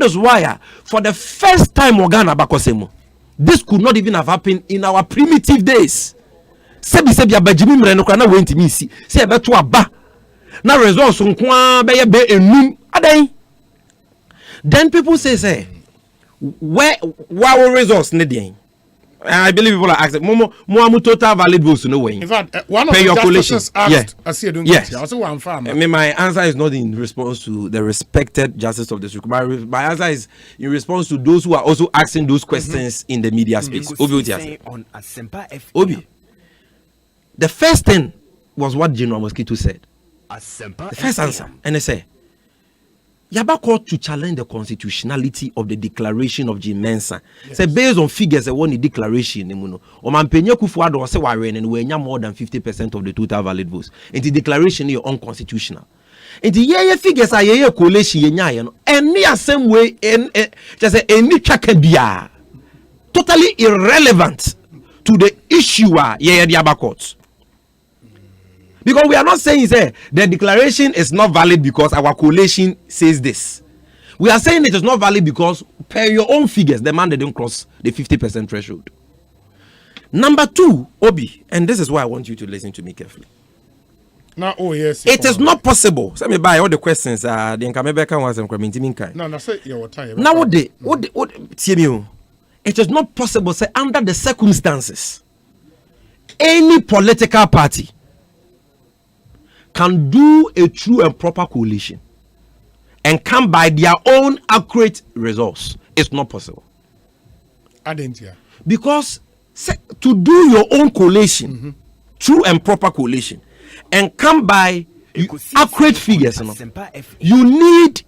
is why for the first time this could not even have happened in our primitive days. Then people say where results needing. I believe people are asking more total valid votes no way. In fact, one of the justices asked, my answer is not in response to the respected justice of the Supreme. My answer is in response to those who are also asking those questions in the media space. Obi. The first thing was what General Mosquito said. The first answer, and they say, Yaba court to challenge the constitutionality of the declaration of Jim Mensah. Say based on figures that won the declaration, Omampenyo Kufuado say and we more than 50% of the total valid votes. And the declaration is unconstitutional. And the figures are a coalition and near same way in just any chakabia totally irrelevant to the issue the Yaba court. Because we are not saying the declaration is not valid because our coalition says this. We are saying it is not valid because per your own figures, the man didn't cross the 50% threshold. Number two, Obi, and this is why I want you to listen to me carefully. Now, it is not possible. Let me buy all the questions. Now, it is not possible. Say under the circumstances, any political party can do a true and proper coalition and come by their own accurate results. It's not possible. Because to do your own collation, true and proper collation, and come by accurate figures, you need,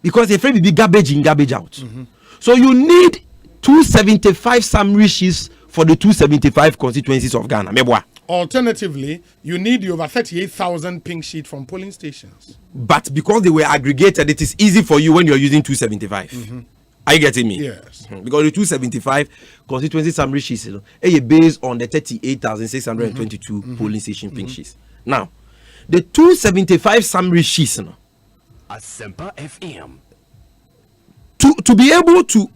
because if it be garbage in, garbage out. So you need 275 summary sheets for the 275 constituencies of Ghana. Alternatively, you need the over 38,000 pink sheet from polling stations. But because they were aggregated, it is easy for you when you're using 275. Are you getting me? Yes. Because the 275 constituency summary sheets is based on the 38,622 polling station pink sheets. Now, the 275 summary sheets, Asempa FM. To be able to,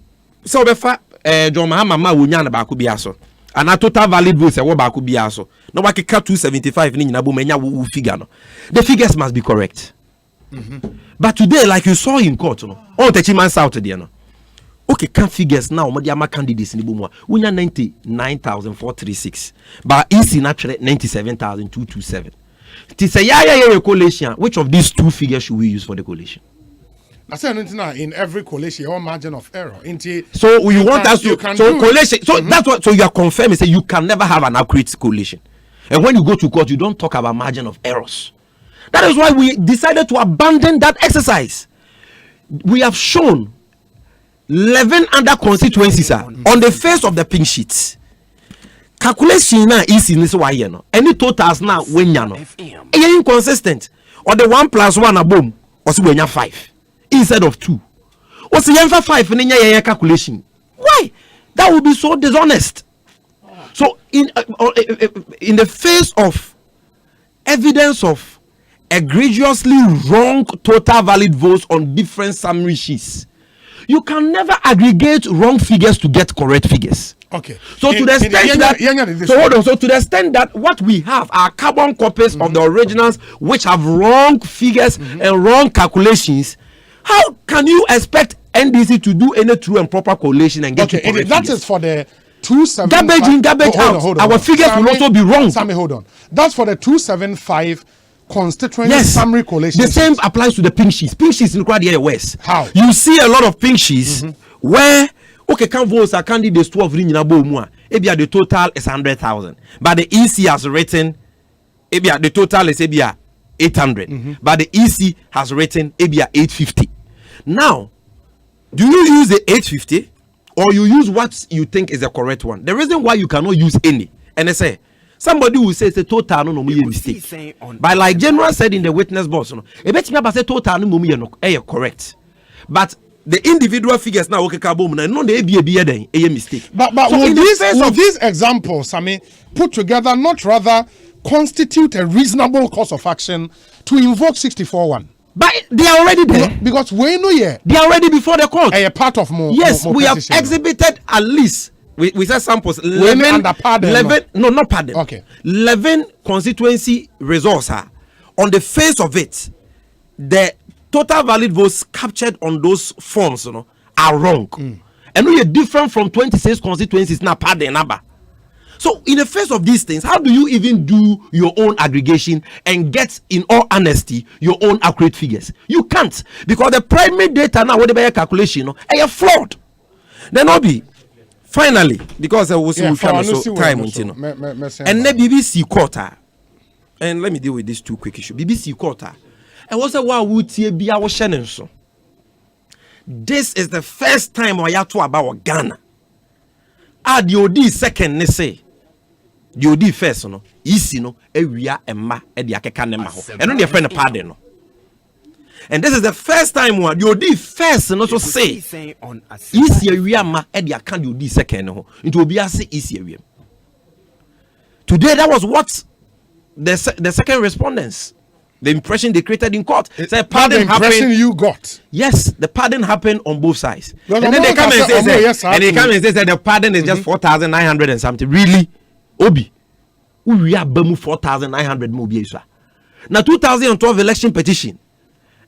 so John Mahama wunyana ba kubi aso. And a total valid votes e wo ba kubi aso. No wa keka 275 ni nyina bo menya wo figure no. The figures must be correct. But today, like you saw in court, all the man south there no. Okay, can figures now mo dia candidates ni bo mu a. Wunya 99,436. But EC naturally 97,227. It say yeah collation. Which of these two figures should we use for the collation? I said in every collation, your margin of error. So you want us to collation. So that's what. So you are confirming. Say you can never have an accurate collation. And when you go to court, you don't talk about margin of errors. That is why we decided to abandon that exercise. We have shown 11 other constituencies on the face of the pink sheets. Calculation now is in this way, no. Any totals now when you know, inconsistent. Or the 1 + 1 a boom, or so when you 5 instead of 2. What's the answer 5 in your calculation? Why? That would be so dishonest. So in the face of evidence of egregiously wrong total valid votes on different summary sheets, you can never aggregate wrong figures to get correct figures. Okay. So to the extent that what we have are carbon copies of the originals which have wrong figures and wrong calculations, how can you expect NDC to do any true and proper collation and get correct figures? That is for the 275. Garbage in, garbage out. Hold on. Our figures will also be wrong. Sammy, hold on. That's for the 275 constituency summary collation. The same applies to the pink sheets. Pink sheets in the West. How? You see a lot of pink sheets where can votes are candidates 12 the total is 100,000. But the EC has written the total is 800. But the EC has written 850. Now, do you use the 850 or you use what you think is the correct one? The reason why you cannot use any, and I say somebody will say it's a total no mistake. But like General said in the witness box, say total no correct. But the individual figures now no they be a mistake. But so would these examples, I mean, put together not rather constitute a reasonable course of action to invoke 64-1? But they are already there. Because we know they are already before the court. A part of more. Yes, more we have exhibited at least. We said samples 11 no, not pardon. Okay. 11 constituency results are on the face of it. The total valid votes captured on those forms, are wrong. And we are different from 26 constituencies now pardon number. So in the face of these things, how do you even do your own aggregation and get, in all honesty, your own accurate figures? You can't, because the primary data now, whatever your calculation, are flawed. Then Obi, finally, because I was time, and the BBC quarter, and let me deal with these two quick issues. BBC quarter, and what's a wow would be our channel so. This is the first time we have to about Ghana. The OD second, they say. The OD first, easy, area and ma, and the akeka nema ho. And only a friend pardon, no. And this is the first time the OD first, and also say, easy area ma, and the account the OD second, no. It will be a say easy area. Today, that was what the second respondents, the impression they created in court. Said pardon the impression you got. Yes, the pardon happened on both sides. And then they come and say, that the pardon is just 4,900 and something. Really? Obi, we are 4,900 more. Now 2012 election petition,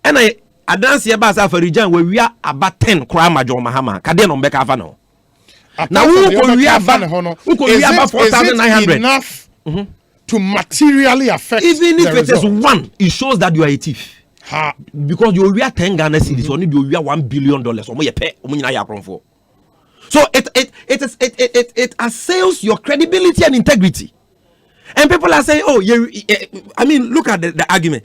and I dance here by for region where we are about 10 crime major Mahama. Kaden on Becca Fano. Now who we are about 4,900 enough to materially affect, even if it is one, it shows that you are a thief. Because you are 10 Ghana cedis, only you are $1 billion. So it assails your credibility and integrity. And people are saying, oh, I mean, look at the argument.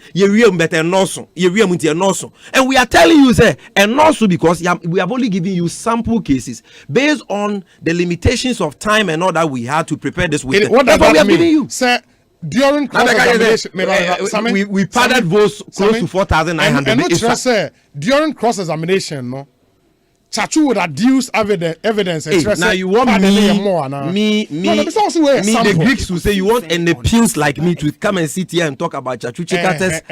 And we are telling you, say, and also because we have only given you sample cases based on the limitations of time and all that we had to prepare this witness. That's what we are giving you. Sir, during cross-examination, we padded votes close to 4,900. And not just say, during cross-examination, no? Chachu would adduce evidence. Now you want me, the Greeks will say you want an appeals like me to come and sit here and talk about Chachu Chikates.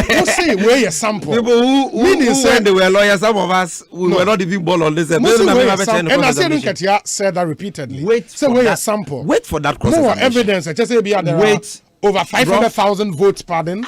You see where your sample. People who when they were lawyers, some of us we were not even born on this. And I said that repeatedly. Wait for where your sample. Wait for that cross-examination. More evidence. I just say wait over 500,000 votes. Pardon.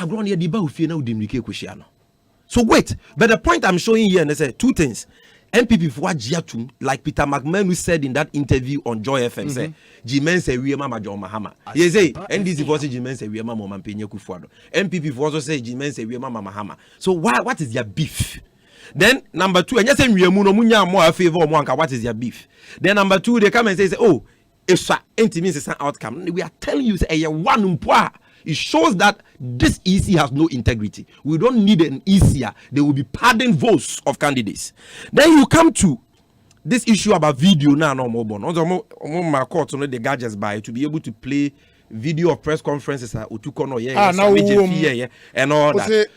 So wait, but the point I'm showing here, and I say two things. MPP for Jiatum, like Peter McMahon said in that interview on Joy FM, say Jimen say we mama John Mahama. He say NDC for Jimen say we mama Mampenye Kufuado. MPP for also say Jimen say we mama Mahama. So what is their beef? Then number two, and you say we munya more favor Mwanka, what is their beef? Then number two, they come and say, oh, it's an means an outcome. We are telling you, say one umpwa. It shows that this EC has no integrity. We don't need an ECR. There will be pardoned votes of candidates. Then you come to this issue about video now. No more born. My court the gadgets by to be able to play video of press conferences. And all that.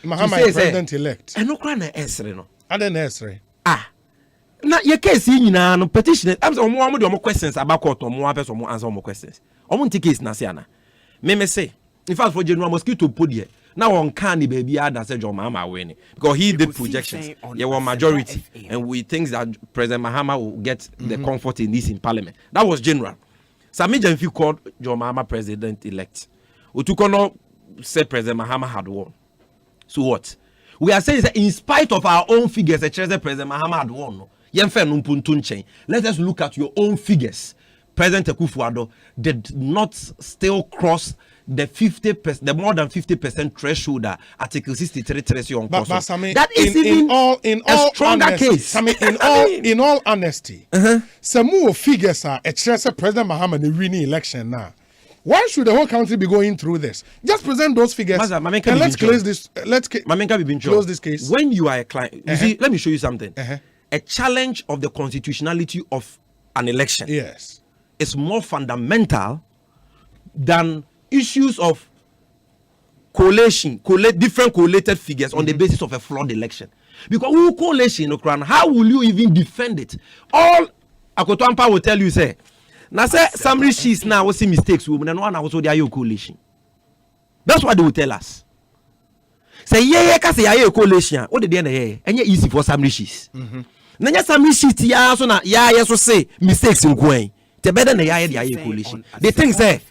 Mahama is president elect. And no crime esre no. Aden esre. Now your case no petitioner. I'm more questions about court or more person more answer more questions. Take case na siana. Me say. In fact, for General Mosquito put here, now on canny baby, I said John Mahama winning because he did projections. There were majority, and we think that President Mahama will get the comfort in this in Parliament. That was General. Sami Jenfi called John Mahama president elect. Utukono said President Mahama had won. So what? We are saying that in spite of our own figures, President Mahama had won. Let us look at your own figures. President Akufo-Addo did not still cross the 50%, the more than 50% threshold that Article 63 threshold. That is in all stronger honesty, case. In all honesty, some more figures are President Mahama the winning election now. Why should the whole country be going through this? Just present those figures and let's close this. Close this case. When you are a client, you see, let me show you something. A challenge of the constitutionality of an election. Yes. Is more fundamental than issues of different collated figures on the basis of a flawed election. Because who collation, how will you even defend it? All Akotampa will tell you, say, now say some sheets now will see mistakes, women and one also they are coalition. That's what they will tell us. Say, yeah, cause they are coalition. What did they say? And yet easy for some sheets. Nanya some sheets, yeah, so now, yeah, yes, so say mistakes in Queen. Better than the coalition. They think say,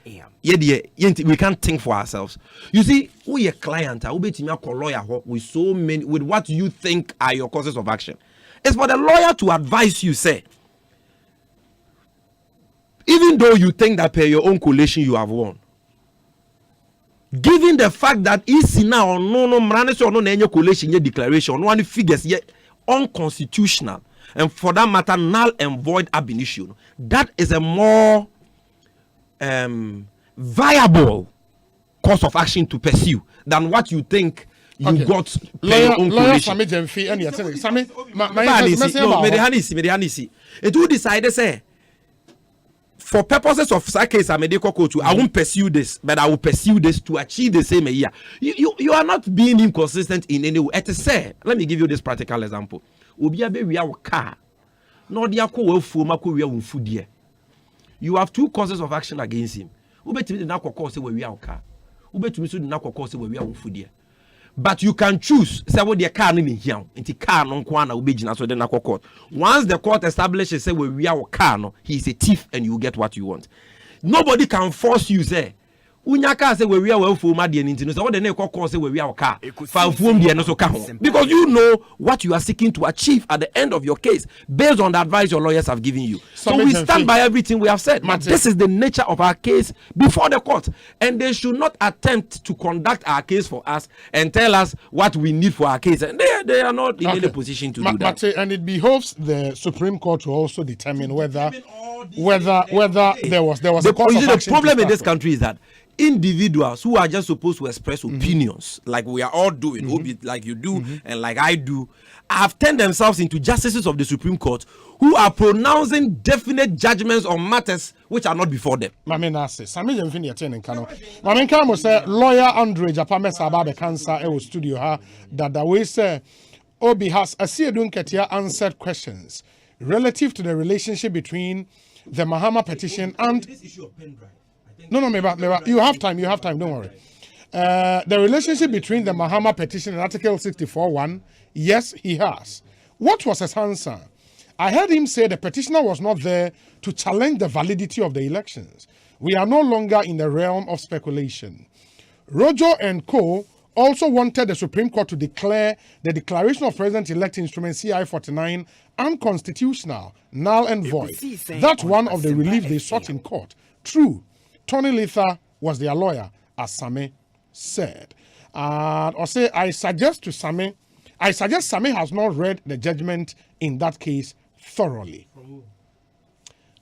we can't think for ourselves. You see, we a client, we be a lawyer with so many with what you think are your causes of action. It's for the lawyer to advise you, say, even though you think that per your own coalition you have won, given the fact that is now no coalition declaration, one figures yet unconstitutional. And for that matter, null and void ab initio. That is a more viable course of action to pursue than what you think you got. Lawyer Sami Jenfi, it will decide say for purposes of that case, I won't pursue this, but I will pursue this to achieve the same year. You are not being inconsistent in any way. Let me give you this practical example. You have two causes of action against him. But you can choose. Once the court establishes he is a thief and you get what you want. Nobody can force you say Unyaka say we are well for mad and into so the call say we are car. Because you know what you are seeking to achieve at the end of your case based on the advice your lawyers have given you. So we stand by everything we have said. But this is the nature of our case before the court. And they should not attempt to conduct our case for us and tell us what we need for our case. And they are not in any position to do that. And it behoves the Supreme Court to also determine whether there was a cause of action. The problem in this country is that individuals who are just supposed to express opinions, like we are all doing, like you do and like I do, have turned themselves into justices of the Supreme Court who are pronouncing definite judgments on matters which are not before them. Lawyer Andre Japame Sababe Cancer e studio ha that the way say Obi has a Siedun Ketia answered questions relative to the relationship between the Mahama petition and No, you have time, don't worry. The relationship between the Mahama petition and Article 64.1, yes, he has. What was his answer? I heard him say the petitioner was not there to challenge the validity of the elections. We are no longer in the realm of speculation. Rojo and Co. also wanted the Supreme Court to declare the Declaration of President-elect Instrument CI-49 unconstitutional, null and void. That's one of the relief they sought in court. True. Tony Litha was their lawyer, as Same said. I suggest Same has not read the judgment in that case thoroughly.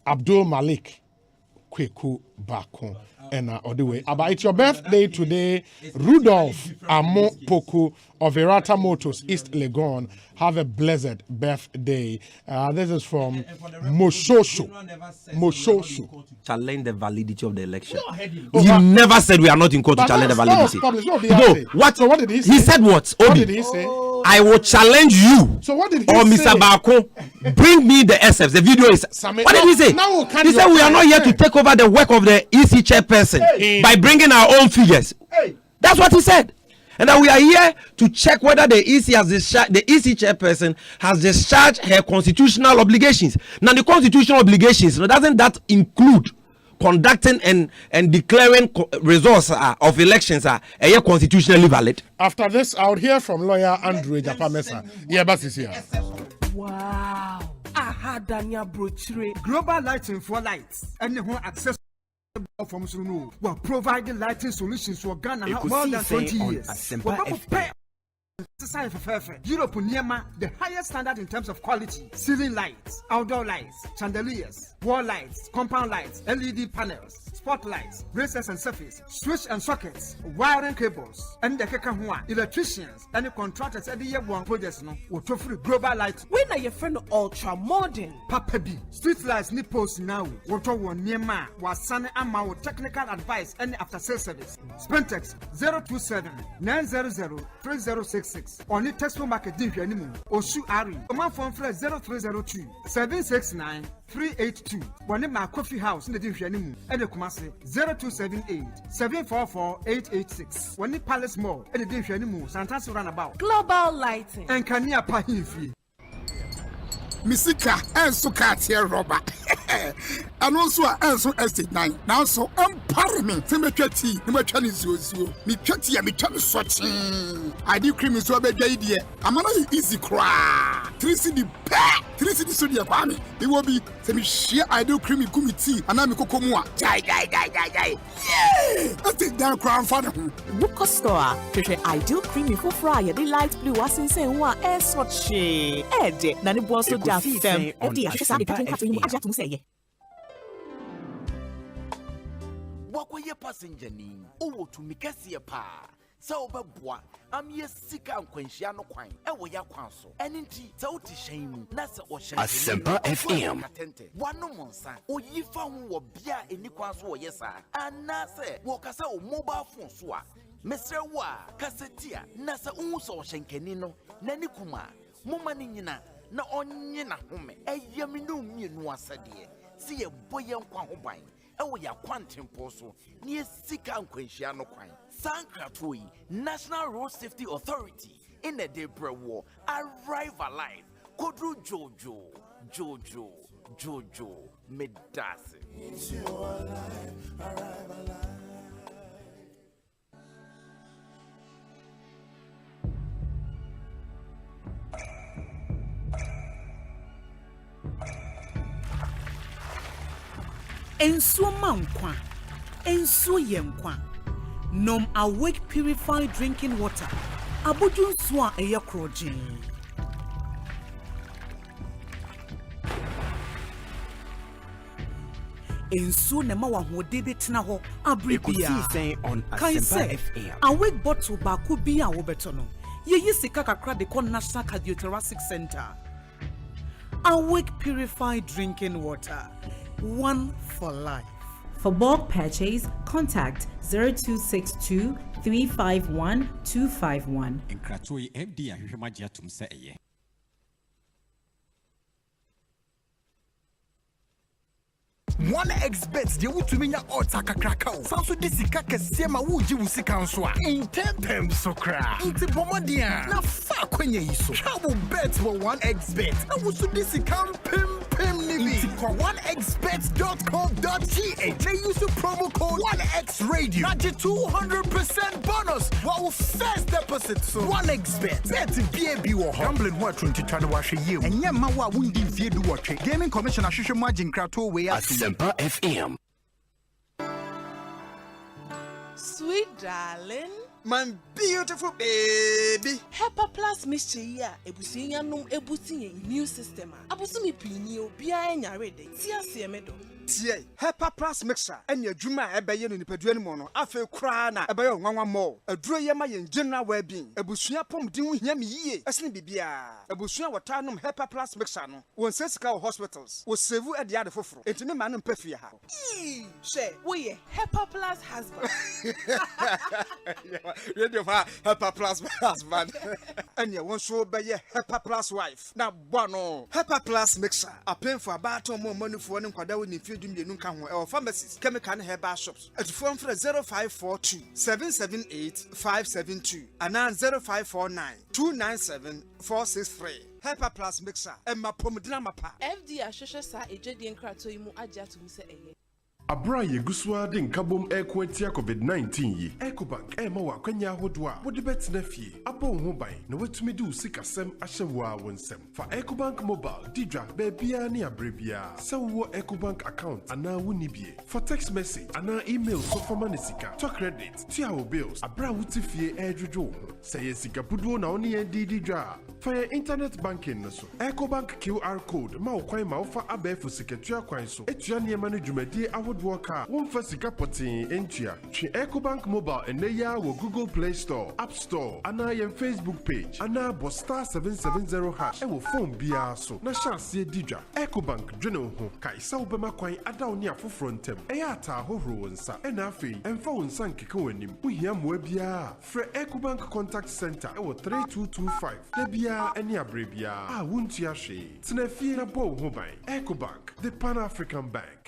Abdul Malik Kweku Bako Odiwe. About it's your birthday today, Rudolph Amo Poku of Erata Motors, East Legon. Have a blessed birthday. This is from Moshoshu. Challenge the validity of the election. He never said we are not in court to challenge the validity. No, what? So what did he say? He said what? What did he say? I will challenge you. So what did he or say? Mr. Bako, bring me the SFs. The video is. What did he say? He said we are not here to take over the work of the EC chairperson by bringing our own figures. That's what he said. And that we are here to check whether the EC chairperson has discharged her constitutional obligations. Now, the constitutional obligations, doesn't that include conducting and declaring results of elections are constitutionally valid? After this, I would hear from lawyer Andrew Japamesa. Yeah, but is here. Wow. Aha, Dania Brochure. Global lighting for lights. And who access from Sunu. We're providing lighting solutions for Ghana more than 20 years. Asempa Europe Niema, the highest standard in terms of quality. Ceiling lights, outdoor lights, chandeliers, wall lights, compound lights, LED panels, spotlights, braces and surface, switch and sockets, wiring cables, and the Kekahua, electricians, and the contractors at the year one projects no will free global light. When are your friend ultra modern? Papa B, street lights nipples now, water one Niema, was Sunny Ama with technical advice and after sales service. Spentex 027 900 3066. Only textbook market din hwanimu Osu Ari Oman phone flash 0302 769 382 One my coffee house in the din hwanimu and the Kumasi 0278 744 886 One Palace Mall and the din hwanimu Santasu runabout Global lighting and Kania Pahinfi Misika and Sukatia Roba. And also answer estate 9. Now so empowerment. Timothy, Timothy, me chatty and me chatty swatching. I do cream is so bad idea. I'm not easy cry. 3 city pack. 3 city studio farming. It will be semi share. I do creamy gummy tea and I'm a cocoa. Die. Yeah. I take down crown father. Book store. Ideal creamy for fry. The light blue was in saying one air swatchy. Ed, Nani Bosso Fem. Wakoye passenger ni owo to mikasi pa sa obabua am ye sika nkwanhia no kwan e wo ya kwan so enti sa oti hyan mu na sa o hyan Asempa FM wano monsa oyifa ho wo bia eni kwan so wo yesa ana se wo kasa o mobile phone so a mesre wa kasetia na sa unhu so hyankani no na ni kuma moma ni nyina na onye na home eyemi no mienu asade si ye boye nkwa ho ban ewo ya kwantempo so ni sika nkwanhia no kwan sankratoyi National Road Safety Authority in the Debra War arrive alive kodru jojo medase Ensuo mankwa. Ensuo yenkwa. Nom Awake purified drinking water. Abujun swa eye krojin. Ensuo ne ma wa hode betena ho abribia. Ekosiisen On Asempa FM. Awake bottle ba ku bi a wo beto no. Ye sika kakra de kon National Cardiothoracic Center. Awake purified drinking water. One for life. For bulk purchase, contact 0262 351 251. Nkratoi FD ahwehwemagia tumse eye. One expert the Utuminya Otaka Krakao. Sanso Disika Kesema Wuji Wusikansoa. In 10 times so cra. Inti Bomodia. Na fa kwenye iso. Travel bet for one expert. Na wusu Disika pim nibi. Inti kwa oneexpert.com.gh. They use the promo code 1XRadio. Not 200% bonus. Wow, first deposit so. One expert. Bet BAB wo. Gambling what 2020 washe you. And yema wa wundi viedu watch. Gaming Commission Ashisha Majin Krato way Asempa FM. Sweet darling, my beautiful baby. Pepper Plus mixture here. Ebusinya num ebusinya immune system. Abusumi pinyi obia enya ready. Tia siemedo. Tie Pepper Plus mixture. Enya adwuma ebeye no nipadua no no. Afa kura na ebeye nwanwa mo. Aduro ye ma ye general well-being. Ebusua pomden hu hia me yie. Esene bibia. Ebusua watanum Pepper Plus mixture no. Won sesika hospitals. Wo save e de ade foforo. Entime ma no mpafie ha. She, wo ye Pepper Plus husband. Radio fa Pepper Plus husband. Enya won so beye Pepper Plus wife. Na bono. Pepper Plus mixture. Apen for about more money for ne kwada wo ni Dumie nka ho e pharmacies, chemical and herbal shops. At phone for 0542 778 572 and 0549 297 463. Pepper Plus mixer and my pomodina mapa. FD Ashosha sa ejedi nkrato yi mu agya to se eye. Abra yeguswa de nkabom ekwentia COVID-19 yi. Ecobank ema wa kwanya hodwa. Wode betena fie. Apo ho ban na watumi du sikasem ahyewa wonsem. For Ecobank mobile, didra bebia ne abrebia. Se wo Ecobank account ana wonibie. For text message ana email so for manisika. To credit, tia wo bills. Abra wutifie edwodwo. Se yesika puduo na oni endi didra. For your internet banking so. Ecobank QR code ma okwan ma ofa abefu siketua kwan so. Etua niema no dwumadi Woodwalker, one for Sikapotin, Entia, Ecobank Mobile, and Neya will Google Play Store, App Store, and I am Facebook page, and now star 770 hash, and will phone BR so. Nasha see Didra, Ecobank, General Kaisa Obama Quine, Adaunia for frontem, Eata Horo and Sa, and Afi, and phone San Kikoenim, we hear Mwebia, Fre Ecobank Contact Center, or 3225, Debia, and Yabribia, Wuntiashi, Tnefina Bo Hobine, Ecobank, the Pan African Bank.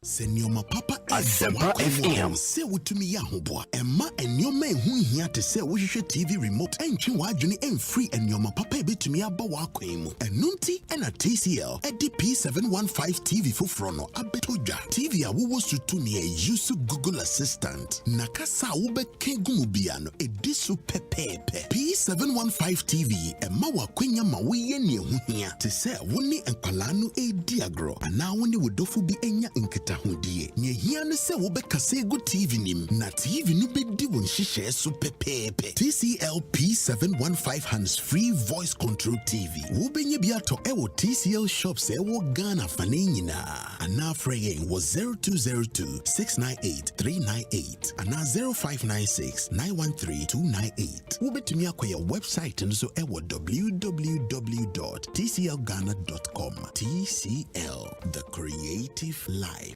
Senyoma papa Asempa FM. Se wutumi ya hoboa. Emma enyoma ehu hia te se wo hwehwe TV remote entwe wadwene emfree enyoma papa ebetumi aba wakwan mu. Enunti ena TCL edi P715 TV foforo no abetodwa. TV a wo sutumi e use Google Assistant. Nakasa wo be kengumu bia no edi so pepepe. P715 TV emma wakwanya ma wo ye ne ehu hia te se wo ne enkwala no edi agro. Ana wo ne wodofu bi enya tahudie ne hia ne se wo be kase go TV nim na TV no be di won hihye so pepepe. TCL P715 hands-free voice control TV wo benye bi ato e wo TCL shops e wo Ghana fane nyina ana frey wo 0202 698 398 ana 0596 913 298 wo betumi akoye website nso e wo www.tclghana.com. TCL, the creative life.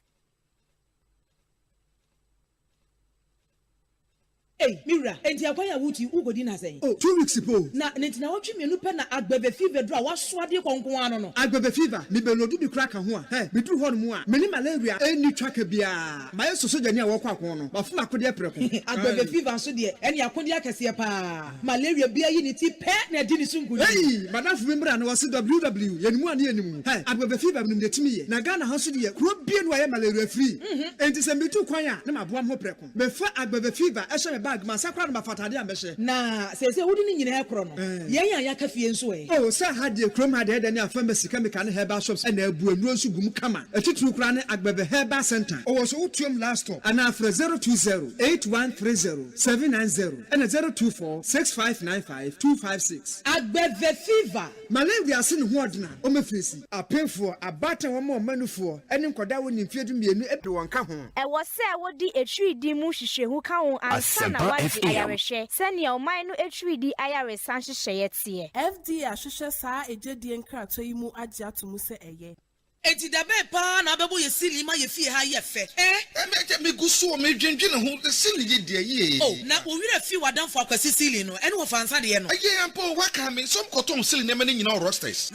Hey, Mira, enti akwaya wuti ugodi na sen. Oh, 2 weeks ago. Na ntina wotwe menu pe na agbebe fever dro a wasoade konkon ano no. Agbebe fever, me belodu bi kraka ho a. He, me duru ho no mu a. Me ni malaria eni twaka bia. Ma yeso jani a wokwa kon no. Ba fu akode preko. Agbebe fever so de, eni akode akese pa. Malaria bia yi ni ti pe na di ni sunku. Hey, madam fu membra na wase WW. Yenimu ani yenimu. He, agbebe fever me ndetimi ye. Na Ghana ha so de kuro bie no aye malaria free. Enti se me tu kwan a na maboa ho preko. Me fa agbebe fever e so me ba bag ma sakra na fatade ambehye na sese wodi ni nyina ekro no yen ya yaka fie nso oh sa hade krom hade de ne afamasi chemical herbal shops na abu anu nso gum kama atituru kura ne agbebe herbal center oh so utuom last stop ana afre 020-8130-790 and 024-6595-256 agbebe fever malaria sin ho odna o mefresi apemfo abata wo mo manufo ene nkoda wo nimfie du mienu epe won ka ho e wo se wodi etwidi mu hwehwehu ka ho ansa na wadi ayarehwe sene oman no etwidi ayare san hwehwe tie FDA ahwehwe saa ejedie nkrato yi mu agye atomu se eye eti da be pa na bebo ye sili ma ye fie ha ye fe me guso me dwendwene ho the sili ye de ye oh na wo wira fi wadanfo akwasi sili no ene wo fansa de ye no aye ampo waka me some cotton sili ne me nyina rocksters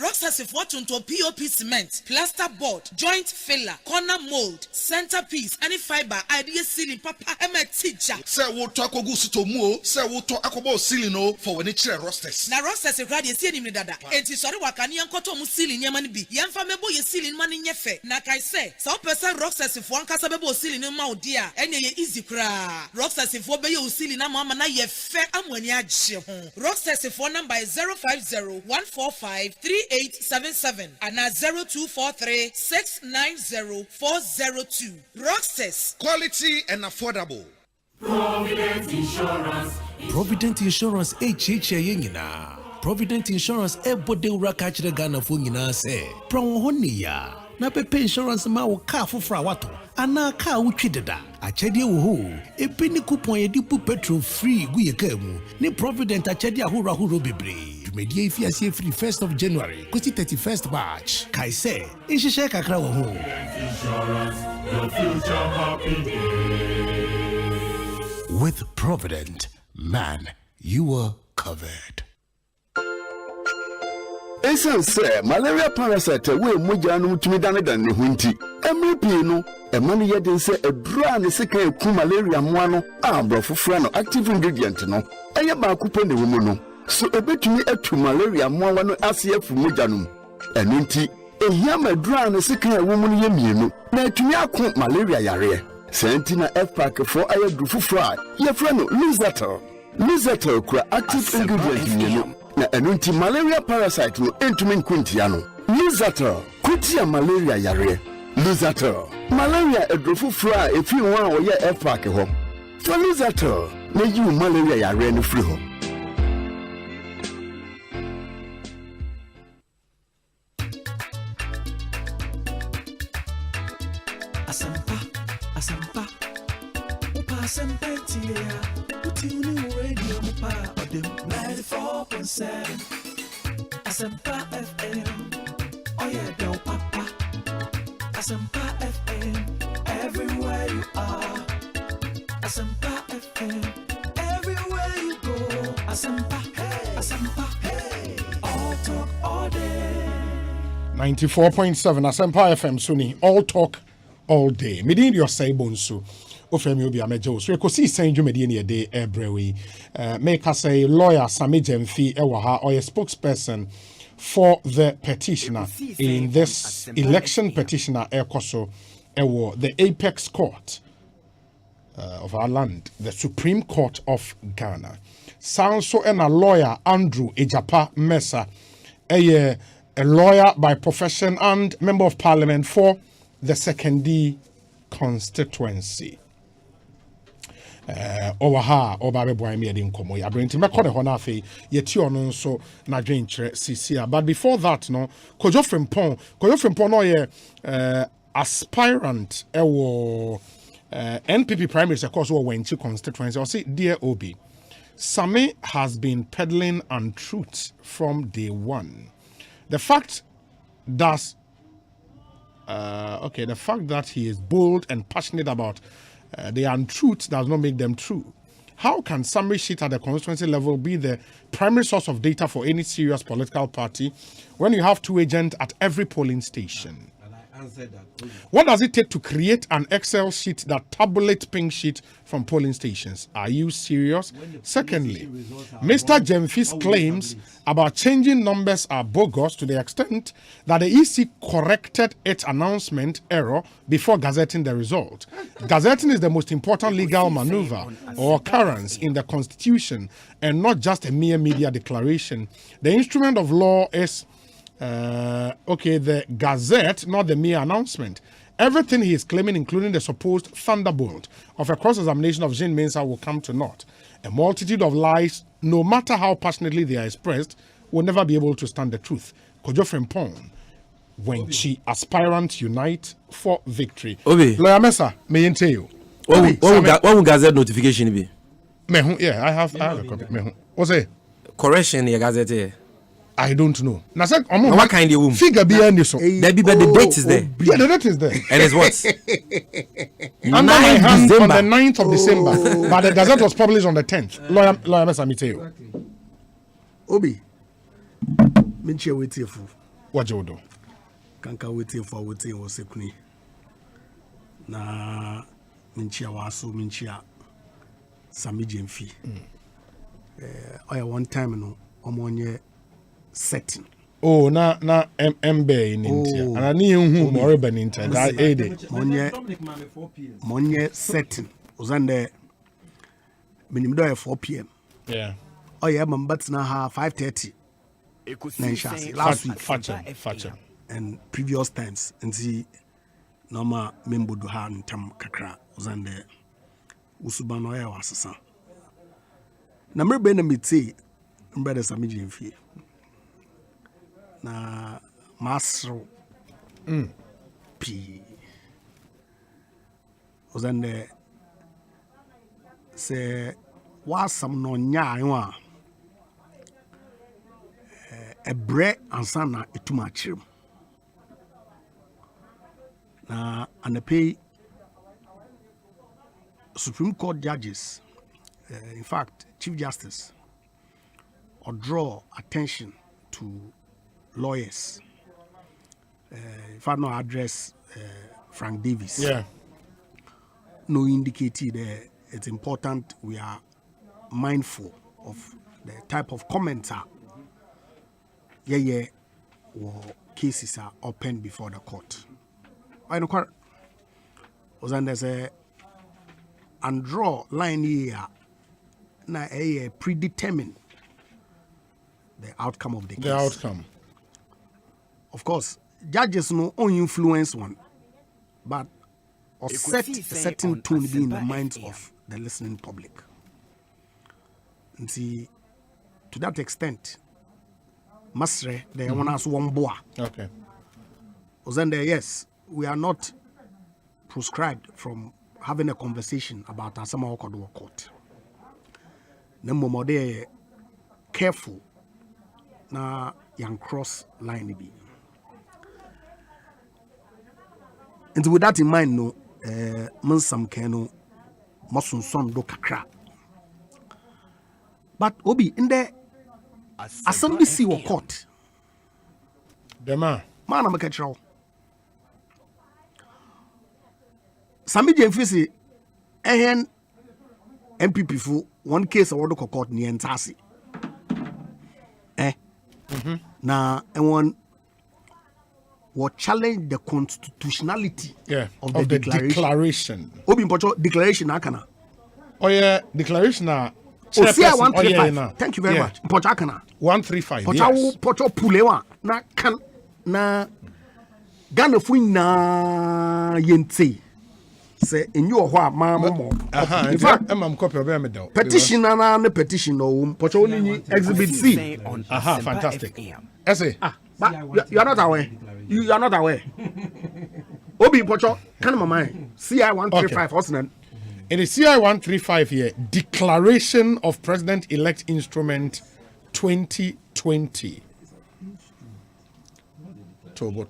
for tonto POP cement plaster board joint filler corner mold centerpiece any fiber idea sili papa e ma tija say wo to akogu suto mu o say wo to akobo sili no for when it rocksters na rocksters grade ye sie nim dada enti sori waka ne enkoto mu sili nyama ne bi yemfa mebo ye sili mani nyefe na kai say so person rocksters for ankasa bebo sili ne ma odi a ene ye easy kra rocksters for be ye usili na mama na ye fe amwani agye ho rocksters for number is 050-145-3877 and 0243-690-402 rocksters quality and affordable. Provident Insurance HHA nyina. Provident Insurance ebode ura ka kire Ghana fo nyina se. Pron ho niya. Na pepe insurance ma wo ka fofra wato. Ana ka wutwi deda. Achede wo ho. Ebi ni coupon ye di pu petrol free gu ye ka mu. Ni Provident achede ahoro bebre. Dwumedie ifi asie free 1st of January kosi 31st March. Kai se, ihihye kakra wo ho. Insurance, your future happy day. With Provident, man, you were covered. Esan say malaria parasite we moja no mutumi dane dan ne hunti. Emri no e man ye den say edura ne seka eku malaria moa no abrofo fra no active ingredient no. Eye ba kupo ne wo mu no. So ebetumi atu malaria moa no ase afu moja no. Eno nti ehia madura ne seka ewo mu no ye mienu. Na etumi akon malaria yare. Sentina F-Pack for aye grufu fra. Ye fra no Rebuttal. Rebuttal kura active ingredient mienu. Na enunti malaria parasite no entumi nkuntia no Rebuttal kutia malaria yare Rebuttal malaria edrofu fra efi won a wo ye F-Pack ho for Rebuttal na yi malaria yare no free ho Asempa upa asempentia utuni radio upa odem 94.7 Asempa FM oh yeah do papa Asempa FM everywhere you are Asempa FM everywhere you go Asempa hey Asempa hey all talk all day 94.7 Asempa FM Suni all talk all day. Medin your say bonsu. Ofemi obi amejo so Ekosiisen dwumedi ne de ebrewi. Make us a lawyer Sami Jemfi ewa or a spokesperson for the petitioner in this election petitioner Ekoso ewo the apex court of our land, the Supreme Court of Ghana. Sounds so and a lawyer Andrew Ejapa Mesa, a lawyer by profession and member of parliament for the Second constituency. Owaha obabe boy me de nkomo ya brenti me kode ho na afi ye ti ono nso na dwenkyere sisia. But before that no Kojo Frimpong no ye aspirant ewo NPP primaries of course Wenchi constituency. I say dear Obi, Sami has been peddling untruths from day one. The fact that the fact that he is bold and passionate about the untruths does not make them true. How can summary sheet at the constituency level be the primary source of data for any serious political party when you have two agents at every polling station? answered that. What does it take to create an Excel sheet that tabulates pink sheet from polling stations? Are you serious? Secondly, Mr. Jemfi's claims about changing numbers are bogus to the extent that the EC corrected its announcement error before gazetting the result. Gazetting is the most important legal maneuver or occurrence in the Constitution and not just a mere media declaration. The instrument of law is the Gazette, not the mere announcement. Everything he is claiming, including the supposed thunderbolt of a cross-examination of Jean Mensah, will come to naught. A multitude of lies, no matter how passionately they are expressed, will never be able to stand the truth. Kojo Frimpong, when she aspirant unite for victory. Obi. Lawyer Mensah, may I tell you? What will Gazette notification be? Yeah, I have a copy. What's it? Correction, your Gazette. I don't know. Now, what kind of room? Figure behind this. There be, but the date is there. Yeah, the date is there. And it's what? Under my hand on the 9th of December. But the Gazette was published on the 10th. Lawyer Mensah, me tell you. Obi. Minchia waiting for. What you do? Kanka waiting for waiting was sekuni. Na minchia waso minchia Sami Jemfi. One time no omonye setting. Oh, na MB in India. And I need who more than India. That Monye setting. Uzande minimdo 4 p.m. Yeah. Oh yeah, but now 5:30. Last week. Facha. And previous times. And see, normal member do ha ntam kakra. Uzande usubano ya wasasa. Na mrebe na miti mbede Sami Jemfi. Na masro P. Uzande se wasam no nya ebre ansana etuma chirim. Na anape Supreme Court judges, in fact, Chief Justice, or draw attention to lawyers. If I no address Frank Davis, no indicated it's important we are mindful of the type of commenter or cases are opened before the court. I know was under say and draw line here na predetermine the outcome of the case. The outcome. Of course, judges no own influence one, but set a certain tone be in the minds of the listening public. And see, to that extent, Masre, they want us one boa. Okay. Ozende, yes, we are not proscribed from having a conversation about Asama Okodo court. Nemo de careful na young cross line be. And with that in mind, no, Mansam Keno Mosun son do kakra. But Obi in the Assembly see or court. The man I'm a catcher. Sami Jemfi ehen MPP fu one case award ko court ni entasi. Na one will challenge the constitutionality of the declaration. Obi mpocho declaration akana. Oh yeah, declaration na. Oh, CI 135. Thank you very much. Mpocho akana. 135. Mpocho pulewa na kan na Ghana fu na yente. Say in your in fact, I'm copy of petition and petition no exhibit C. Fantastic. Essay. But you are not aware. You are not aware. Obi Pocho, can my mind. CI 135 Osnan. In the CI 135 here, Declaration of President-elect Instrument 2020. Tobo. We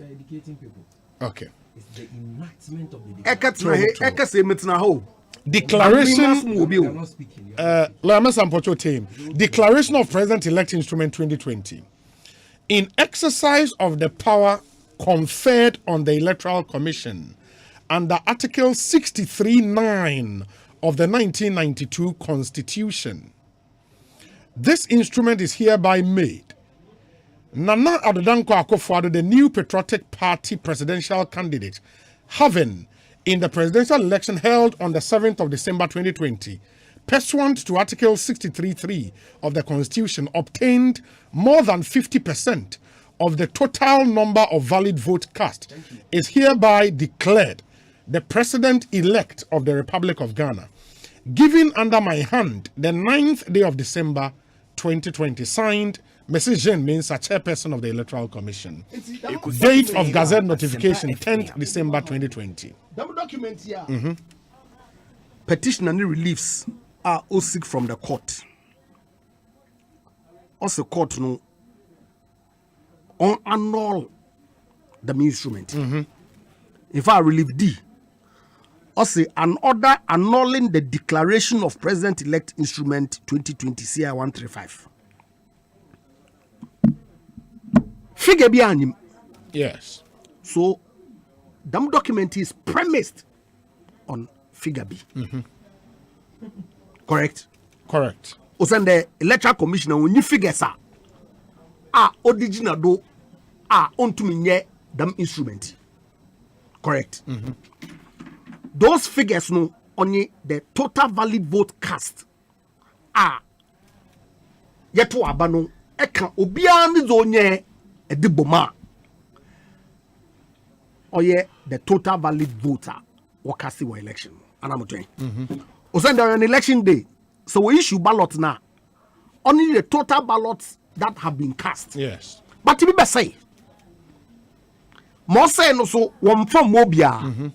are educating people. Okay. It's the enactment of the Declaration. Declaration of President-elect Instrument 2020. In exercise of the power conferred on the Electoral Commission under Article 63(9) of the 1992 Constitution, this instrument is hereby made. Nana Adodanko Akufo-Addo, the new Patriotic Party presidential candidate, having, in the presidential election held on the 7th of December 2020, pursuant to Article 63(3) of the Constitution, obtained more than 50% of the total number of valid votes cast, is hereby declared the President-elect of the Republic of Ghana, given under my hand the 9th day of December 2020, signed Mrs. Jean Mensah, chairperson of the Electoral Commission. Date of Gazette notification, 10th December 2020. Document here. Petitioner and reliefs are all seek from the court. Also, court no on annul the instrument. In fact, relief D. Also, an order annulling the declaration of President-elect instrument 2020 CI 135. Figure behind him. Yes. So, the document is premised on figure B. Correct? Correct. Osande the Electoral Commissioner when you figure sa original do onto me them instrument. Correct. Those figures no only the total valid vote cast yet to abano eka obian zonye ediboma oye the total valid voter wakasi wa election anamoto osande on election day. So we issue ballots now. Only the total ballots that have been cast. Yes. But to be say, more say no so one from Mobia.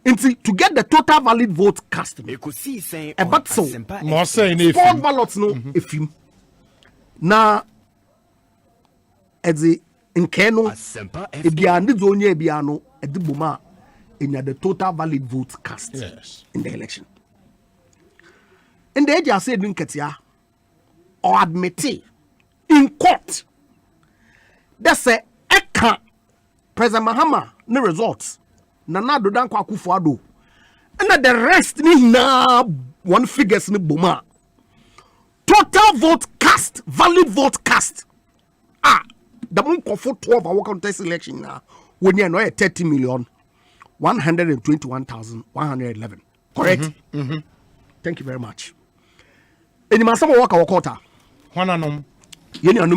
To get the total valid vote cast. But so more say if four ballots no if you na as the in Keno Ebia Nizonia Biano Edibuma in the total valid vote cast in the election. And the agent said, Winketia or admit in court. That's a Eka President Mahama, no results. Nana Dodanko Akufo-Addo. And the rest ni na one figures ni boma. Total vote cast, valid vote cast. The moon for 12 hour contest election now. When you know 30,121,111. Correct? Thank you very much. Any man some work our quarter.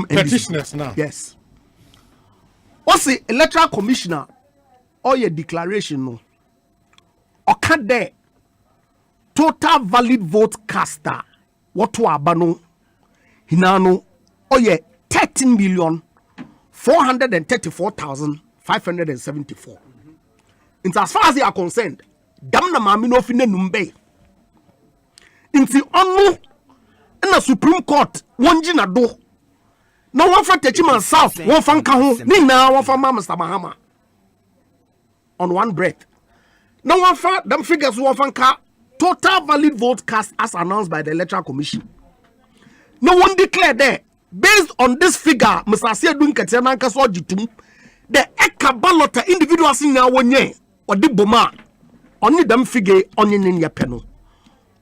Petitioners now. Yes. What's the Electoral Commissioner or your declaration no? Or can there total valid vote caster what to abano hinano or ye 13,434,574. And as far as they are concerned, damn na mami no fine numbe. Inti onu na Supreme Court wonji do. No one for Techiman South, one fan kaho, ni na one for Mr. Mahama. On one breath. No one for them figures one fan ka total valid vote cast as announced by the Electoral Commission. No one declared there. Based on this figure, Mr. Asiedun Ketiana Kaso Jitum, the Eka ballot individuals in now one year or the Boma only them figure on in your panel.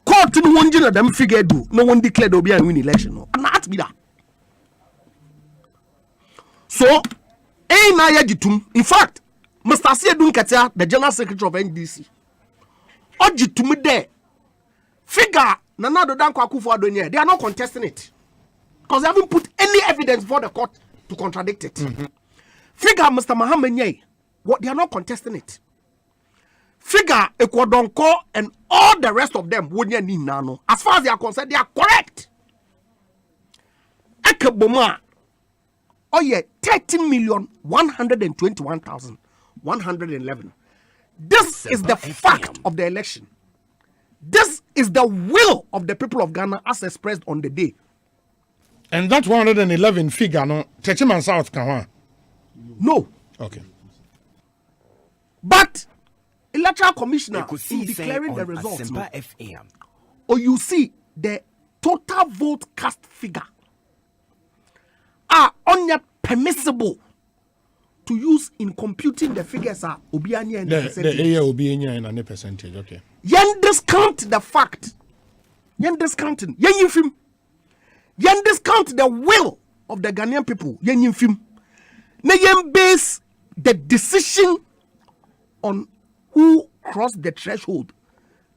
Court in one general them figure do no one declared Obi and win election. No, and not be that. So, in fact, Mr. Asiedun Ketia, the General Secretary of NDC, Ojitum there figure Nana Dodanko Akufo-Addo, they are not contesting it. Because they haven't put any evidence for the court to contradict it. Figure Mr. Mahama, what they are not contesting it. Figure Ekwadonko and all the rest of them would nano. As far as they are concerned, they are correct. Ekeboma, 13,121,111. This is the fact of the election. This is the will of the people of Ghana as expressed on the day. And that 111 figure, no, Techiman South can. No. Okay. But Electoral Commissioner in declaring the results, no, or you see the total vote cast figure on your permissible to use in computing the figures are obianya and the percentage. The obianya and the percentage, okay. Yen discount the fact. Yen discounting. Yen yifim. Yen discount the will of the Ghanaian people. Yen yifim. Ne yen base the decision on who crossed the threshold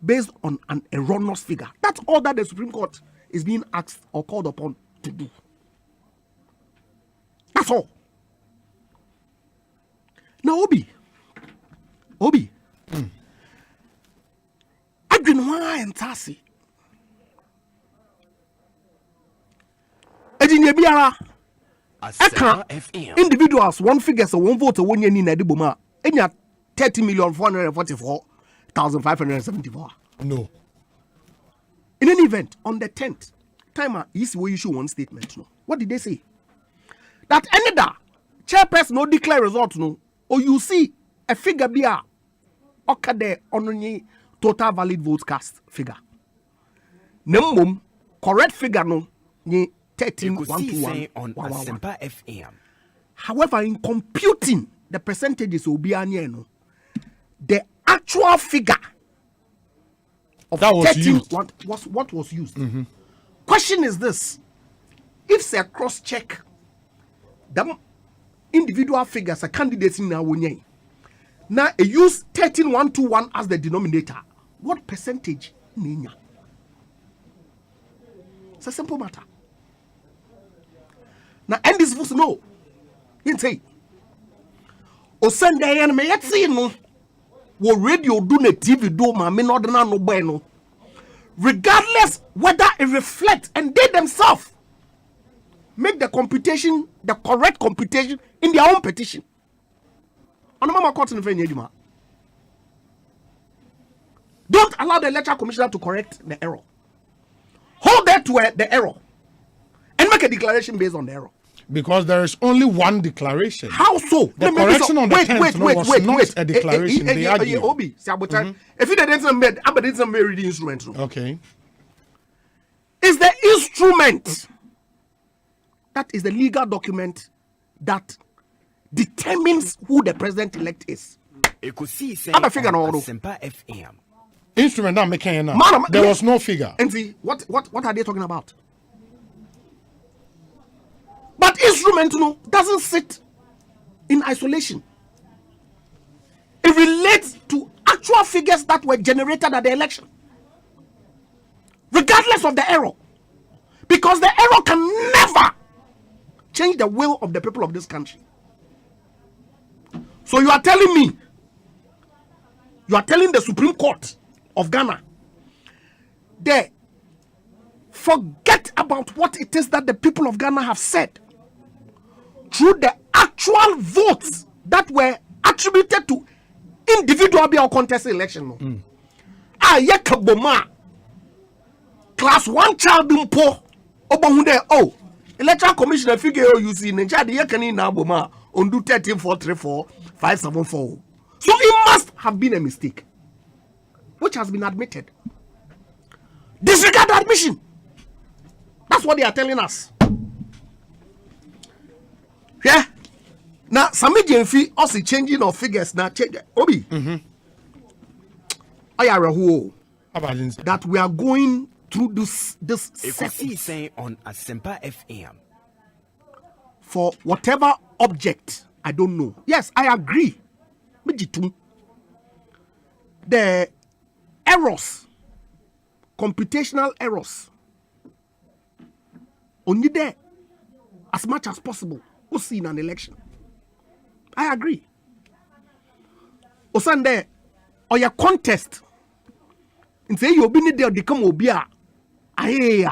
based on an erroneous figure. That's all that the Supreme Court is being asked or called upon to do. That's all. Now, Obi, Adwinwa and Tasi, Edinya biara, individuals one figure so one vote one year in Ediboma, enya 30,444,574. No. In any event, on the 10th, timer is we issue one statement. No, what did they say? That any da chairperson no declare result no. Or you see a figure be a okade only total valid votes cast figure. Nemum correct figure no ni 13.121 on Asempa FM. However, in computing the percentages will be no, the actual figure of that was 13 used. What was used. Question is this: if say cross check the individual figures are candidates in our now a use 13,121 as the denominator, what percentage ninya? It's a simple matter. Now end this voice no. You say o send the enemy yet see no wo radio do na TV do ma me no na no boy no, regardless whether it reflects and they themselves make the computation, the correct computation in their own petition. Don't allow the electoral commissioner to correct the error. Hold that to the error and make a declaration based on the error. Because there is only one declaration. How so? The correction on the 10th was not a declaration. They argue. If you didn't make, I didn't read the instrument. Okay. Is the instrument that is the legal document that determines who the president-elect is. Ekosiise On Asempa FM. Instrument that making now. There was no figure. And see, what are they talking about? But instrument, doesn't sit in isolation. It relates to actual figures that were generated at the election, regardless of the error, because the error can never change the will of the people of this country. So you are telling me, you are telling the Supreme Court of Ghana, they forget about what it is that the people of Ghana have said through the actual votes that were attributed to individual or contested election. Class 1 child mpo obahunde electoral commissioner figure you see in charge yakani na boma on do 13,434,574. So it must have been a mistake, which has been admitted. Disregard the admission. That's what they are telling us. Yeah. Now, some agency also changing of figures now. Obi. I are who that we are going through this Ekosiise On Asempa FM. For whatever object, I don't know. Yes, I agree. The errors, computational errors, only there as much as possible. We'll see in an election. I agree. Osande, or your contest, and say you'll be there, become obia, aye,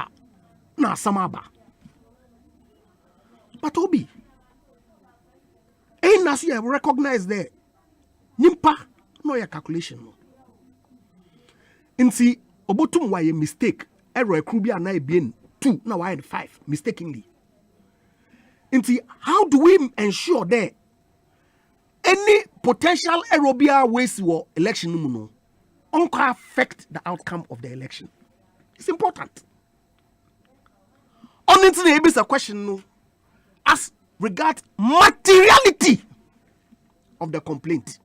na samaba. But Obi, ain't as you have recognized there, nimpa, no your calculation. And see, obotum why a mistake, error, krubia na bien 2, now I had 5, mistakenly. And see, how do we ensure that any potential error be waste or election no affect the outcome of the election? It's important. On internet, it's a question as regard materiality of the complaint.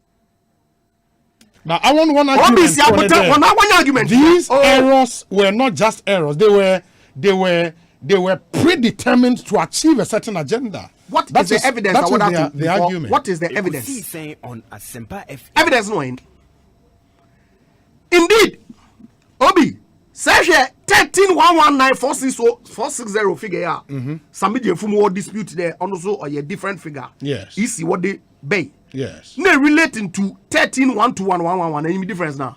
Now, I want one argument. These errors were not just errors; they were predetermined to achieve a certain agenda. What is the evidence? That was the argument. What is the evidence? On Asempa FM. Evidence no end. Indeed, Obi, say 13,119,460 figure. Somebody from what dispute there, also or a different figure. Yes. You see what they pay. Yes. No relating to 13,121,111. Any difference now?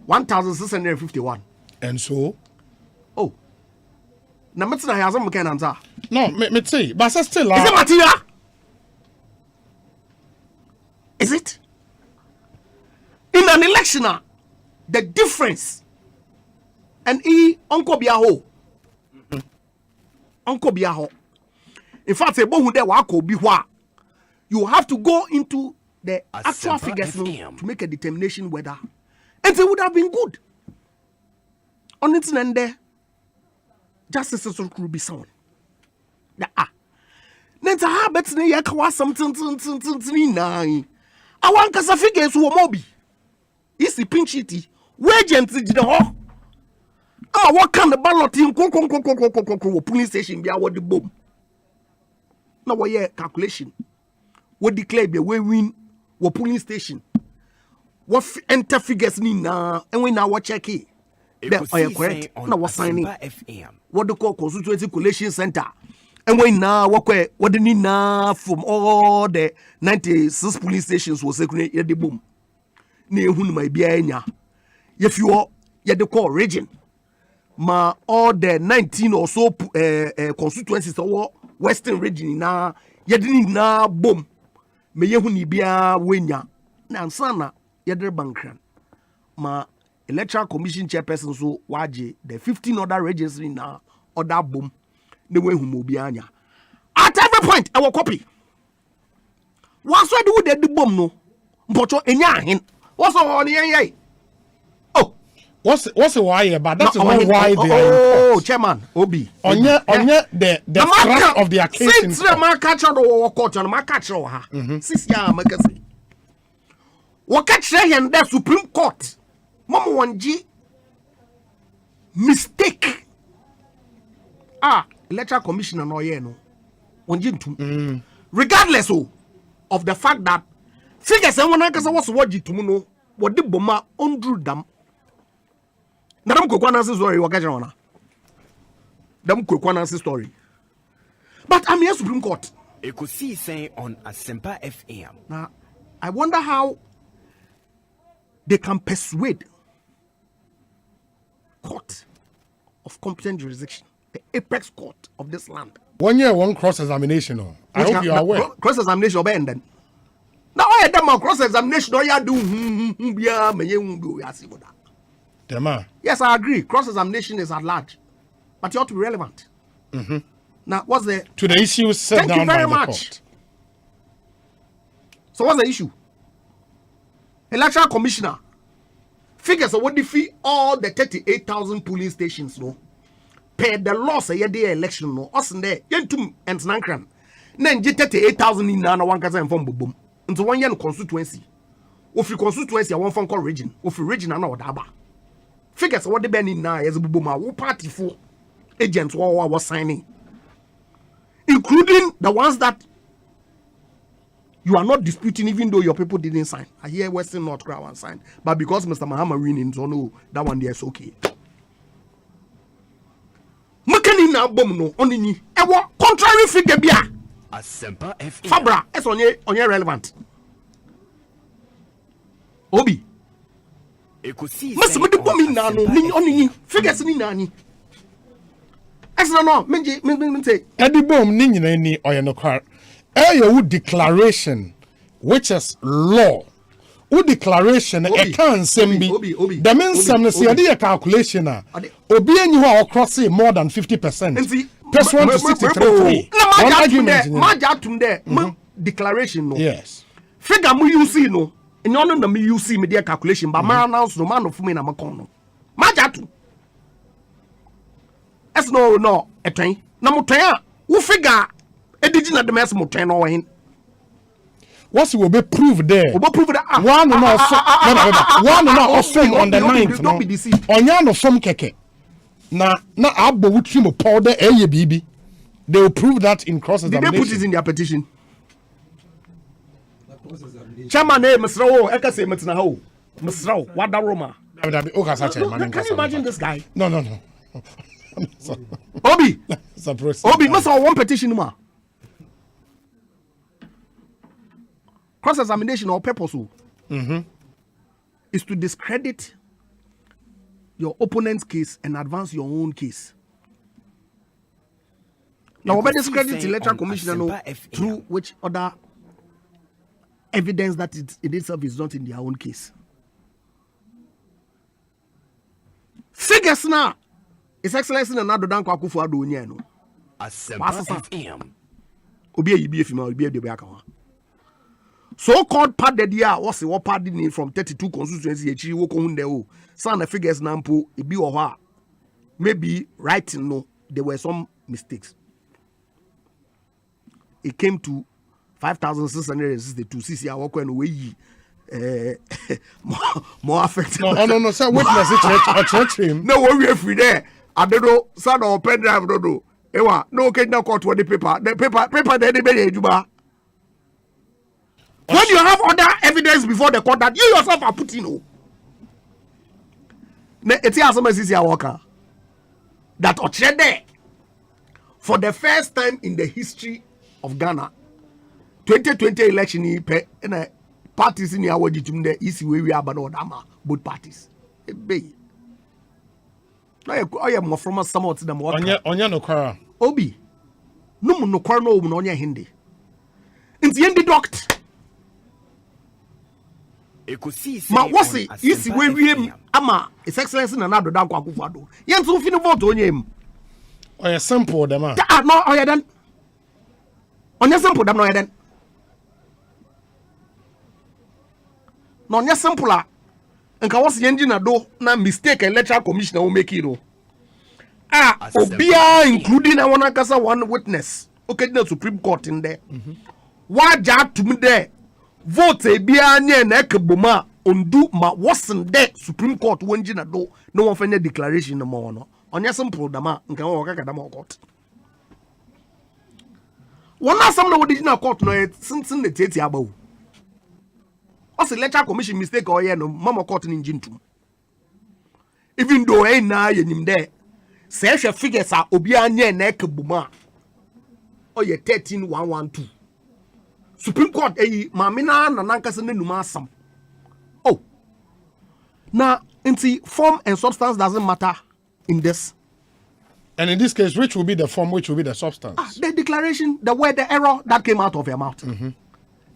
1,651. And so. Na metina ya some can answer. No, me say, but still. Is it material? Is it? In an election, the difference and Uncle Biaho. Uncle Biaho. In fact, a bohu de wako biwa. You have to go into the actual figures to make a determination whether and it would have been good. On its end there. Justice could be sound. Nenta ha betne ye kawa something nine. I want kasa figures wo mobi. Isi pinchiti. Wagent di ho. Ah, what kind of ballot in police station be award the bomb. Now what ye calculation. What declare be we win what police station. What enter figures ni na and we now what check it. They correct. Now what signing? What they call constituency collation center. And when now what the need now from all the 96 police stations was secret the boom. Near whom my be if you are the call region. Ma all the 19 or so constituencies or western region na yedini na boom. Me yehuni bia wenya. Na ansana yedre bankran. Ma Electoral Commission chairperson so waje the 15 other registry now other boom the way who anya. At every point I will copy. What's why do the boom no? Mpocho enya hin. What's on the Oh, what's the why? But that's why they are. Oh, chairman Obi. Onye the thrust of the occasion. Since the man catch on the court on my catch ha. Since ya make say. What catch and the Supreme Court. Mama wanji mistake. Electoral Commissioner no ye no. Wanji ntum. Regardless of the fact that figures and when I was waji tumu no what the boma undru dam. Nadam kokwana story wakaja wana. Dam kokwana story. But I'm here Supreme Court. Ekosiisen on Asempa FM. Now I wonder how they can persuade court of competent jurisdiction, the apex court of this land. 1 year, one cross-examination. I hope you are aware. Cross-examination obey then. Now I had them cross-examination. Yes, I agree. Cross-examination is at large, but you ought to be relevant. Now, what's the to the issue set down by the court? So, what's the issue? Electoral Commissioner figures of what the fee all the 38,000 polling stations no per the laws a year election no us there yentum and nankran then 38,000 in na one kasa inform boom into 1 year constituency of constituency one phone call region of region na odaba figures what the ben in na as boom a party for agents was signing including the ones that you are not disputing even though your people didn't sign. I hear Western North Crown signed. But because Mr. Mahama winning, so no, that one there is okay. Makani na bom no onini. Ewo contrary figure bia. Asempa FM. Fabra, it's onye relevant. Obi. Ekosiisen. Must be bom na no ni onini. Figures ni nani. Esa no, me say. Edi bom ni nyina ni oye no kwar. Your declaration, which is law. Who declaration a can send me. The means some see a calculation. Obi and you are crossing more than 50%. Plus 1 to 63. One argument. Declaration no. Yes. Figure mu you see no. And you know me you see me their calculation. But man announce no man of me na makono. Majatu. Es no. Etwen. Na mutwen. Who figure Edijina the mess mo turn over hin. What will be proved there? Will prove that one on the 9th. Don't be deceived. Onyano from keke. Na abo wutri mo powder bibi. They will prove that in cross examination. Did they put it in their petition? Chairman, Mr. Ekase Metina ho. Mr. Wada Roma. Can you imagine this guy? No. Obi, must have one petition ma. Cross examination or purpose is to discredit your opponent's case and advance your own case. Now, we discredit the electoral commissioner through which other evidence that it itself is not in their own case. Figures now. His Excellency na nado dan kwaku fu ado nya no. Asempa FM. Obi eyibi efima obi e de be aka ho. So called pardon dia was what pardon from 32 constituency echi wo ko hunde o. Some figures na mpo ebi wo ho a maybe writing no there were some mistakes. It came to 5,662 cc a work when we more affected. No, sir. Witness it church him. No, we free there. I don't know, son or pen drive, don't know. Ewa, no, can now court for the paper. The paper, they be juba. When you have other evidence before the court that you yourself are putting on. It's here some CC worker that there for the first time in the history of Ghana, 2020 election, parties in our the easy way we are, but both parties. I am more from some of them. Onya no kwara. Obi. No kwara no onya hindi. In the end docked. Ekosiise. Ma wasi easy way we ama His Excellency na nado dan kwa kufado. Yen so fini vote onye him. Oya simple dem a. No oya den. Onya simple dem no oya den. No onya simple a. Nka wasi yenji na do na mistake electoral commissioner will make it. Obia including I wanna kasa one witness. Okay, the Supreme Court in there. Waja to me there. Vote bia nye na ekeboma ondu ma wasn't there Supreme Court wenji na do no one find declaration no more no. Onya simple dama nka wo kaka dama court. One some no original court no since the tete abawo. What's the electoral commission mistake or no mama court in jintum. Even though na yenim there say she figures are obi anye na ekebuma or ye 13112 Supreme Court mamina na nankase ne numa asam. Oh, now into form and substance doesn't matter in this. And in this case, which will be the form, which will be the substance? The declaration, the word, the error that came out of your mouth. Even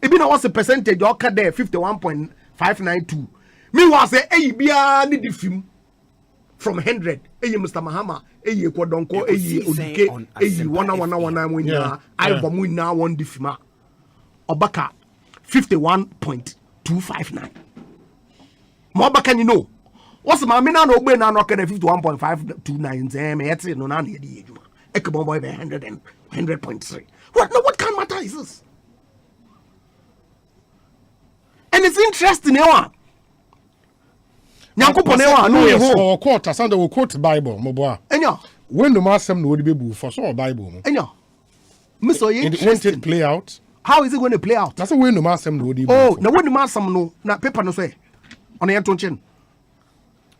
what's the percentage? Okay, there 51.592. Meanwhile, say bia ni diffim from 100. Mr. Mahama, Kwadonko, Odike, 1 I bomu na one diffima. Obaka 51.259. Mobaka you know. What's my mina no be na no 51.529 yet no na ne di ejuma. Ekebo boy be 100.3. What kind of matter is this? And it's interesting ewa. Nyankopon ewa no ye ho. Quote asande we quote Bible moboa. Enya. When no masem no be bu for so Bible mo. Enya. Miso ye won't it play out? How is it going to play out? That's a way no masem no di. Oh, na when no masem no na paper no say. On your tonchen.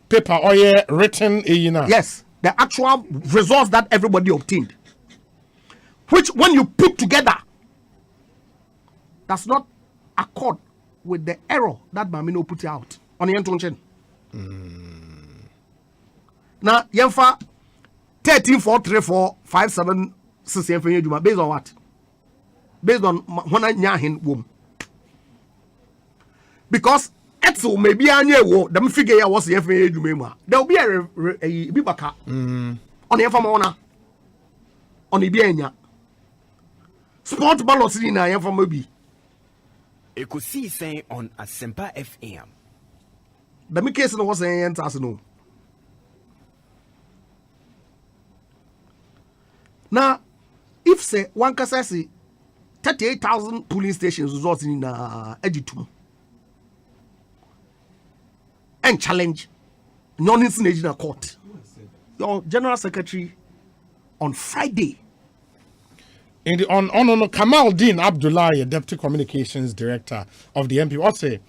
Paper or written na. Yes, the actual results that everybody obtained. Which when you put together does not accord with the error that Mamino put out on your tonchen. Now, Yemfa 13,434,576 based on what? Based on when I nyahin womb. Because Etzel maybe I know the figure was the FA Jumema. There will be a bibaka on the Famona on the Bienya. Sport ballots in I am from maybe. Ekosiise On Asempa FM. The me case was saying as no. Now, if say one can say 38,000 polling stations results in Editum and challenge non-instant court. Your General Secretary on Friday. On Kamal Din Abdullah, Deputy Communications Director of the MP, what say,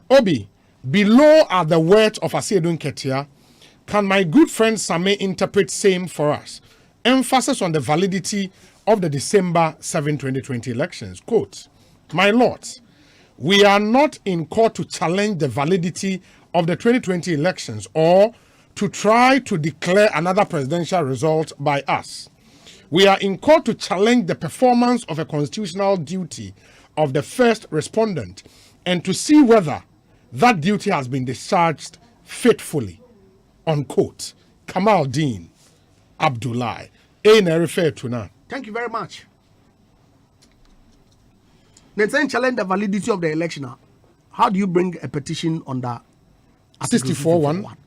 Obi, below are the words of Asiedun Ketia. Can my good friend Same interpret same for us? Emphasis on the validity of the December 7, 2020 elections. Quote, my lords, we are not in court to challenge the validity of the 2020 elections or to try to declare another presidential result by us. We are in court to challenge the performance of a constitutional duty of the first respondent and to see whether that duty has been discharged faithfully. Unquote. Kamal Din Abdullah. Refer to now. Thank you very much. Then challenge the validity of the election. How do you bring a petition under 64-1?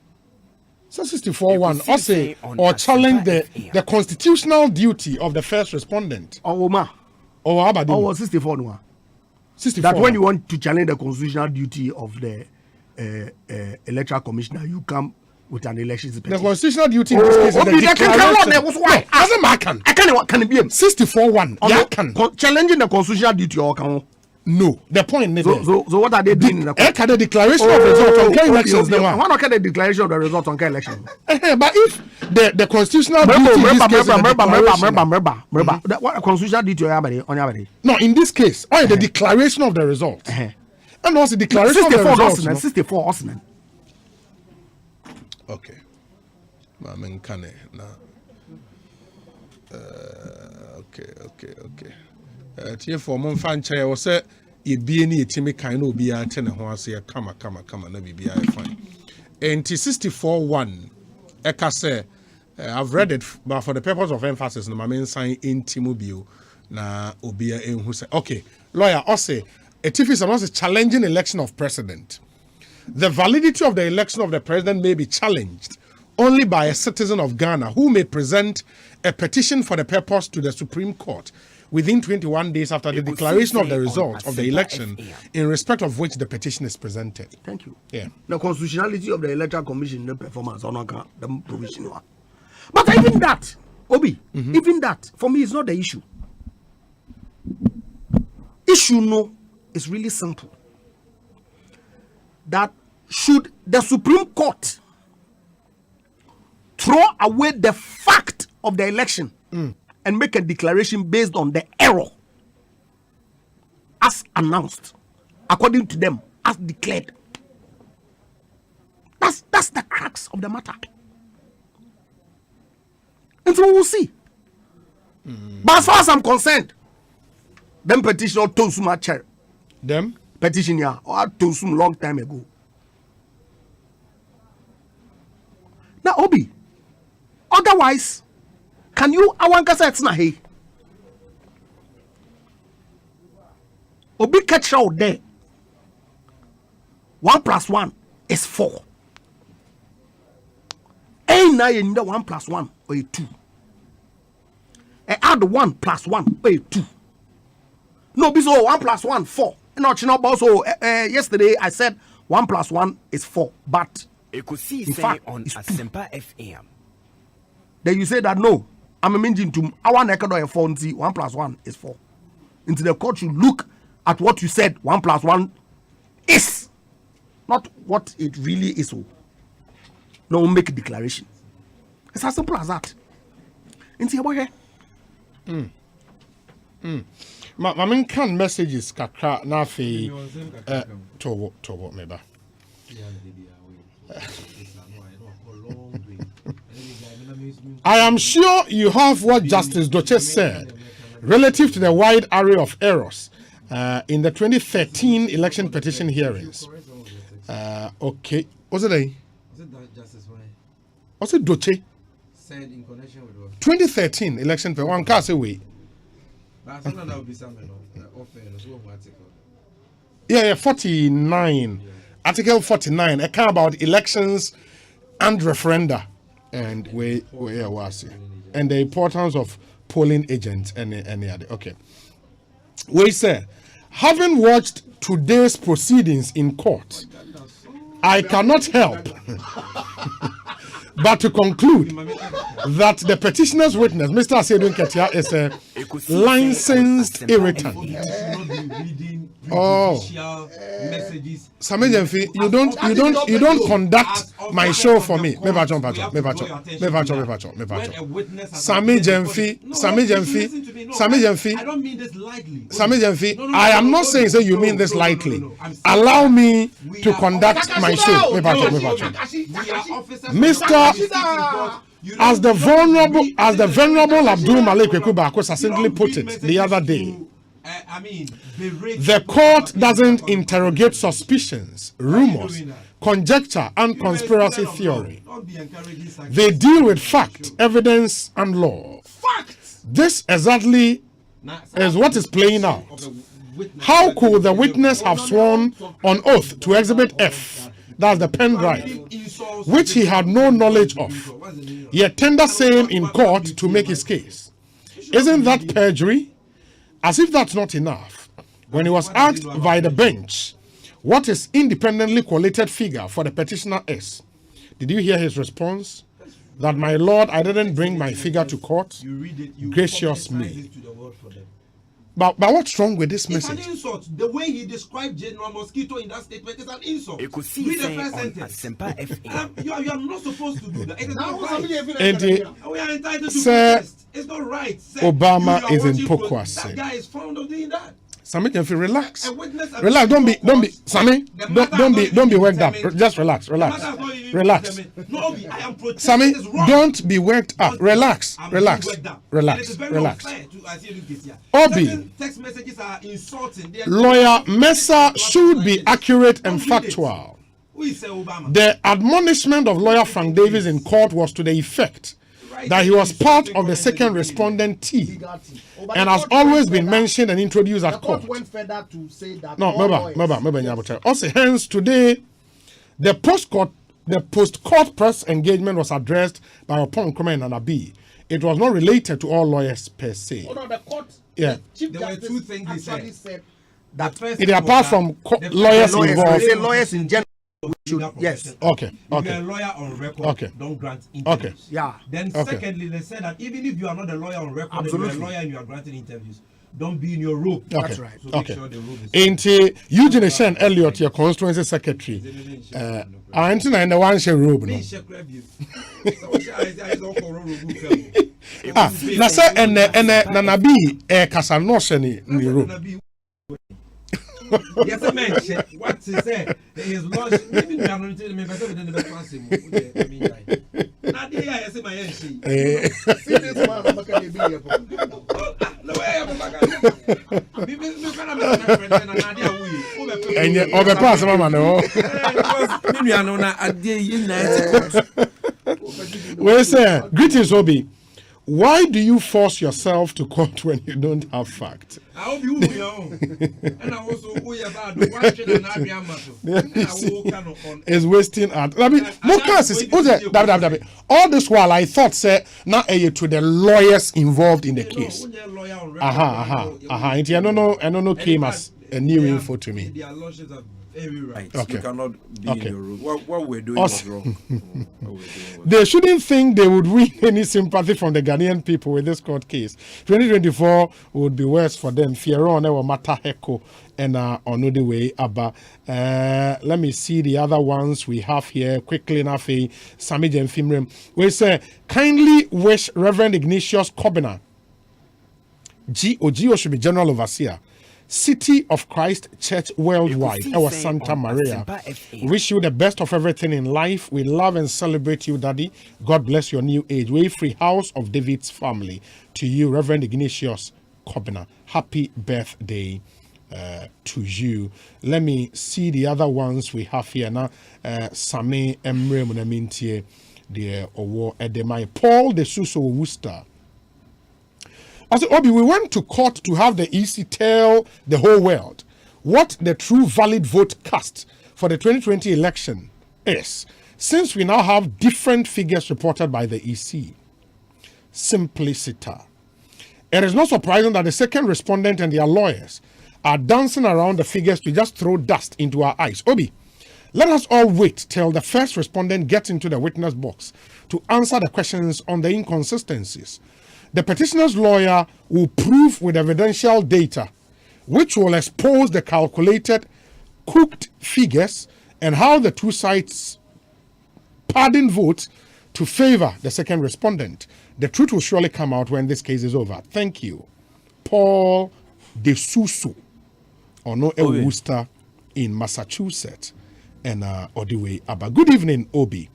So 64-1 or challenge the constitutional duty of the first respondent. Or 64-1. 64. That when you want to challenge the constitutional duty of the electoral commissioner, you come with an election petition. The constitutional duty in this case is the declaration. Can it be 64-1? Challenging the constitutional duty or can no. The point is so what are they doing in the the declaration of result on elections? Why not the declaration of the result on elections? But if the constitutional duty what constitutional duty on no, in this case, the declaration of the result. And also the declaration of the result. 64 Okay. Okay. Tie for mon fan chair was say ye be ni etimi kan na obi ante ne ho ase kama na bibia fine. And 64-1 eka say I've read it but for the purpose of emphasis no ma men sign intimobio na obi enhu say okay lawyer say if someone is challenging election of president, the validity of the election of the president may be challenged only by a citizen of Ghana who may present a petition for the purpose to the Supreme Court within 21 days after the declaration of the result of the election in respect of which the petition is presented. Thank you. Yeah. The constitutionality of the Electoral Commission, the performance, the provision. But even that, Obi, even that, for me, is not the issue. Issue no is really simple. That should the Supreme Court throw away the fact of the election and make a declaration based on the error as announced, according to them, as declared. That's the crux of the matter. And so we'll see. But as far as I'm concerned, them petitioner told so much. Them petitioner or told some long time ago. Now, Obi, otherwise, can you awankasa it's na hey? Obi catch out there. 1 + 1 is 4. Ain't na you 1 + 1 or 2. Add 1 + 1 or 2. No, be so 1 + 1 4. Not also yesterday I said 1 + 1 is 4, but Ekosiisen in fact, on Asempa FM. Then you say that no, I'm a mention to our naked or 4 1 + 1 is 4. Into the court you look at what you said 1 + 1 is, not what it really is. No, make a declaration. It's as simple as that. Into your here. My main can messages kakra na fe to meba. I am sure you have what Justice Doche said relative to the wide array of errors in the 2013 election petition hearings. Okay, what's it there? What's it Doche? Said in connection with what? 2013 election petition. One can't say wait. Yeah, 49. Article 49. I care about elections and referenda, and where was it? And the importance of polling agents and any other. Okay. We say, having watched today's proceedings in court, I cannot help but to conclude that the petitioner's witness, Mr. Asedun Ketia, is a licensed irritant. Oh, Sami Jemfi, you don't conduct my show for me. Sami Jemfi, I am not saying so you mean this lightly. Allow me to conduct my show. Mr. As the venerable Abdul Malik Kwekuba succinctly put it the other day, the court doesn't interrogate suspicions, rumors, conjecture, and conspiracy theory. They deal with fact, evidence, and law. This exactly is what is playing out. How could the witness have sworn on oath to Exhibit F, that's the pen drive, which he had no knowledge of, yet tender same in court to make his case? Isn't that perjury? As if that's not enough, when he was asked by the bench what his independently collated figure for the petitioner is, did you hear his response? That, my lord, I didn't bring my figure to court. Gracious me. But what's wrong with this message? It's an insult. The way he described General Mosquito in that statement is an insult. Read the first sentence. You are not supposed to do that. It is not right. We are entitled to protest. It's not right. Obama is in Pokwa. That guy is fond of doing that. Sami, can you relax? Relax. Don't be. Sami, don't be worked up. Just relax. Sami, don't be worked up. Relax. Obi, text messages are insulting. Lawyer Mesa should be accurate and factual. The admonishment of lawyer Frank Davis in court was to the effect that he was part of the second respondent team and has always been mentioned and introduced at court. Also, hence today, the post-court press engagement was addressed by Opon Kroma and Anabi. It was not related to all lawyers per se. The court, yeah. There were two things he said. It apart from lawyers involved. Lawyers in general. Yes. Okay. If you're a lawyer on record, don't grant interviews. Okay. Yeah. Then secondly, they said that even if you are not a lawyer on record, and you're a lawyer and you are granting interviews, don't be in your robe. Okay. That's right. So make sure the robe is into Eugene Shen Elliott, your constituency secretary. I ain't in the one share robe. Na say Nanabi Casanoseni in the robe. Yes, I mentioned what he said. His lordship, maybe we are not telling me, but I don't know what he Not the I say my see this man, I'm going to be here. No way, I'm going to and yet, over pass, Mamma, no. Maybe I know that at the United. Well, sir, greetings, Obi. Why do you force yourself to court when you don't have facts? I hope you will. And I also about the watching and is wasting art. I mean, all this while I thought, say, now to the lawyers involved in the case. And I don't know came as a new info to me. Very right. Okay. You cannot be in your room. What we're doing was wrong. They shouldn't think they would win any sympathy from the Ghanaian people with this court case. 2024 would be worse for them. Fieron or Mata Heko and on the way. Abba. Let me see the other ones we have here quickly enough. Sami Jemfimrem. We say, kindly wish Reverend Ignatius Kobina, GO should be General Overseer, City of Christ Church Worldwide, our Santa Maria. Wish you the best of everything in life. We love and celebrate you, Daddy. God bless your new age. We free House of David's family. To you, Reverend Ignatius Kobina. Happy birthday to you. Let me see the other ones we have here now. Sami Emre Munamintie, the Owo Edemai, Paul de Suso Worcester. I said, Obi, we went to court to have the EC tell the whole world what the true valid vote cast for the 2020 election is, since we now have different figures reported by the EC. Simpliciter. It is not surprising that the second respondent and their lawyers are dancing around the figures to just throw dust into our eyes. Obi, let us all wait till the first respondent gets into the witness box to answer the questions on the inconsistencies. The petitioner's lawyer will prove with evidential data, which will expose the calculated, cooked figures and how the two sides pardon votes to favor the second respondent. The truth will surely come out when this case is over. Thank you. Paul De Suso, Ono Worcester in Massachusetts, and Odiwe Abba. Good evening, Obi.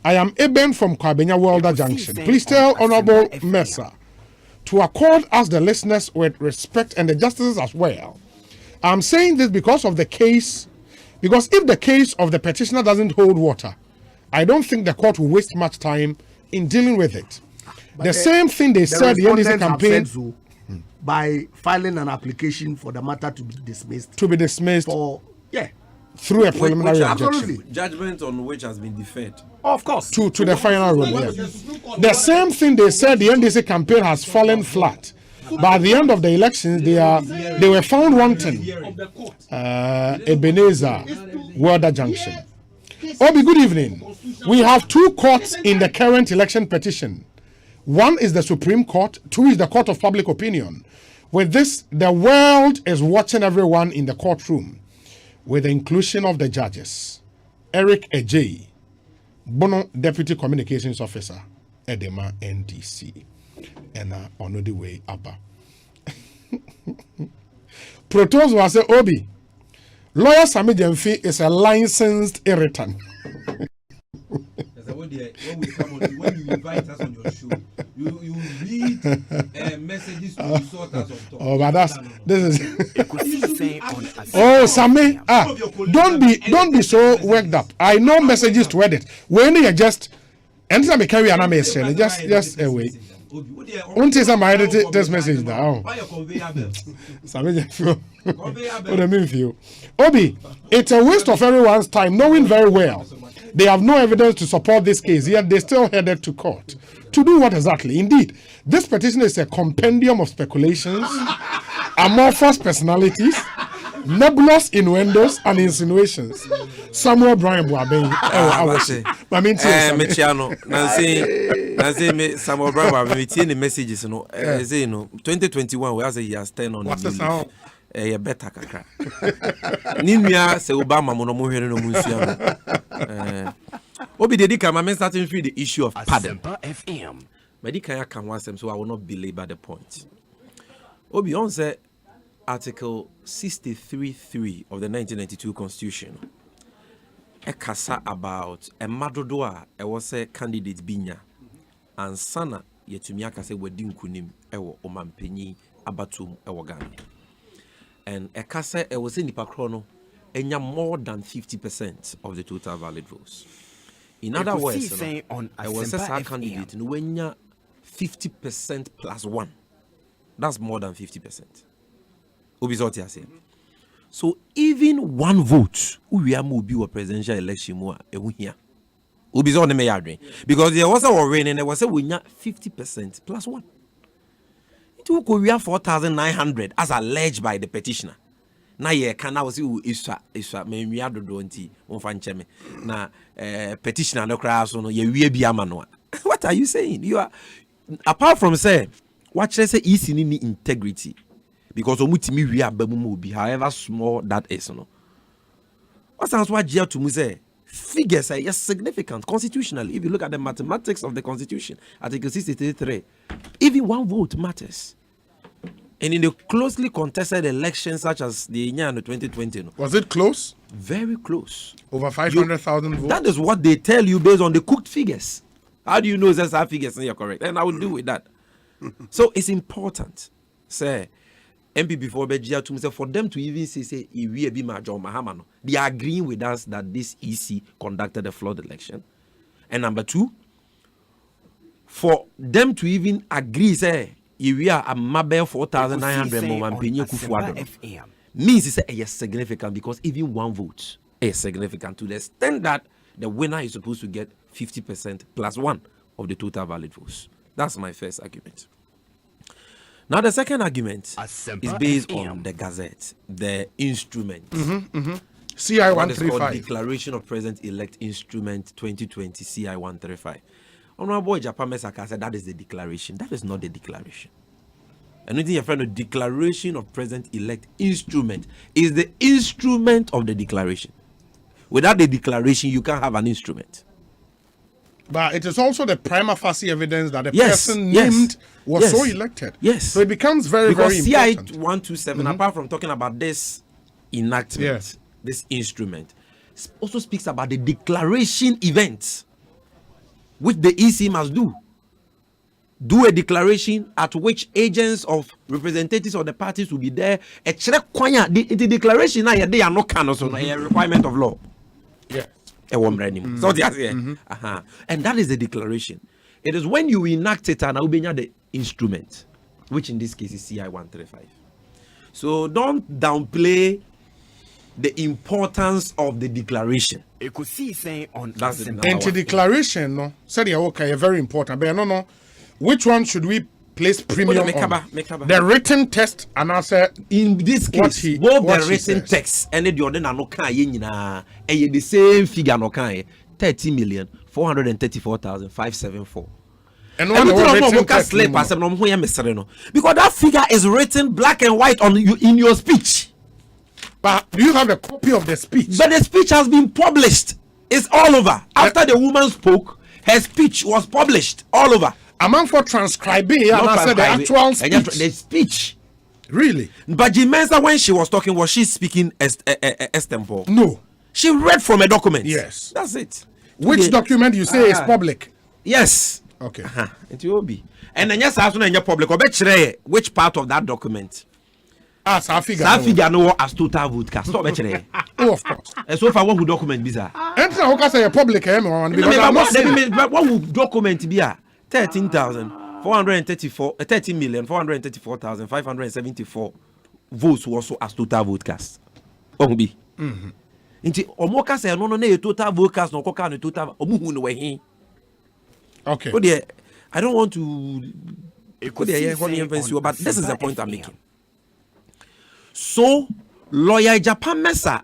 I am Eben from Kwabenya Welder Junction. Please tell Honorable Mesa to accord us the listeners with respect and the justices as well. I'm saying this because of the case, because if the case of the petitioner doesn't hold water, I don't think the court will waste much time in dealing with it. But the same thing they said the NDC campaign so by filing an application for the matter to be dismissed. For through a preliminary objection. Judgment on which has been deferred. Of course. To the final ruling. Yeah. The same thing they said the NDC campaign has fallen flat. By the end of the elections, they were found wanting. Ebenezer, Welder Junction. Obi, good evening. We have two courts in the current election petition. One is the Supreme Court, two is the Court of Public Opinion. With this, the world is watching everyone in the courtroom, with the inclusion of the judges. Eric Ejay, Bono Deputy Communications Officer, Edema NDC, and on the way up. Protos was a Obi. Lawyer Sami Jemfi is a licensed irritant. When you invite us on your show, you read messages to sort us on top. Oh, but this is. Oh, Sami, don't be so worked up. I know messages to edit. When you just anytime I carry an message, just away. Won't say some edit this message now. Sami, what I mean for you, Obi, it's a waste of everyone's time, knowing very well they have no evidence to support this case, yet they still headed to court. To do what exactly? Indeed, this petition is a compendium of speculations, amorphous personalities, nebulous innuendos, and insinuations. Samuel Brian Boabeng. Nancy, Samuel Brian Boabeng, the messages, 2021, we say he has 10 on the a better kakra. Nimia se Obama mono here no musia. Obi dedika ma starting free the issue of pardon. Asempa FM. Medika can want them, so I will not belabor the point. Obi on say Article 63.3 of the 1992 Constitution. Ekasa about a madodoa e was a candidate binya and sana yetumi akase wedin kunim ewo omampenyi abatum ewo Ghana. And Ekasa was in the Pakrono, and more than 50% of the total valid votes. In other words, I was a candidate when you 50% plus one. That's more than 50%. So even one vote, we are moving a presidential election more here. Because there was a rain and there was a winner 50% plus one. To Korea 4,900 as alleged by the petitioner. Na ye can now see iswa me miado donti onfancheme na petitioner no cry so no ye wie bia ma no. What are you saying? You are apart from say what say is in integrity because omutimi wie abamu mo bi however small that is no. What sounds what jail to me say figures are yes significant constitutionally. If you look at the mathematics of the Constitution, Article 63, even one vote matters. And in the closely contested elections such as the year 2020, was it close? Very close. Over 500,000 votes. That is what they tell you based on the cooked figures. How do you know that's our figures and you're correct? And I will do with that. So it's important, say, MP before Bejia to say for them to even say we be major Mahamano. They are agreeing with us that this EC conducted a flawed election. And number two, for them to even agree, say, we are a mabel 4,900 means it's significant because even one vote is significant to the extent that the winner is supposed to get 50% plus one of the total valid votes. That's my first argument. Now, the second argument is based on the Gazette, the instrument. CI 135. What is called Declaration of President-elect Instrument 2020 CI 135. Honorable Japan Mesaka said that is the declaration. That is not the declaration. Anything your friend, the Declaration of President-elect Instrument is the instrument of the declaration. Without the declaration, you can't have an instrument. But it is also the prima facie evidence that the person named was so elected. Yes. So it becomes very important. Because CI 127, apart from talking about this enactment, this instrument, also speaks about the declaration event, which the EC must do. Do a declaration at which agents of representatives of the parties will be there. The declaration they are not canon, a requirement of law. Yeah. So and that is the declaration. It is when you enact it and the instrument, which in this case is CI 135. So don't downplay the importance of the declaration. Ekosiisen On Asempa. And the declaration, no, said okay, very important. But no, which one should we place premium on? The written text and answer in this case. Both the written text and the order no can the same figure no can 30,434,574. And one because that figure is written black and white on you in your speech. But do you have a copy of the speech? But the speech has been published. It's all over. After the woman spoke, her speech was published all over. Among for transcribing and answer the actual speech. The speech. Really? But Jimensa, when she was talking, was she speaking extempore? No. She read from a document. Yes. That's it. Which document you say is public? Yes. Okay. It will be. And then yes, as soon as you're public, which part of that document? Sa figure no as total vote cast. Stop it. Oh, of course. And so far, what would document be? And so how say public what would document be? 13,434,574 votes were also as total vote cast. Be. Inti omoka say no na total vote cast no koka no total omuhu no we. Okay. I don't want to but this is the point I'm making. So, lawyer Japan Mesa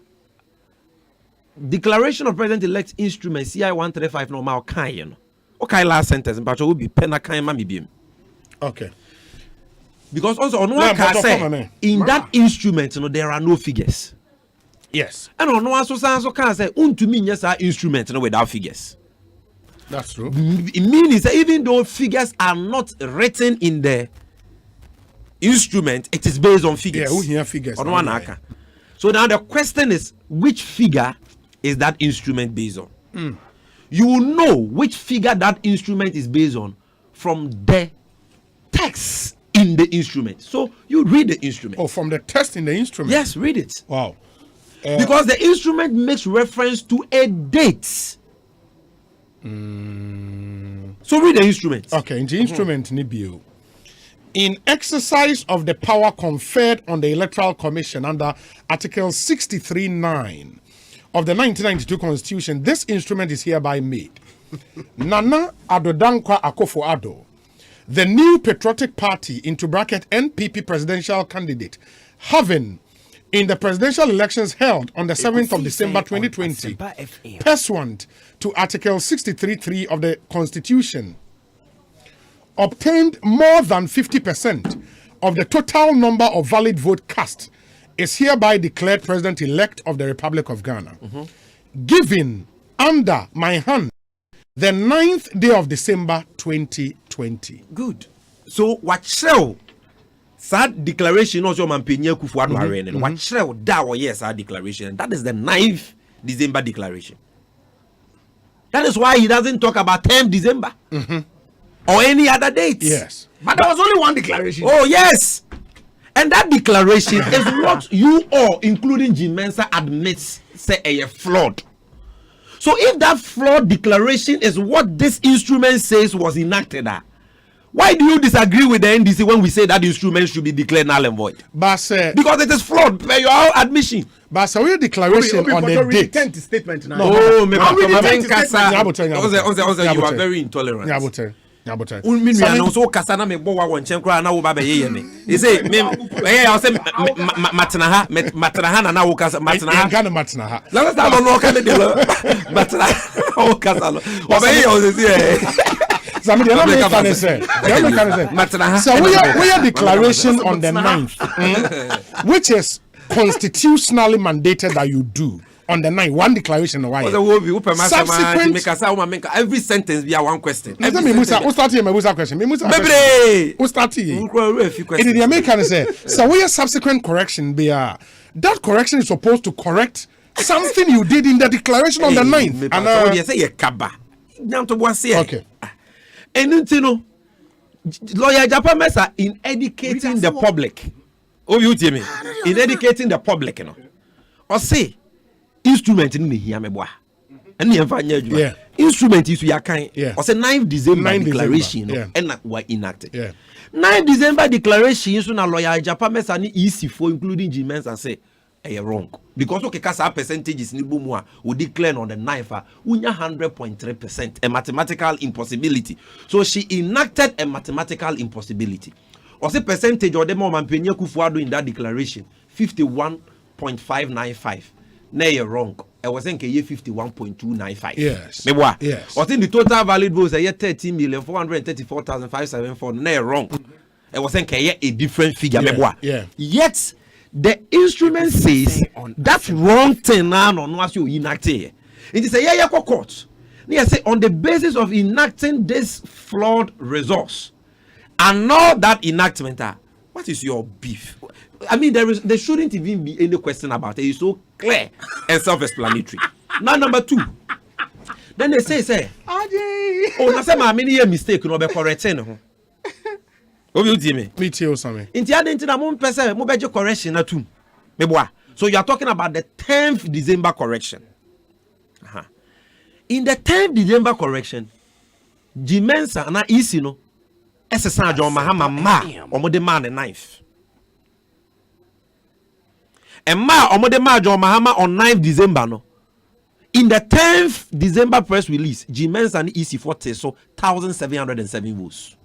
Declaration of President-elect Instrument CI 135 normal kind. Okay, last sentence, but it will be pena kind mami. Okay. Because also on one can say in that instrument, there are no figures. Yes. And on one so can say to me yes our instrument without figures. That's true. It means that even though figures are not written in the instrument, it is based on figures. Yeah, who hear figures on one aka. So now the question is, which figure is that instrument based on? You will know which figure that instrument is based on from the text in the instrument. So you read the instrument. Oh, from the text in the instrument? Yes, read it. Wow. Because the instrument makes reference to a date. So read the instrument. Okay, in the instrument, Nibio. In exercise of the power conferred on the Electoral Commission under Article 63(9) of the 1992 Constitution, this instrument is hereby made. Nana Adodankwa Akufo-Addo, the new Patriotic Party into bracket NPP presidential candidate, having in the presidential elections held on the 7th of December 2020, pursuant to Article 63(3) of the Constitution, obtained more than 50% of the total number of valid vote cast, is hereby declared President-elect of the Republic of Ghana. Given under my hand the 9th day of December 2020. Good. So what shall that declaration also Mampenya Kufuor Arena? What shall that yes our declaration? That is the 9th December declaration. That is why he doesn't talk about 10th December. Or any other date. Yes. But there was only one declaration. Oh, yes. And that declaration is what you all, including Jim Mensah, admits say a flawed. So if that flawed declaration is what this instrument says was enacted, why do you disagree with the NDC when we say that instrument should be declared null and void? But because it is flawed by your admission. But so your declaration on the date. Statement now. No, you are very intolerant. Unminia no so kasa na me bo wa wonchen kra na wo ba be ye me. He say me I say matna ha na wo kasa matna ha. Kan matna ha. La ta no ka de matna wo kasa lo. O be ye o say so we are declaration on the 9th, which is constitutionally mandated that you do on the 9th. One declaration. Why? Subsequent. Every sentence be one question. Who start here? Who start here? In the American say, so we are subsequent correction. Be that correction is supposed to correct something you did in the declaration on the 9th. And okay. And you know, lawyer Japan Mesa in educating the public. Oh, you tell me. In educating the public, you know. Or say, instrument in the here, me boy. And the instrument is your kind. Or say 9th December declaration, and that were enacted. 9th December declaration, so now lawyer Japan Mesa ni easy for including G-Mens and say, wrong. Because okay, our percentages ni bumwa we declare on the 9th, unya 100.3%, a mathematical impossibility. So she enacted a mathematical impossibility. Or say percentage or the moment Penya Kufuado in that declaration, 51.595. Nay, you're wrong. I was saying 51.295. Yes. Yes. Or think the total valid votes are 13,434,574. Nay, wrong. I was saying a different figure. Yet the instrument says that's wrong thing now on what you enacted. It is a court. They say on the basis of enacting this flawed resource and not that enactment, what is your beef? I mean, there shouldn't even be any question about it. It's so clear and self-explanatory. Now, number 2. Then they say, oh, na say my many mistake no be correcting. Oh, you tell me. Me too, Sammy. In the other thing, I'm person, mo beje correction na too. Me boy. So you are talking about the 10th December correction. In the 10th December correction, Jimensa na isi no. Essa John Mahama ma omo de man the 9th. And ma omo de ma John Mahama on 9th December no. In the 10th December press release, Jimensa na isi 40 so 1,707 votes.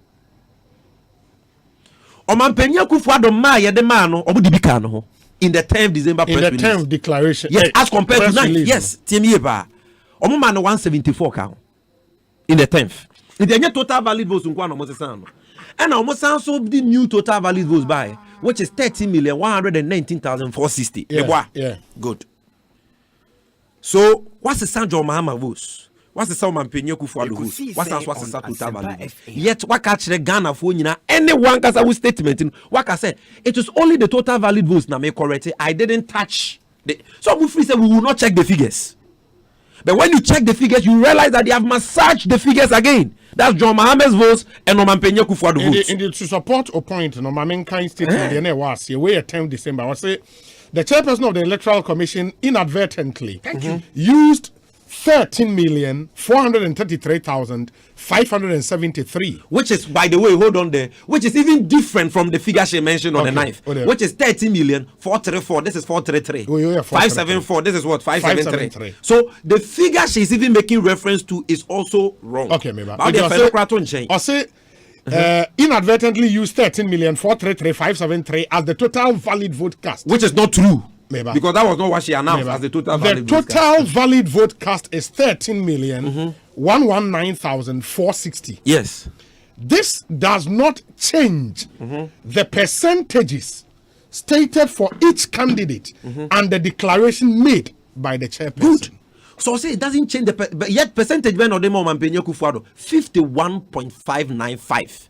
Omampenya Kufuado ma ye de man no omo dibika no in the 10th December press release. In the 10th declaration. Yes, as compared to 9th. Yes, tiemi ba. Omo man 174 ka. In the 10th. The total valid votes in Kwano Mosesano. And almost so the new total valid votes by, which is 30,119,460. Yeah. Good. So, what's the San John Mahama votes? What's the San Mampenyoku for the votes? What's the total valid? Yet, what catch the Ghana for you? Anyone can say statement. What I said, it was only the total valid votes now make correct. I didn't touch the. So, we say we will not check the figures. But when you check the figures, you realize that they have massaged the figures again. That's John Mohammed's votes and Norman Penyaku for the votes. To support a point, Norman kind statement, was a way at 10th December. I was say the chairperson of the Electoral Commission inadvertently used 13,433,573. Which is, by the way, hold on there, which is even different from the figure she mentioned on the 9th, which is 30,434. This is 433. 574. This is what? 573. So the figure she's even making reference to is also wrong. Okay, maybe. I say inadvertently used 13,433,573 as the total valid vote cast, which is not true. Because that was not what she announced as the total valid vote cast. The total valid vote cast is 13,119,460. Yes. This does not change the percentages stated for each candidate and the declaration made by the chairperson. Good. So say it doesn't change the but yet percentage when Odemo Mampenyoku Fuado 51.595.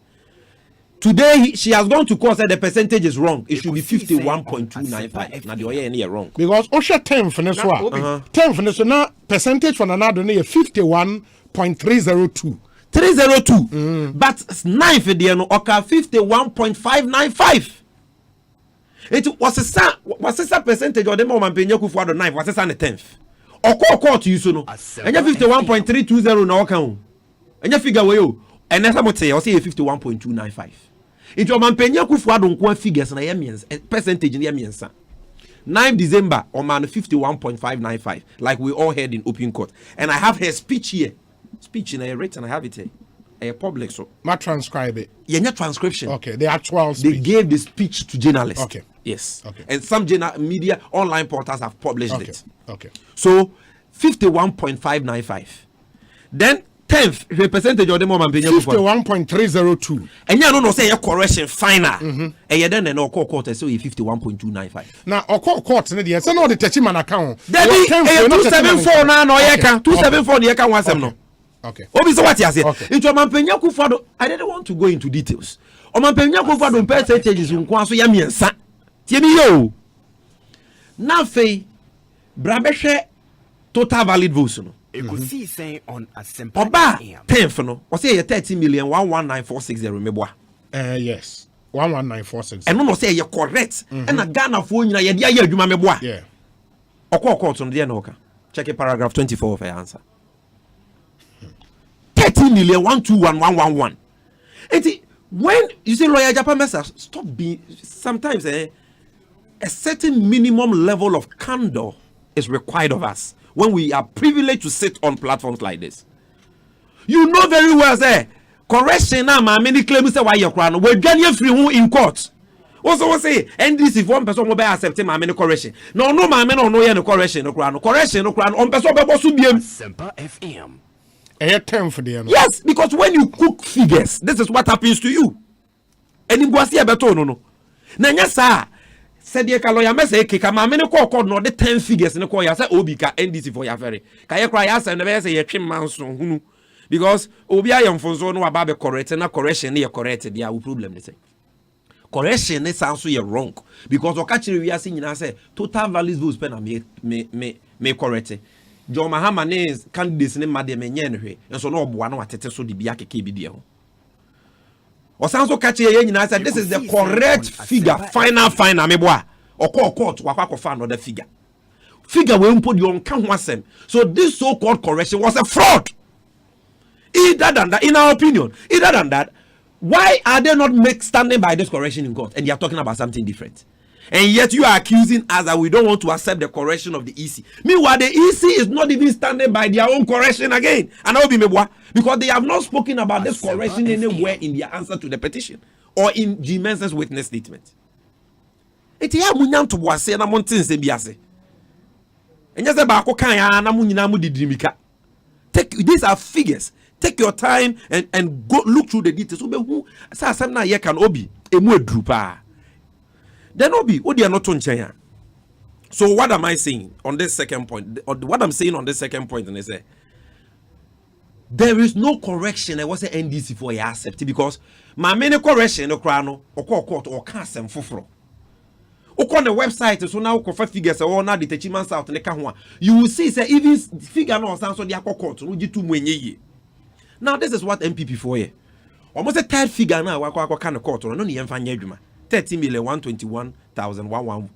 Today she has gone to court said the percentage is wrong. It should be 51.295. Now the oye wrong. Because Osha 10 for this one. 10 for this now percentage for another 51.302. 302. But 9 for the no oka 51.595. It was a percentage of the moment Penyoku Fuado 9 was a 10th. Or court you so no. And you 51.320 na oka. And you figure way you. And that's what say I say 51.295. It was Mampenya Kufuado nkwa figures na yemiens percentage in yemiensa. 9 December on man 51.595 like we all heard in open court. And I have her speech here. Speech in a written, I have it here. public so. Ma transcribe it. Yeah, transcription. Okay, the actual speech. They gave the speech to journalists. Okay. Yes. Okay. And some media online portals have published it. Okay. So 51.595. Then 10th percentage of the moment 51.302. And you don't say a correction final. And you then no court so 51.295. Now court the say no the techiman account. There be 274 now no you can 274 you can want some no. Okay. Obi so what you say? Into Mampenya Kufado, I didn't want to go into details. Mampenya Kufado percentages nko so ya miensa. Tie mi yo. Na fei brabehwe total valid votes no. Ekosiisen On Asempa Oba 10th no. O say 30,119,460 meboa. Yes. 11946. And no say you correct. And na Ghana fo nyina ye dia ye adwuma meboa. Yeah. Okọ court no dia na oka. Check it paragraph 24 for your answer. 30,121,111. When you say lawyer Japan message, stop being sometimes a certain minimum level of candor is required of us when we are privileged to sit on platforms like this. You know very well, say correction now, many claims say why you're crying. We're getting free who in court. Also, say NDC if one person will be accepting my many correction. No, my men no no correction, no crown, correction, no crown. On person be boss Asempa FM. Yes, because when you cook figures, this is what happens to you. And in Boasia Beto no. Nanya sa said the lawyer message kika ma many call no the 10 figures in the call ya say obi ka NDC for ya ferry. Ka ye cry as and say ye twem manso hunu because obi ayam fonso no aba be correct na correction na correct dia problem dey say. Correction is also ye wrong because o ka kire wi ase nyina say total values votes pe na me correct. John Mahama is candidates ne made me nye nhwe enso no oboa na watete so de bia keke bi de ho o san so catch ye nyina say this is the correct figure final meboa okọ court wakwa fa another figure we mpo de on kan ho asem. So this so called correction was a fraud. Either than that, in our opinion, why are they not standing by this correction in court and they are talking about something different? And yet you are accusing us that we don't want to accept the correction of the EC. Meanwhile, the EC is not even standing by their own correction again. And I'll be because they have not spoken about this correction anywhere in their answer to the petition or in G. Mensah's witness statement. These are figures. Take your time and go look through the details. Then Obi, they are not on China. So what am I saying on this second point? Or what I'm saying on this second point, and they say there is no correction. I was an NDC for your accept because my many correction no crano or court or cast and fufro. On the website, so now for figures or now the techimans out in the Kahua. You will see say even figure no sound so the court no jitu mwenye. Now this is what MPP for ye. Almost a third figure now what kind of court or no ni emfanye adwuma. 30,121,111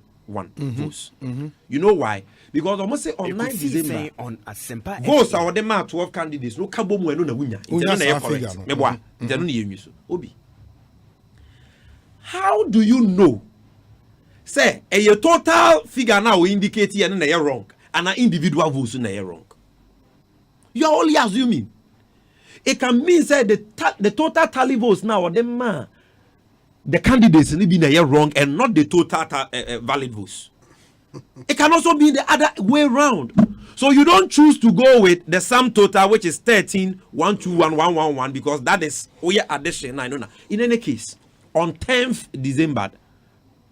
votes. You know why? Because almost say on 9 December on Asempa votes are the 12 candidates. No kabo mu eno na wunya. Obi. How do you know? Say a total figure now will indicate here na you're wrong and an individual votes na you're wrong. You're only assuming. It can mean say the total tally votes now or them the candidates may be wrong and not the total valid votes. It can also be the other way around. So you don't choose to go with the sum total, which is 13,121,111, because that is addition. In any case, on 10th December,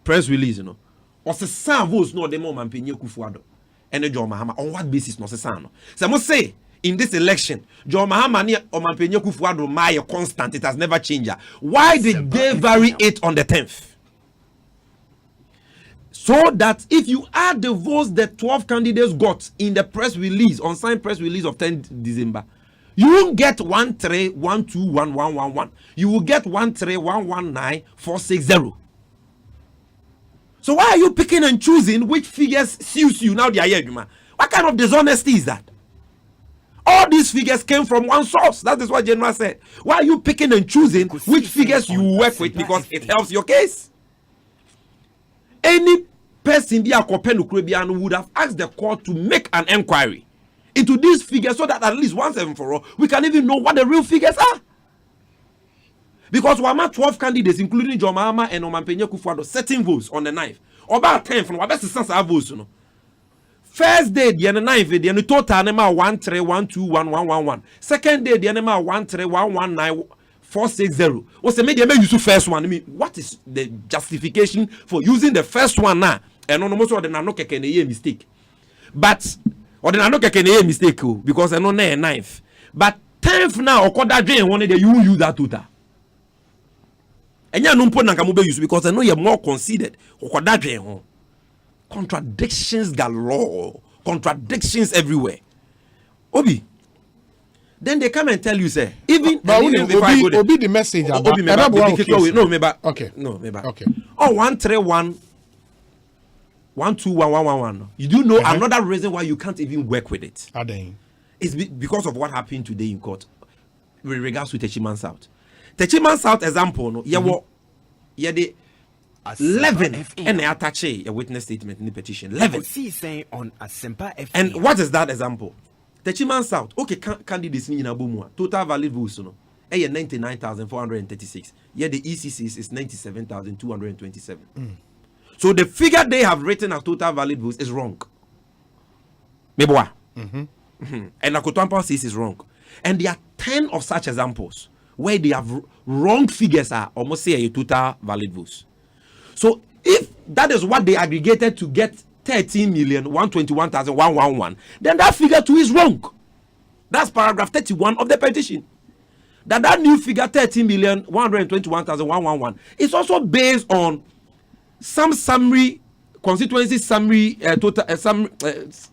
press release, was the sum votes no the moment Penye Kufuado and John Mahama. On what basis no se sano? So I must say, in this election, John Mahama ni Omanpenye Kufuado my constant. It has never changed. Why did they vary it on the 10th? So that if you add the votes that 12 candidates got in the press release, unsigned press release of 10th December, you won't get 1312111. You will get 13119,460. So why are you picking and choosing which figures suits you now? What kind of dishonesty is that? All these figures came from one source. That is what General said. Why are you picking and choosing which figures you work with because it helps your case? Any person would have asked the court to make an inquiry into these figures so that at least once and for all we can even know what the real figures are. Because we have 12 candidates, including John Mahama and Omampenye Kufuado, setting votes on the 9th. About 10th, no, best sense of votes, no. First day, the 9th, the total number 1312111. Second day, the number 13119. What's the media use the first one? I mean, what is the justification for using the first one now? And on most of the nanoke can a mistake. But or the nanoke can a mistake because I know 9th. But 10th now, or that day, one day you will use that total. And you don't put Nakamube use because I know you're more considered. Contradictions galore, contradictions everywhere. Obi, then they come and tell you, say, even if I go there, Obi the message. No, okay. Okay. Oh, 131 12111. You do know another reason why you can't even work with it. It's because of what happened today in court with regards to Techiman South. Techiman South example, no, the 11 and they attach a witness statement in the petition. 11. On Asempa FM. And what is that example? Techiman South, okay, candidates in Abumwa, total valid votes, no, 99,436. Yet the ECCs is 97,227. So the figure they have written as total valid votes is wrong. Meboa. And Akotampa says is wrong. And there are 10 of such examples where they have wrong figures are almost say a total valid votes. So if that is what they aggregated to get 13,121,111, then that figure too is wrong. That's paragraph 31 of the petition. That new figure 13,121,111 is also based on some summary constituency summary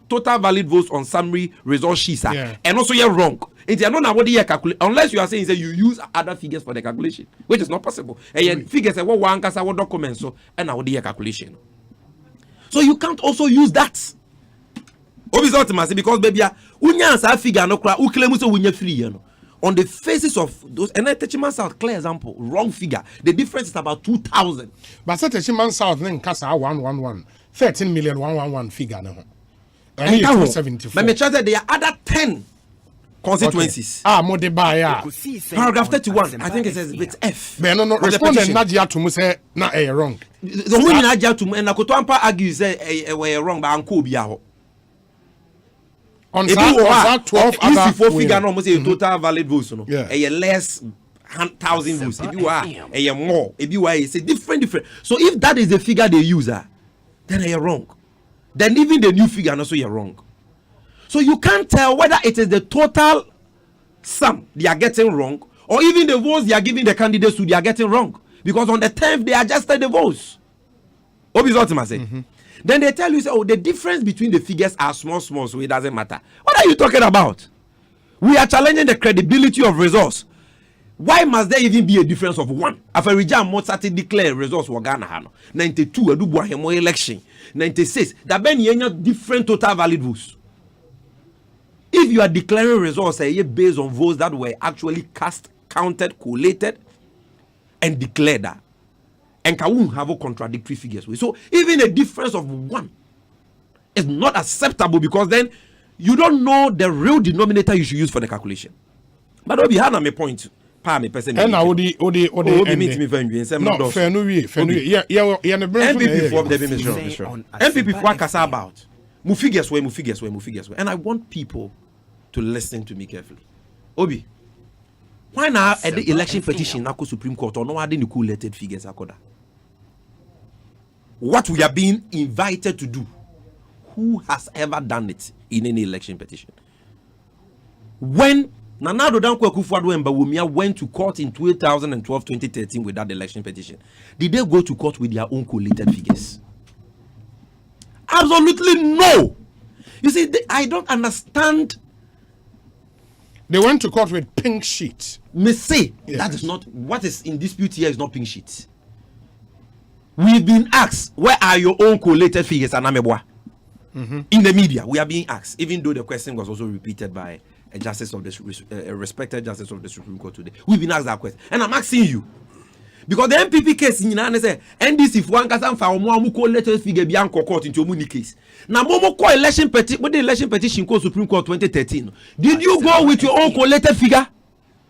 total valid votes on summary result sheets and also you're wrong. It's not what you calculate unless you are saying you use other figures for the calculation, which is not possible. And figures what one casa what documents so and now the calculation. So you can't also use that. Obviously, because baby, unya figure no cry, uklemu so unya free, you know. On the faces of those, and I Techiman South, clear example, wrong figure. The difference is about 2,000. But Techiman South then Casa 111, 13,111 figure now. And 274. But me charge there are other 10 constituencies. Paragraph 31, I think it says with F. But no, respondent Nadia to say na wrong. The woman Nadia to and Akotampa argues say wrong, but Uncle Biaho. On that 12 other figure no almost a total valid votes no. A less 1,000 votes. If you are a more, if you are it's a different. So if that is the figure they use, then you're wrong. Then even the new figure also you're wrong. So you can't tell whether it is the total sum they are getting wrong or even the votes they are giving the candidates to they are getting wrong because on the 10th they adjusted the votes. Then they tell you, say, oh, the difference between the figures are small, so it doesn't matter. What are you talking about? We are challenging the credibility of results. Why must there even be a difference of 1? After Rijam Mozart declare results were Ghana 92, Adubu Hemo election, 96, that ben different total valid votes. If you are declaring results based on votes that were actually cast, counted, collated, and declared that, and can have a contradictory figures. So even a difference of 1 is not acceptable because then you don't know the real denominator you should use for the calculation. But Obi had my point. And now Odi meet me very no fair no way. Yeah, MPP for the MPP for Kasa about. Mu figures way. And I want people to listen to me carefully. Obi, why now at the election petition na Supreme Court or no had any collated figures akoda? What we are being invited to do, who has ever done it in any election petition? When Nana Dodankwa Akufo-Addo and Bawumia went to court in 2012-2013 with that election petition, did they go to court with their own collated figures? Absolutely no. You see, I don't understand. They went to court with pink sheets. Me say that is not what is in dispute here. Is not pink sheets. We've been asked, where are your own collated figures? In the media, we are being asked, even though the question was also repeated by a justice of the respected justice of the Supreme Court today. We've been asked that question, and I'm asking you because the MPP case in say NDC for one person for more collated figure beyond court into a case. Now, Momo call election petition when the election petition called Supreme Court 2013. Did you go with your own collated figure?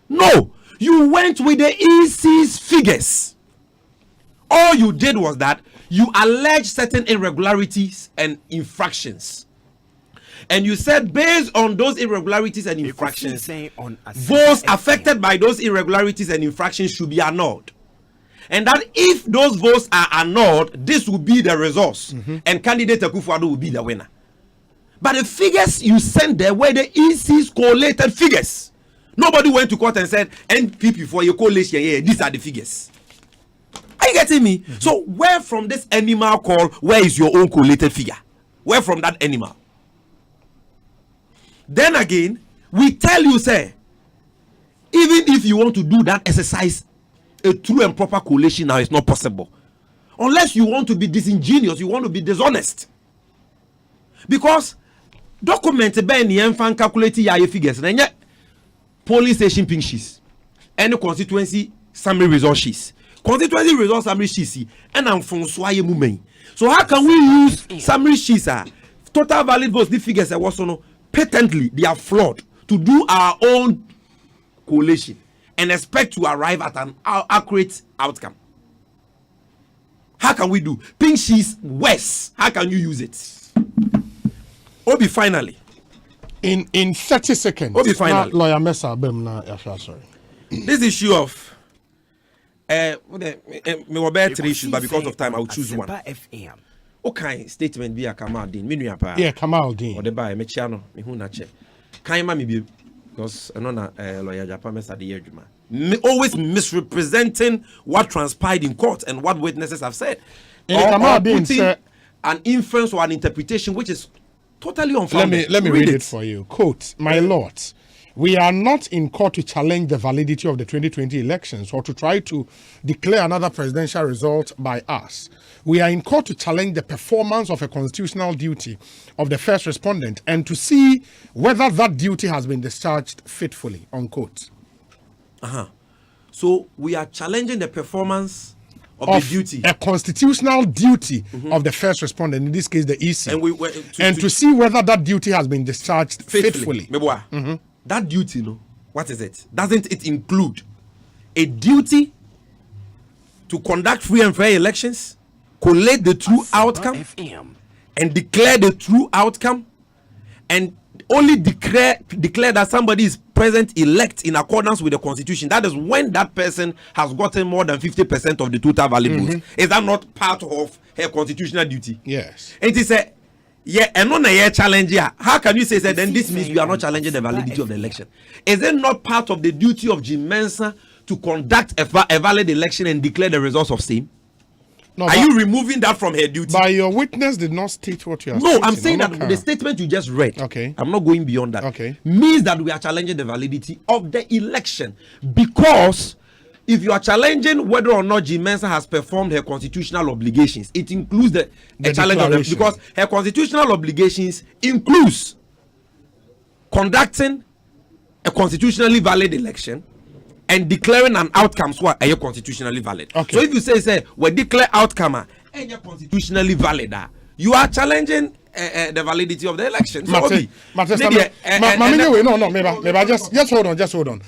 No. You went with the EC's figures. All you did was that you alleged certain irregularities and infractions. And you said based on those irregularities and infractions, votes affected by those irregularities and infractions should be annulled. And that if those votes are annulled, this will be the results. And candidate Akufo-Addo will be the winner. But the figures you sent there were the EC's collated figures. Nobody went to court and said, NPP for your coalition, yeah, these are the figures. Are you getting me? So where from this animal call, where is your own collated figure? Where from that animal? Then again, we tell you, say, even if you want to do that exercise, a true and proper collation now is not possible. Unless you want to be disingenuous, you want to be dishonest. Because document ben yen fan calculate ya figures. And yet, polling station pink sheets. And constituency summary result sheets. Constituency result summary sheets. And I'm from Swaye Mumei. So how can we use summary sheets? Total valid votes, the figures are also patently, they are flawed to do our own collation and expect to arrive at an accurate outcome. How can we do? Pink sheets worse. How can you use it? Obi, finally. In 30 seconds. Obi, finally. Lawyer Mesa, sorry. This issue of me were bear 3 issues, but because of time, I will choose one. Okay, statement be a Kamal Dean. Yeah, Kamal Dean. Or the buy me channel, me who na check. Can you be because I know lawyer Japan at the year always misrepresenting what transpired in court and what witnesses have said. Or putting an inference or an interpretation which is totally unfounded. Let me read it for you. Quote, my lord, we are not in court to challenge the validity of the 2020 elections or to try to declare another presidential result by us. We are in court to challenge the performance of a constitutional duty of the first respondent and to see whether that duty has been discharged faithfully, unquote. So we are challenging the performance of the duty. A constitutional duty of the first respondent, in this case the EC. And to see whether that duty has been discharged faithfully. That duty, what is it? Doesn't it include a duty to conduct free and fair elections, collate the true outcome, and declare the true outcome, and only declare that somebody is present elect in accordance with the constitution? That is when that person has gotten more than 50% of the total valid votes. Is that not part of her constitutional duty? Yes. And it is and on a challenge here. How can you say that then this means we are not challenging the validity of the election? Is it not part of the duty of Jim Mensah to conduct a valid election and declare the results of same? No, are you removing that from her duty? But your witness did not state what you are saying. No, I'm saying that the statement you just read, I'm not going beyond that, means that we are challenging the validity of the election. Because if you are challenging whether or not Jim Mensah has performed her constitutional obligations, it includes the challenge of them, because her constitutional obligations includes conducting a constitutionally valid election and declaring an outcome so are constitutionally valid. So if you say we declare outcome and constitutionally valid, you are challenging the validity of the election. So just hold on.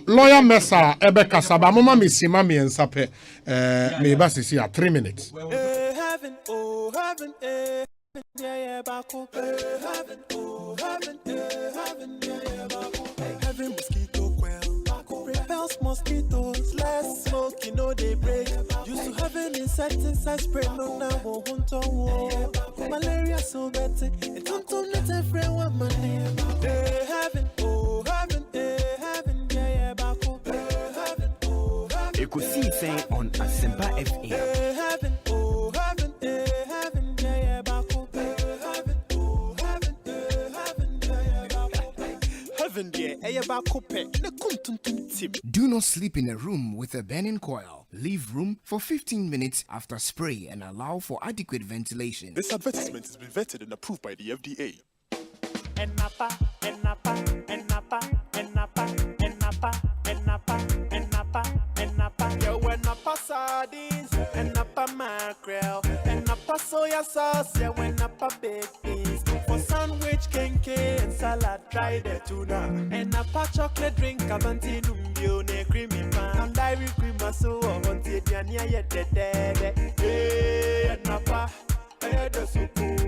Lawyer Mesa Ebeka Saba Mama Misima mi ensape me basi si 3 minutes. Repels mosquitoes, less smoke, they break. Used to have an insecticide spray, no now won't malaria so better. It don't let a friend want money. Heaven, yeah, Ekosiisen On Asempa FM. Do not sleep in a room with a burning coil. Leave room for 15 minutes after spray and allow for adequate ventilation. This advertisement has been vetted and approved by the FDA. Yo, when Napa sardines, and Napa mackerel, and Napa soya sauce, yeah, when Napa baked beans. For sandwich, kenke, and salad, try the tuna. And Napa chocolate drink, Avanti Numbi. you ne creamy pan. And I will cream my soul on the Diania yet dead. Hey, Napa, I the suku.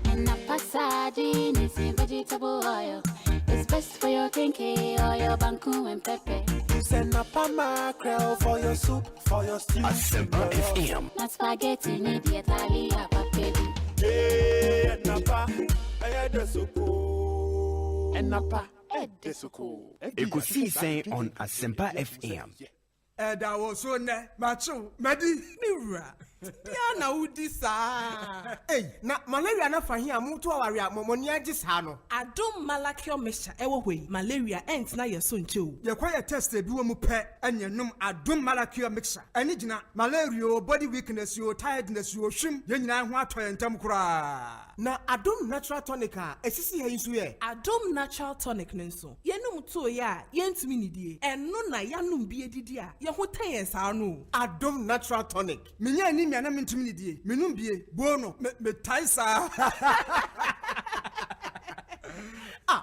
Enapa sardine is in vegetable oil. It's best for your kinky or your banku and pepper. You send Napa mackerel for your soup, for your stew. Asempa FM. Not spaghetti, need the Italia, baby. Hey, Napa, I the suku. And Napa, the suku. Ekosiisen on Asempa FM. That was so ne macho medi niwra. Ya na udi sa. Hey, na malaria na fa hia mutu awaria momoni agis ha no. Adom malakio mesha ewo hwe malaria ent na yeso nche o. Ye kwa ye test e bi wo mu pe enyenum adom malakio mixture. Ani gina malaria body weakness yo tiredness yo hwim ye nyina ho atoye ntam kura. Na adom natural tonic a esisi ha nso ye. Adom natural tonic nso. Ye num to ya ye ntimi nidie. Eno na ya num bi edidi a ye ho tan ye sa no. Adom natural tonic. Minya ni na mentimi nidie. Menum bie bono me taisa.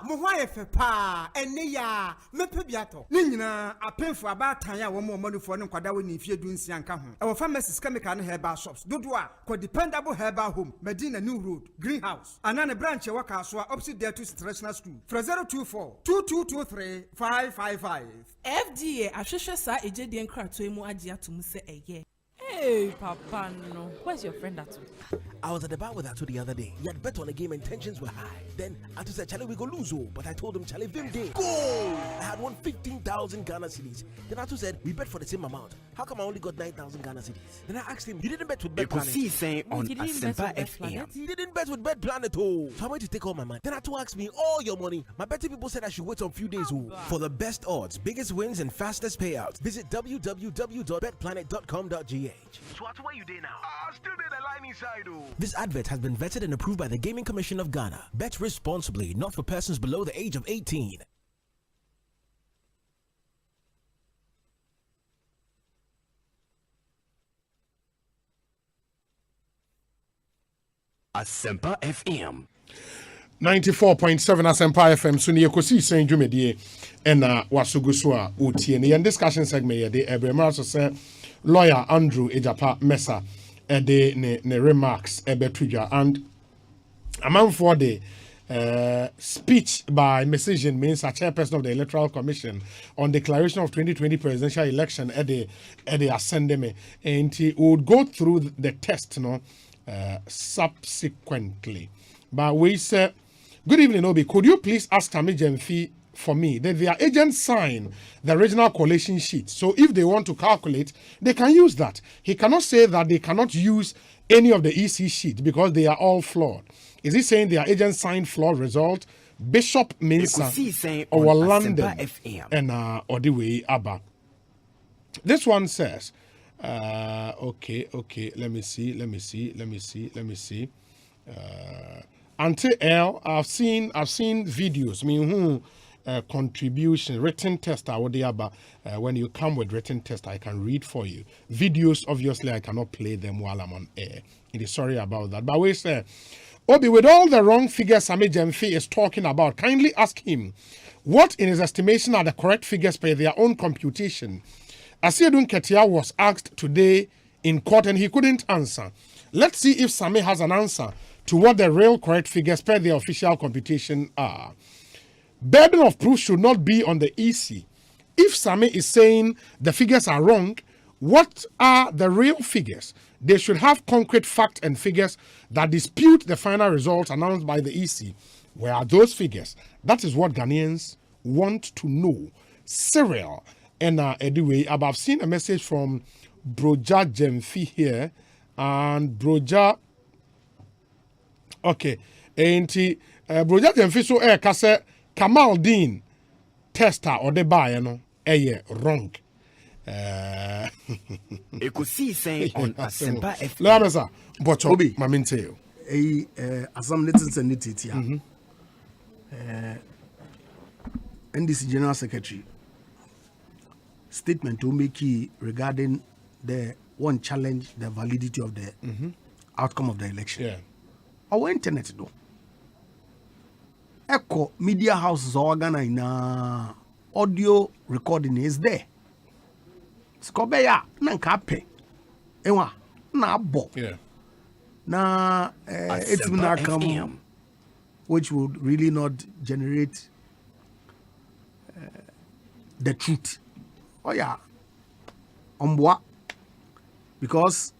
Mo ho ayefe pa ene ya mepe biato ni nyina apemfo abatan ya wo mo manufo ne kwada we ni fie dunsia nka ho e wo pharmacies chemical ne herbal shops dodo a ko dependable herbal home Medina New Road Greenhouse anane branch e waka so opposite there to international school 024 2223 555 FDA ahwehwe sa ejedie nkrato emu age atum se eye. Hey, Papa, no. Where's your friend Atu? I was at the bar with Atu the other day. He had bet on the game and tensions were high. Then Atu said, Charlie, we go lose. But I told him, Charlie, Vim day. Go! I had won 15,000 Ghana cedis. Then Atu said, we bet for the same amount. How come I only got 9,000 Ghana cedis? Then I asked him, you didn't bet with Bet Planet? Ekosiisen on Asempa FM. He didn't bet with Bet Planet. Oh. So I went to take all my money. Then Atu asked me, all your money. My betting people said I should wait a few days. For the best odds, biggest wins, and fastest payouts, visit www.betplanet.com.gh. So Atu, where you there now? Still there the line inside. This advert has been vetted and approved by the Gaming Commission of Ghana. Bet responsibly, not for persons below the age of 18. Asempa FM. 94.7 Asempa FM. So ni Ekosiisen dwumedie ena wasuguso a utie ne discussion segment ye de ebremara so say lawyer Andrew Ejapa Mesa de ne remarks ebetudwa and among for the speech by Message means a chairperson of the Electoral Commission on declaration of 2020 presidential election at the Ascendeme, and he would go through the test subsequently. But we said, good evening, Obi. Could you please ask Tammy Jemfi for me that their agents sign the original collation sheet? So if they want to calculate, they can use that. He cannot say that they cannot use any of the EC sheet because they are all flawed. Is he saying their agents signed flawed result? Bishop Mensah or London and Odiwe Abba. This one says, okay, let me see. Ante L, I've seen videos. I mean, contribution, written test. When you come with written test, I can read for you. Videos, obviously, I cannot play them while I'm on air. It is sorry about that. But we say, Obi, with all the wrong figures Sammy Jemfi is talking about, kindly ask him what, in his estimation, are the correct figures by their own computation. Asiedun Ketia was asked today in court and he couldn't answer. Let's see if Sammy has an answer to what the real correct figures per the official computation are. Burden of proof should not be on the EC. If Sammy is saying the figures are wrong, what are the real figures? They should have concrete facts and figures that dispute the final results announced by the EC. Where are those figures? That is what Ghanaians want to know. Cyril and anyway, I've seen a message from Broja Jemfi here, and Broja. Okay, and Broja Jemfi so kase Kamal Dean tester or the buyer no wrong. Ekosiisen on Asempa FM. Lamasa, but Obi, maminte. Asam Netins and Nititia. NDC General Secretary statement to make regarding the won't challenge the validity of the outcome of the election. Yeah. Our internet though. Echo media houses organ in audio recording is there. Skobeya nankape. Ewa na bo. Yeah. Na it's gonna come, which would really not generate the truth. Oh yeah. Omboa. Because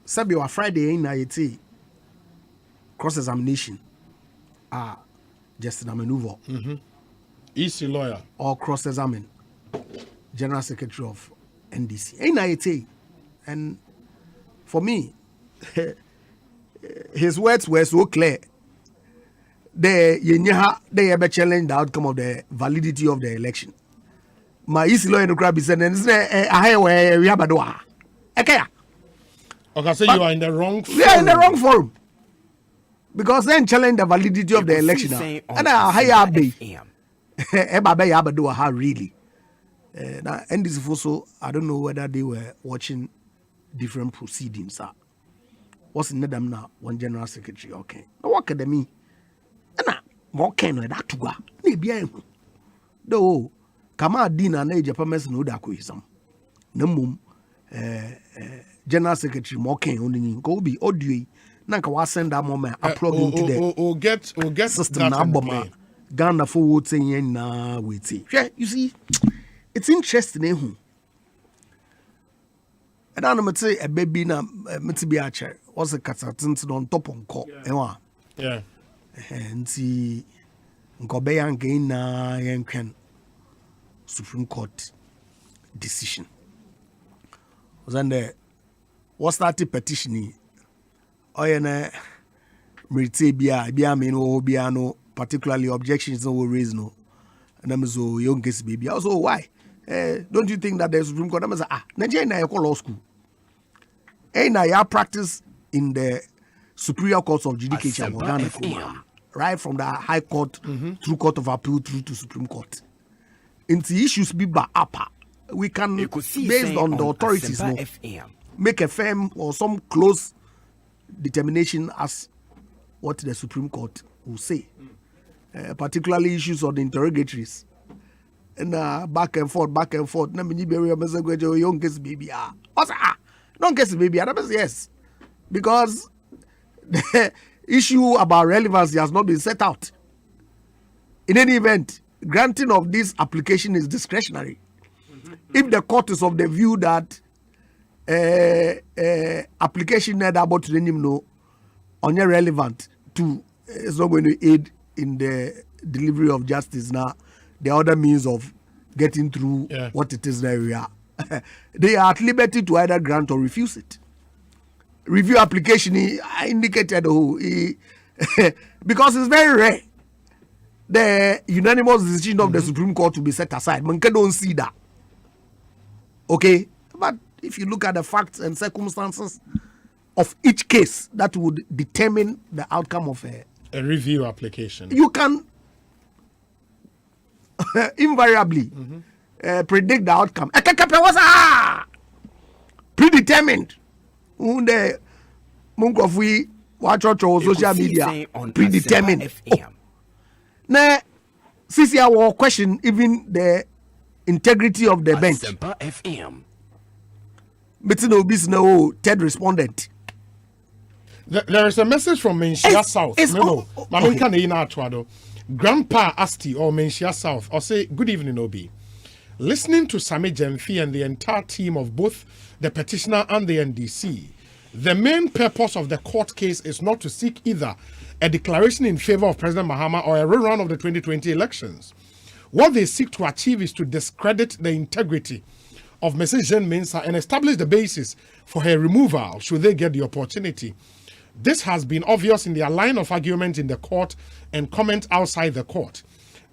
Sabi wa Friday in IET cross-examination just a maneuver. Easy lawyer. Or cross-examine General Secretary of NDC. In IET. And for me, his words were so clear. They ever challenge the outcome of the validity of the election. My easy lawyer in the crowd is saying, we have a door. Okay, so you are in the wrong forum. We are in the wrong forum. Because then challenge the validity of the election. And I hire be. How really? Now, and this also, I don't know whether they were watching different proceedings. What's in them now? One general secretary, okay. No, what can they mean? And what can that to go? Maybe though, Kama Dina na Japanese no da koisam. Namum general secretary Moken only go be audio. Nanka wa send that moment plug into the get system na bomber. Ghana for what saying na wait. You see, it's interesting. And I'm say a baby na be a chair. What's a catsatin on top on call? Yeah. And see, Gobeyan gain na yankan Supreme Court decision. Was under what's that petition? Oh, yeah, no, particularly objections no raise no. And I'm so young case baby. Also, why? Don't you think that the Supreme Court? I'm say, Nigeria na law school. Na practice in the superior courts of judicature, right from the High Court through Court of Appeal through to Supreme Court. Into issues be by upper, we can based on the authorities make a firm or some close determination as what the Supreme Court will say, particularly issues on the interrogatories and back and forth. Na many bury message young case baby don't guess baby. Yes, because the issue about relevancy has not been set out. In any event, granting of this application is discretionary. If the court is of the view that application about to know on relevant to is not going to aid in the delivery of justice now, the other means of getting through what it is that we are. They are at liberty to either grant or refuse it. Review application I indicated because it's very rare the unanimous decision of the Supreme Court to be set aside. Man don't see that. Okay, but if you look at the facts and circumstances of each case, that would determine the outcome of a review application. You can invariably predict the outcome. Predetermined. The monk of we watch our social media predetermined. Now, since our question, even the integrity of the bench. Asempa FM. But no business, no third respondent. There is a message from Menchia South. Grandpa Asti or Menchia South or say good evening, Obi. Listening to Sami Jemfi and the entire team of both the petitioner and the NDC, the main purpose of the court case is not to seek either a declaration in favor of President Mahama or a rerun of the 2020 elections. What they seek to achieve is to discredit the integrity of Mrs. Jean Mensah and establish the basis for her removal should they get the opportunity. This has been obvious in their line of argument in the court and comment outside the court.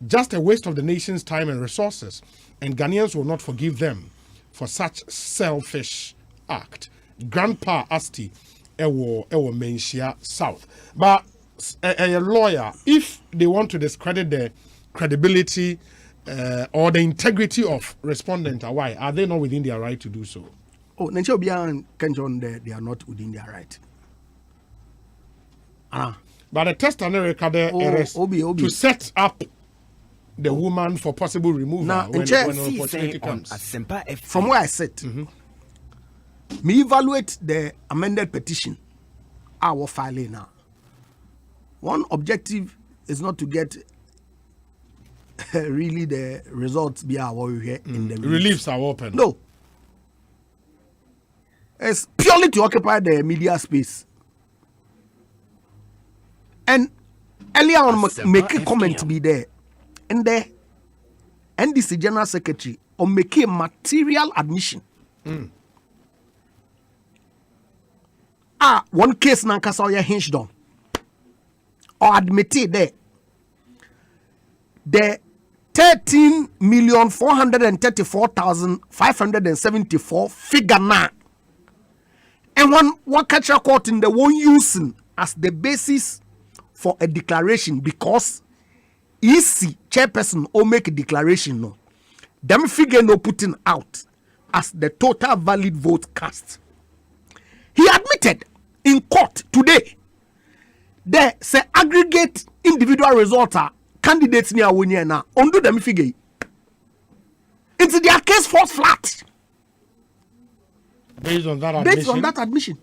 Just a waste of the nation's time and resources, and Ghanaians will not forgive them for such selfish act. Grandpa Asti, Ewo Menchia South. But a lawyer, if they want to discredit the credibility or the integrity of respondent, why are they not within their right to do so? Oh, Nencho Bian Kenjon, they are not within their right. But the test and the to set up the woman for possible removal now, when an opportunity comes. From where I sit, me evaluate the amended petition. Our filing now. One objective is not to get really the results be our here in the reliefs are open. No, it's purely to occupy the media space. And earlier on, make a comment to be there, and the NDC General Secretary or make a material admission. One case na kasa oya hinged on or admitted there. The 13,434,574 figure now. And one catcher court in the one using as the basis for a declaration because easy chairperson or make a declaration no. Them figure no putting out as the total valid vote cast. He admitted in court today there say aggregate individual results are candidates near winning now. Undo them figure. Into their case falls flat. Based on that admission.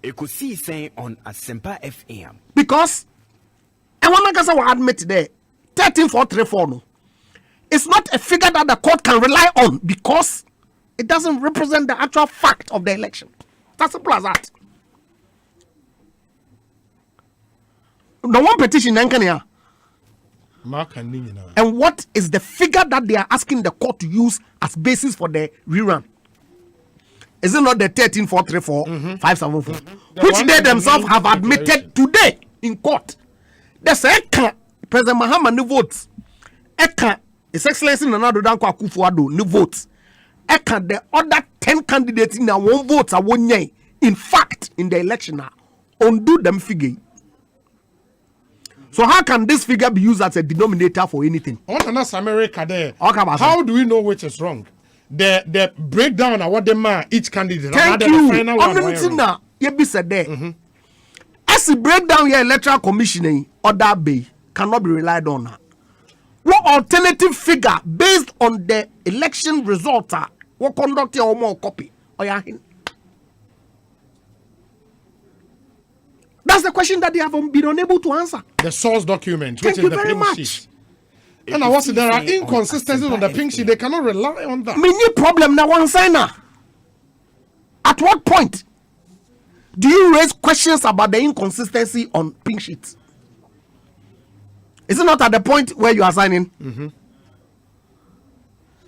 Ekosiisen On Asempa FM. Because and one man will admit there 13,434 no. It's not a figure that the court can rely on because it doesn't represent the actual fact of the election. That's simple as that. The one petition and what is the figure that they are asking the court to use as basis for the rerun? Is it not the 13,434 574, which they themselves have admitted today in court? They say President Mahama no votes. His Excellency Nana Danko Akufo-Addo no votes. The other 10 candidates in one vote are one year. In fact, in the election now, undo them figure. So how can this figure be used as a denominator for anything? How do we know which is wrong? The breakdown of what the each candidate. Thank you. Now, you be said there. As the breakdown your electoral commissioning or that bay cannot be relied on. What alternative figure based on the election result are what conduct or more copy or your hin? That's the question that they have been unable to answer. The source document, which Thank is you the very pink much. sheet. And I was there are inconsistencies on the pink sheet. They cannot rely on that. Many problem now one signer. At what point do you raise questions about the inconsistency on pink sheets? Is it not at the point where you are signing?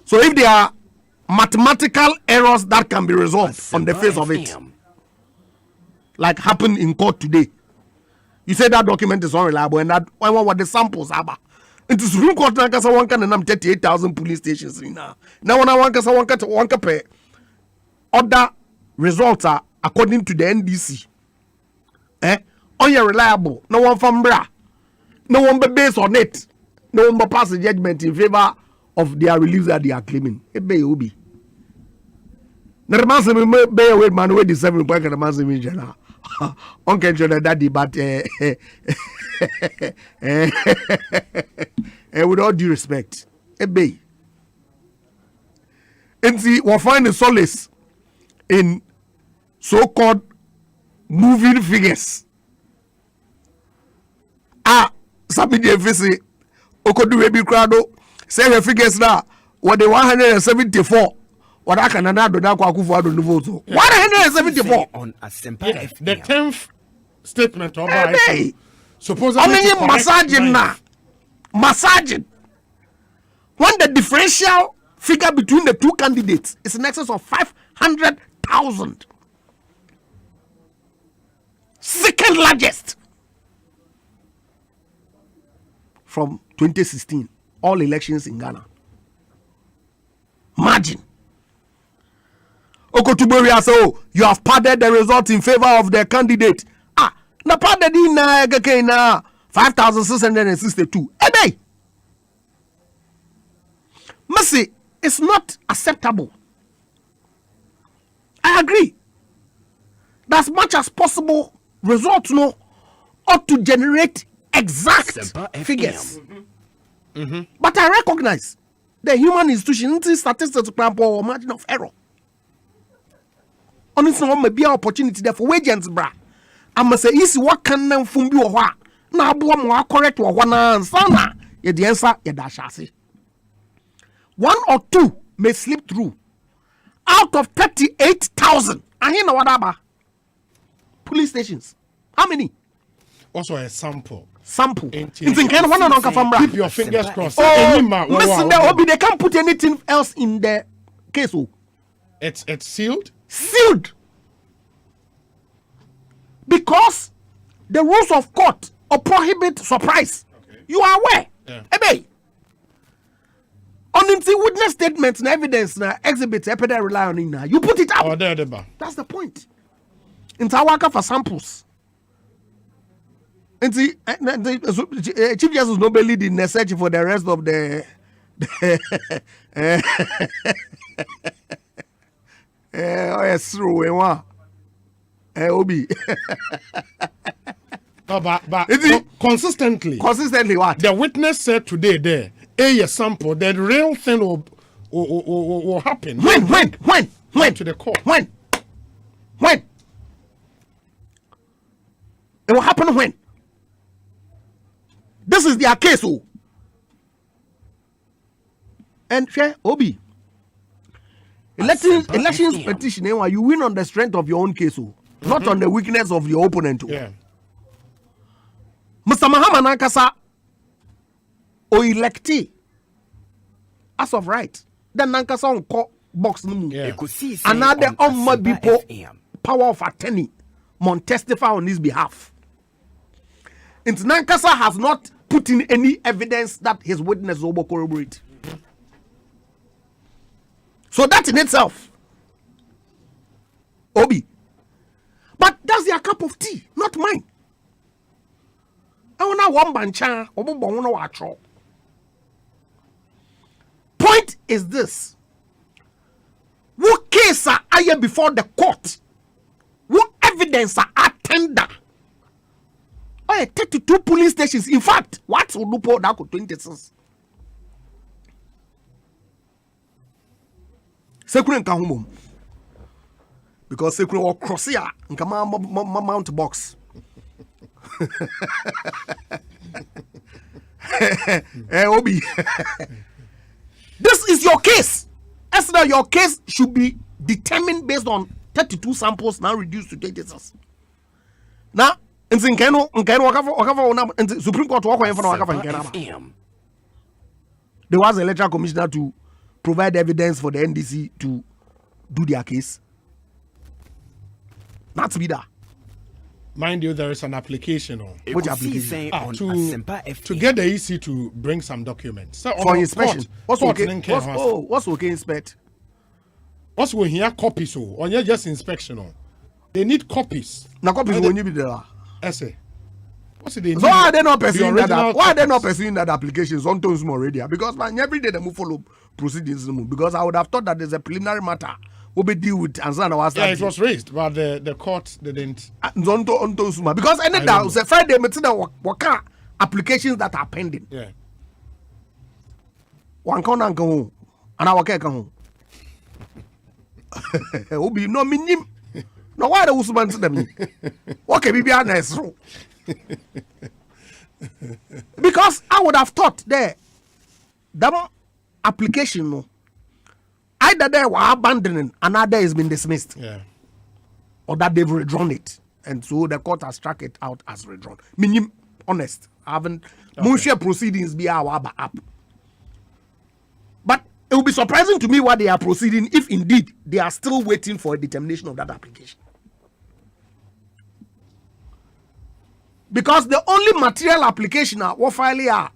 So if there are mathematical errors that can be resolved on the face of it, like happened in court today, you say that document is unreliable and that what the samples are. It is Supreme Court na kasa one can 38,000 police stations now. Now when I want kasa one pay other results are according to the NDC. Unreliable. No one from bra. No one be based on it. No one be pass a judgment in favor of their relief that they are claiming. It be obi. Na man say me be wait man wait the 7 point na man say me jana. Uncle John daddy but with all due respect, and see, we'll find the solace in so-called moving figures. Sabi the FCC, Okodu Rebi Crado, say the figures now, what the 174. What I can another do Akufo-Addo vote. 174 on Asempa. The 10th statement of supposedly massaging now. Massaging. When the differential figure between the two candidates is in excess of 500,000. Second largest from 2016. All elections in Ghana. Margin. Okotubori has you have padded the result in favor of the candidate. Na padded in 5,662. Ebe. Mercy, it's not acceptable. I agree. As much as possible, results no ought to generate exact figures. But I recognize the human institution statistics or margin of error. Honestly, may be an opportunity there for agents, bra. I must say, is what can them from you or now more correct or one answer. The answer, say 1 or 2 may slip through out of 38,000. And you know what about police stations? How many? Also a sample. Keep your fingers crossed. Listen, they can't put anything else in the case. It's sealed? Sealed. Because the rules of court prohibit surprise. Okay. You are aware. Yeah. On the witness statements and evidence and exhibits, rely on it. You put it out. That's the point. In Tawaka for samples. And the Chief Justice Nobel lead in the search for the rest of the oh yes, true. Obi. But consistently what? The witness said today there, a sample, the real thing will happen. When? To the court. When? It will happen when? This is their case. And Obi. Elections petition, you win on the strength of your own case, not on the weakness of your opponent. Yeah. Mr. Mahama Nankasa o electee as of right. Then Nankasa on court box another on my people power of attorney mon testify on his behalf. And Nankasa has not put in any evidence that his witness will corroborate. So that in itself, Obi. But that's their cup of tea, not mine. I want one point is this. What case are here before the court? What evidence are tender? 32 police stations. In fact, what would do for that 26? Secret Kahumum. Because Secret or Crossia and come mount box. Obi. This is your case. As now your case should be determined based on 32 samples now reduced to 26. Now, in Zinkano, Supreme Court there was a electoral commissioner to provide evidence for the NDC to do their case. Not to be that. Mind you, there is an application on. Which application? To get the EC to bring some documents. So for inspection. What's okay inspect? What's when here copies or just inspection? They need copies. Now copies when you be there. Essay. So why are they not pursuing that? Why are they not pursuing that application? Sometimes more already. Because man, every day they move follow proceedings. Because I would have thought that there's a preliminary matter. Will be deal with and it was raised, but the court didn't. Because any doubt, say Friday, what applications that are pending. Yeah. One can go home, and our can home. Will be no minim. No, why the Usman to them? What can be honest? Because I would have thought there, that application no. Either they were abandoning, another has been dismissed. Yeah. Or that they've withdrawn it. And so the court has struck it out as withdrawn. Meaning, honest. I haven't. Okay. Proceedings be our up. But it will be surprising to me why they are proceeding if indeed they are still waiting for a determination of that application. Because the only material application what filing are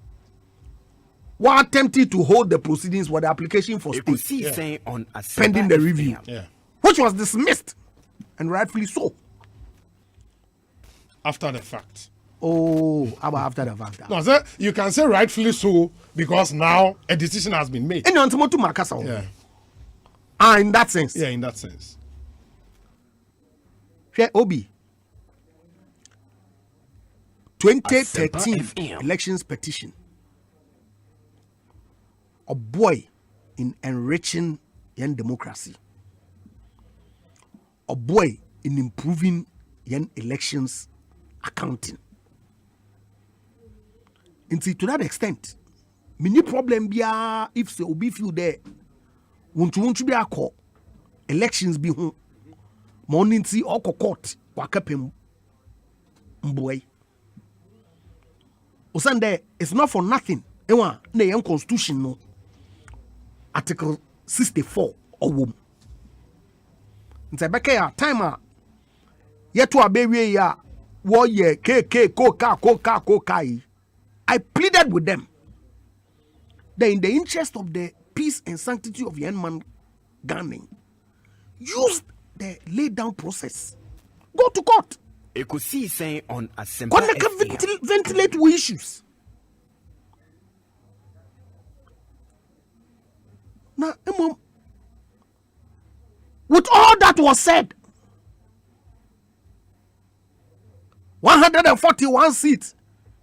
were attempted to hold the proceedings for the application for stay pending the review, which was dismissed, and rightfully so. After the fact. Oh, after the fact. No, sir, you can say rightfully so because now a decision has been made. In that sense. Yeah, in that sense. Obi 2013 elections petition. A boy in enriching young democracy. A boy in improving young elections accounting. And see, to that extent, many problem be if so Obi feel there. Won't be a call elections be home. Morning see all court wakapem boy. Osande, it's not for nothing. Ewa na young constitution no. Article 64 or womb. Nti beke ya time yetu abewe ya wo ye koka. I pleaded with them that in the interest of the peace and sanctity of young man gunning, use the lay down process. Go to court. Ekosiisen On Asempa ventilate issues. Now, with all that was said, 141 seats,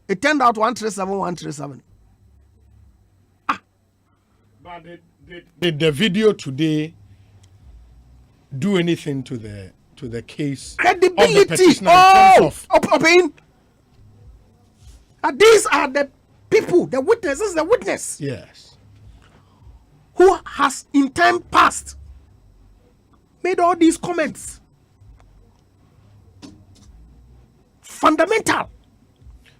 it turned out 137. But did the video today do anything to the case? Credibility. Of the petitioner these are the people, the witness. This is the witness. Yes. Who has in time past made all these comments. Fundamental.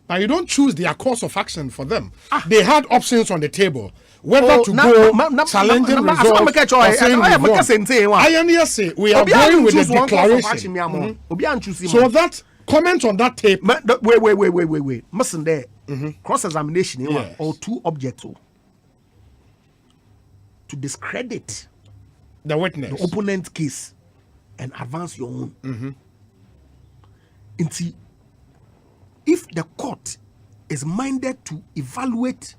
Now you don't choose their course of action for them. They had options on the table. Whether to go challenging results or saying I say we are going with the declaration. So that comment on that tape. Wait. Listen there. Cross-examination or two objects to discredit the witness, the opponent's case, and advance your own. If the court is minded to evaluate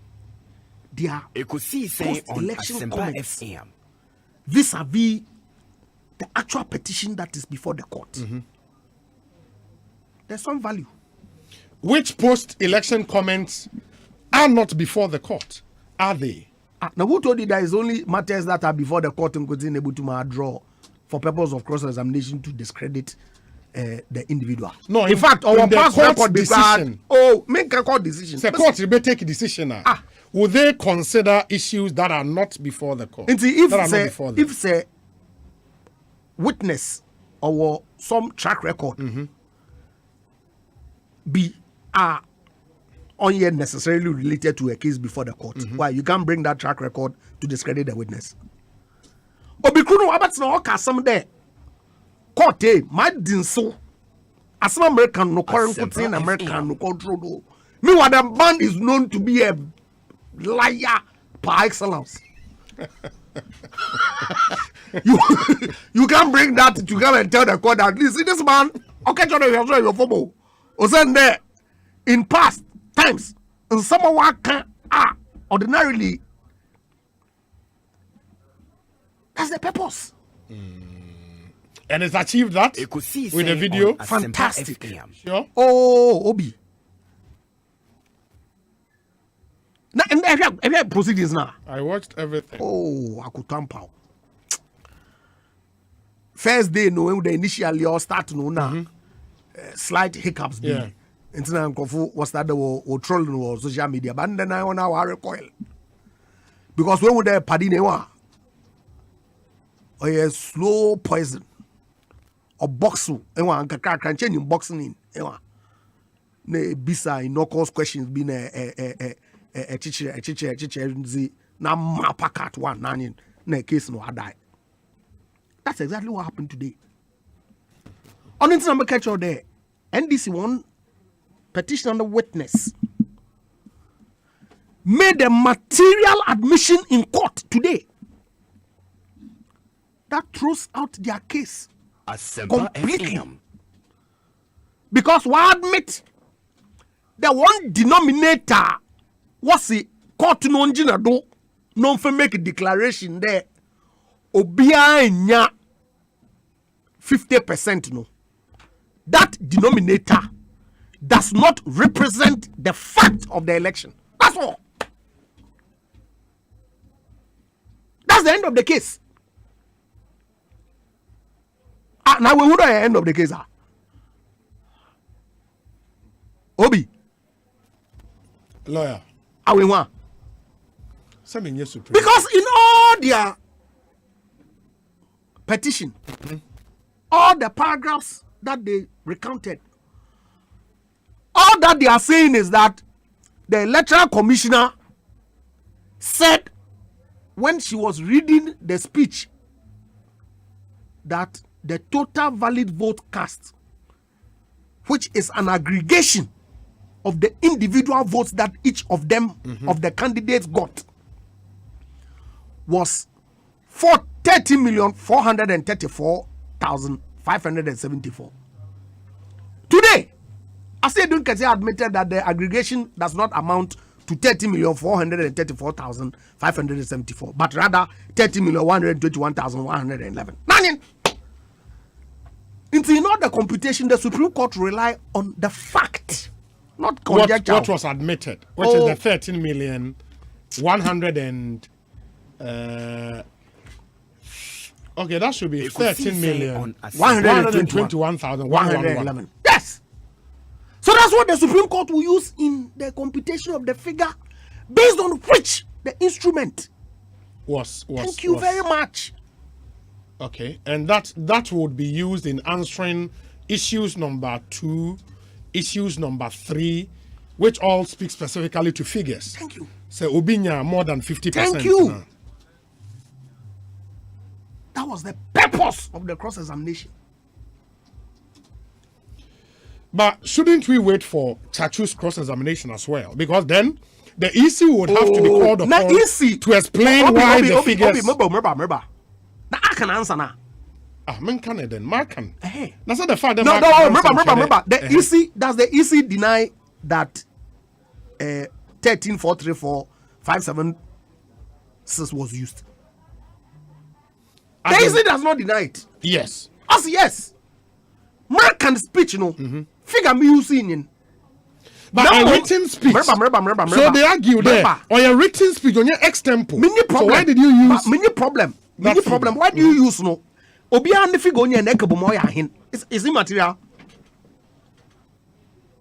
their post-election comments vis-a-vis the actual petition that is before the court, there's some value. Which post-election comments are not before the court? Are they? Now, who told you there is only matters that are before the court and could able to draw for purpose of cross-examination to discredit the individual? No, in fact, our past record decision. Make a court decision. The court will take a decision. Will they consider issues that are not before the court? If say witness or some track record be necessarily related to a case before the court, why you can't bring that track record to discredit the witness? Obikuno abatna oka some there. Court my dinso as an American no current in American no control. Meanwhile, the man is known to be a liar par excellence. you can't bring that to come and tell the court that this man your football was there in past times and someone can ordinarily. That's the purpose. And it's achieved that with the video. Fantastic. Sure. Obi. Now, and every proceedings now. I watched everything. I could tamper. First day, no, when they initially all start no slight hiccups. Yeah. Internet was that or trolling or social media, but then I want our recoil. Because when would they paddy newa? Or a slow poison. Or boxing, can change in boxing in. Ne bisa no cause questions being a teacher, na mapakat one nanin na case no die. That's exactly what happened today. On internet catch out there, NDC one petition on the witness made a material admission in court today that throws out their case completely. Because we admit the one denominator was the court no engineer do no for make a declaration there obia nya 50% no that denominator does not represent the fact of the election. That's all. That's the end of the case. Now we would end of the case. Obi. Lawyer. We want. Because in all their petition, all the paragraphs that they recounted, all that they are saying is that the electoral commissioner said when she was reading the speech that the total valid vote cast, which is an aggregation of the individual votes that each of them of the candidates got, was 30,434,574. Today, Asedun admitted that the aggregation does not amount to 30,434,574, but rather 30,121,111. In all the computation, the Supreme Court rely on the fact, not conjecture. What was admitted, which is the 13,100 and okay, that should be 13,121,111. Yes. So that's what the Supreme Court will use in the computation of the figure, based on which the instrument was. Thank you very much. Okay, and that would be used in answering issues number 2, issues number 3, which all speak specifically to figures. Thank you. So Obinya more than 50%. Thank you. That was the purpose of the cross-examination. But shouldn't we wait for Chachu's cross-examination as well? Because then the EC would have to be called upon to explain why the figures. Now I can answer now. Man can then, man can. That's not the fact that. No, remember. The EC, does the EC deny that 13,434,576 was used? The EC does not deny it. Yes. As yes. Man can speech, figure me using. But a written speech. Remember. So they argue there. Or your written speech on your extempo. So why did you use? Many problem. Why do you use no? Obi and the figure on your neck of Moya hin. Is immaterial.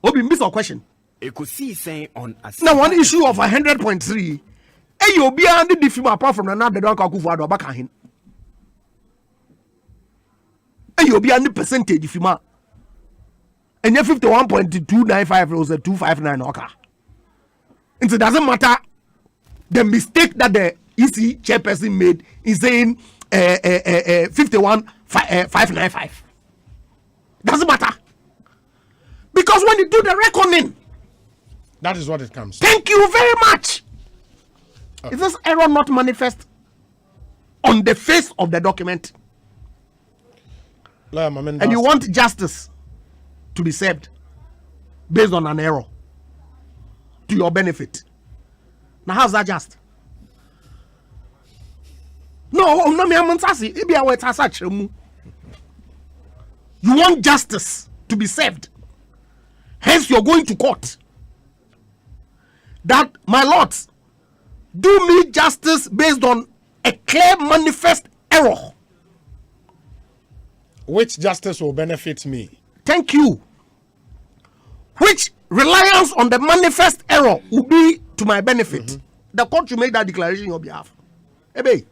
Obi miss a question. Ekosiisen On Asempa. Now one issue of 100.3. Hey, Obi and the diffima apart from another don't call for back hin. Hey, Obi and the percentage diffima. And your 51.295 was a 259 okay. And so it doesn't matter the mistake that the EC chairperson made in saying 51,595. Doesn't matter. Because when you do the reckoning, that is what it comes. Thank you very much. Okay. Is this error not manifest on the face of the document? And you want justice to be served based on an error to your benefit. Now how's that just? No, you want justice to be served. Hence you're going to court. That, my lords, do me justice based on a clear manifest error. Which justice will benefit me? Thank you. Which reliance on the manifest error will be to my benefit. The court should make that declaration on your behalf. Hey,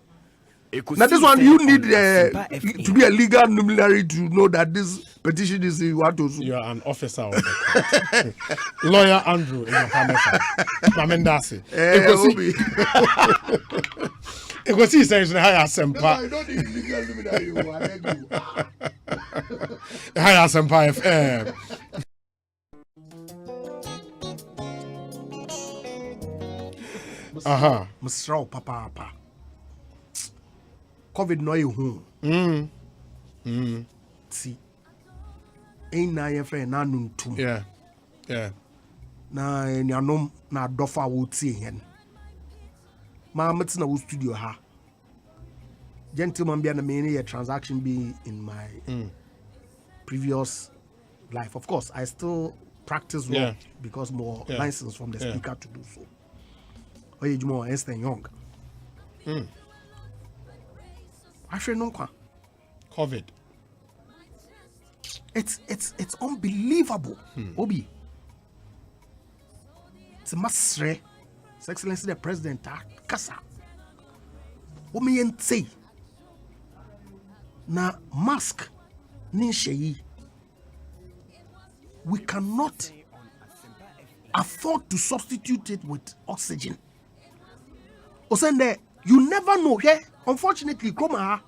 now this one you need to be a legal luminary to know that this petition is you want to. You are an officer of the court. Lawyer Andrew in your Mamendasi. Ekosiisen says the high Asempa. I don't need legal luminary. High Asempa FM. Mr. Papa. COVID no you home. See. Ain't na your friend na nuntum. Yeah. Na nyanom na dofa wo tie hen. Ma mets na wo studio ha. Gentleman be na me a transaction be in my previous life. Of course, I still practice law because more license from the speaker to do so. Or you more Ernst & Young. Actually, no. COVID. It's unbelievable. Obi. It's a masre. His Excellency the President Kasa. What me say? Na mask ni sheyi. We cannot afford to substitute it with oxygen. Osende, you never know. Yeah? Unfortunately, Kroma,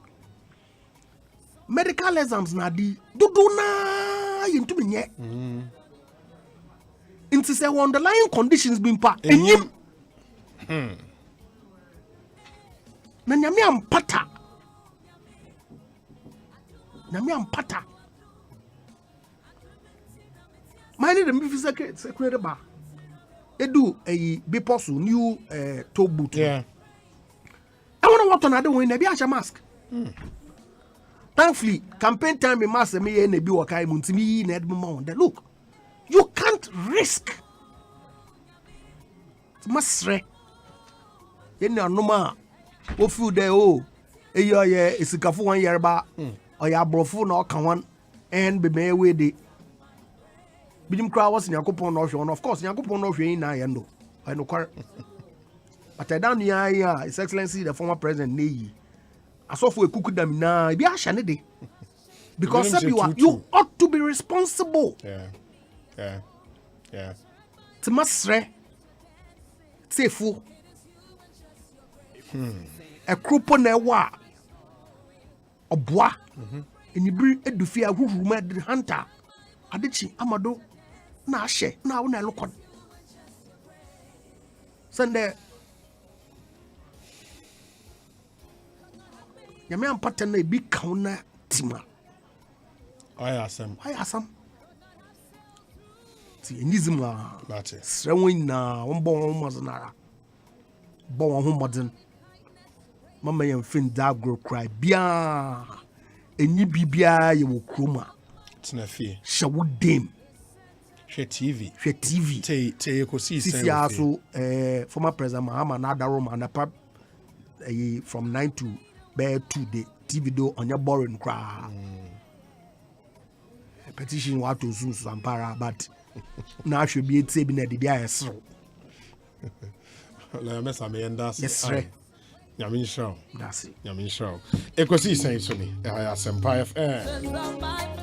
medical exams na di do na into me. Into say underlying conditions being part. Enyim. Na nyame ampata. Nyame ampata. Mine the me secretary ba. Edu Biposu new toe boot. Yeah. I wonder what another one be a mask. Thankfully, campaign time in mass me and be wakai muntimi in Edmond. Look, you can't risk. It's masre. You know no ma. Wo fu de o. Eyo ye isikafu 1 year ba. Oya brofu na okan and be me we de. Bidim kra was Yakopon no hwe. Of course, Yakopon no hwe na yendo. I know kware. But I down here, His Excellency the former president Neyi. Asofo ekuku dam na bi ahya ne de. Because you ought to be responsible. Yeah. Tmasre. Tefu. A krupo na wa. Obwa. Enibri edufi ahuhu ma de hunter. Adichi amado na ahye na wo na lokon. Sende Yame ampata na bi kauna tima. Why asam? Ti enizima. That's it. Srewin na wombo womazana. Bo won homoden. Mama yem fin da grow cry bia. Eni bibia ye wo kroma. Tina fie. Shawo dem. She TV. Te Ekosiisen. So former president Mahama na Daroma na from 9 to bear 2 day TV do on your boring cry. Petition what to soon Sampara, but now should be a saving at the DIS. Yes, sir. Yamin show. That's it. Yamin show. Ekosiisen on Asempa FM.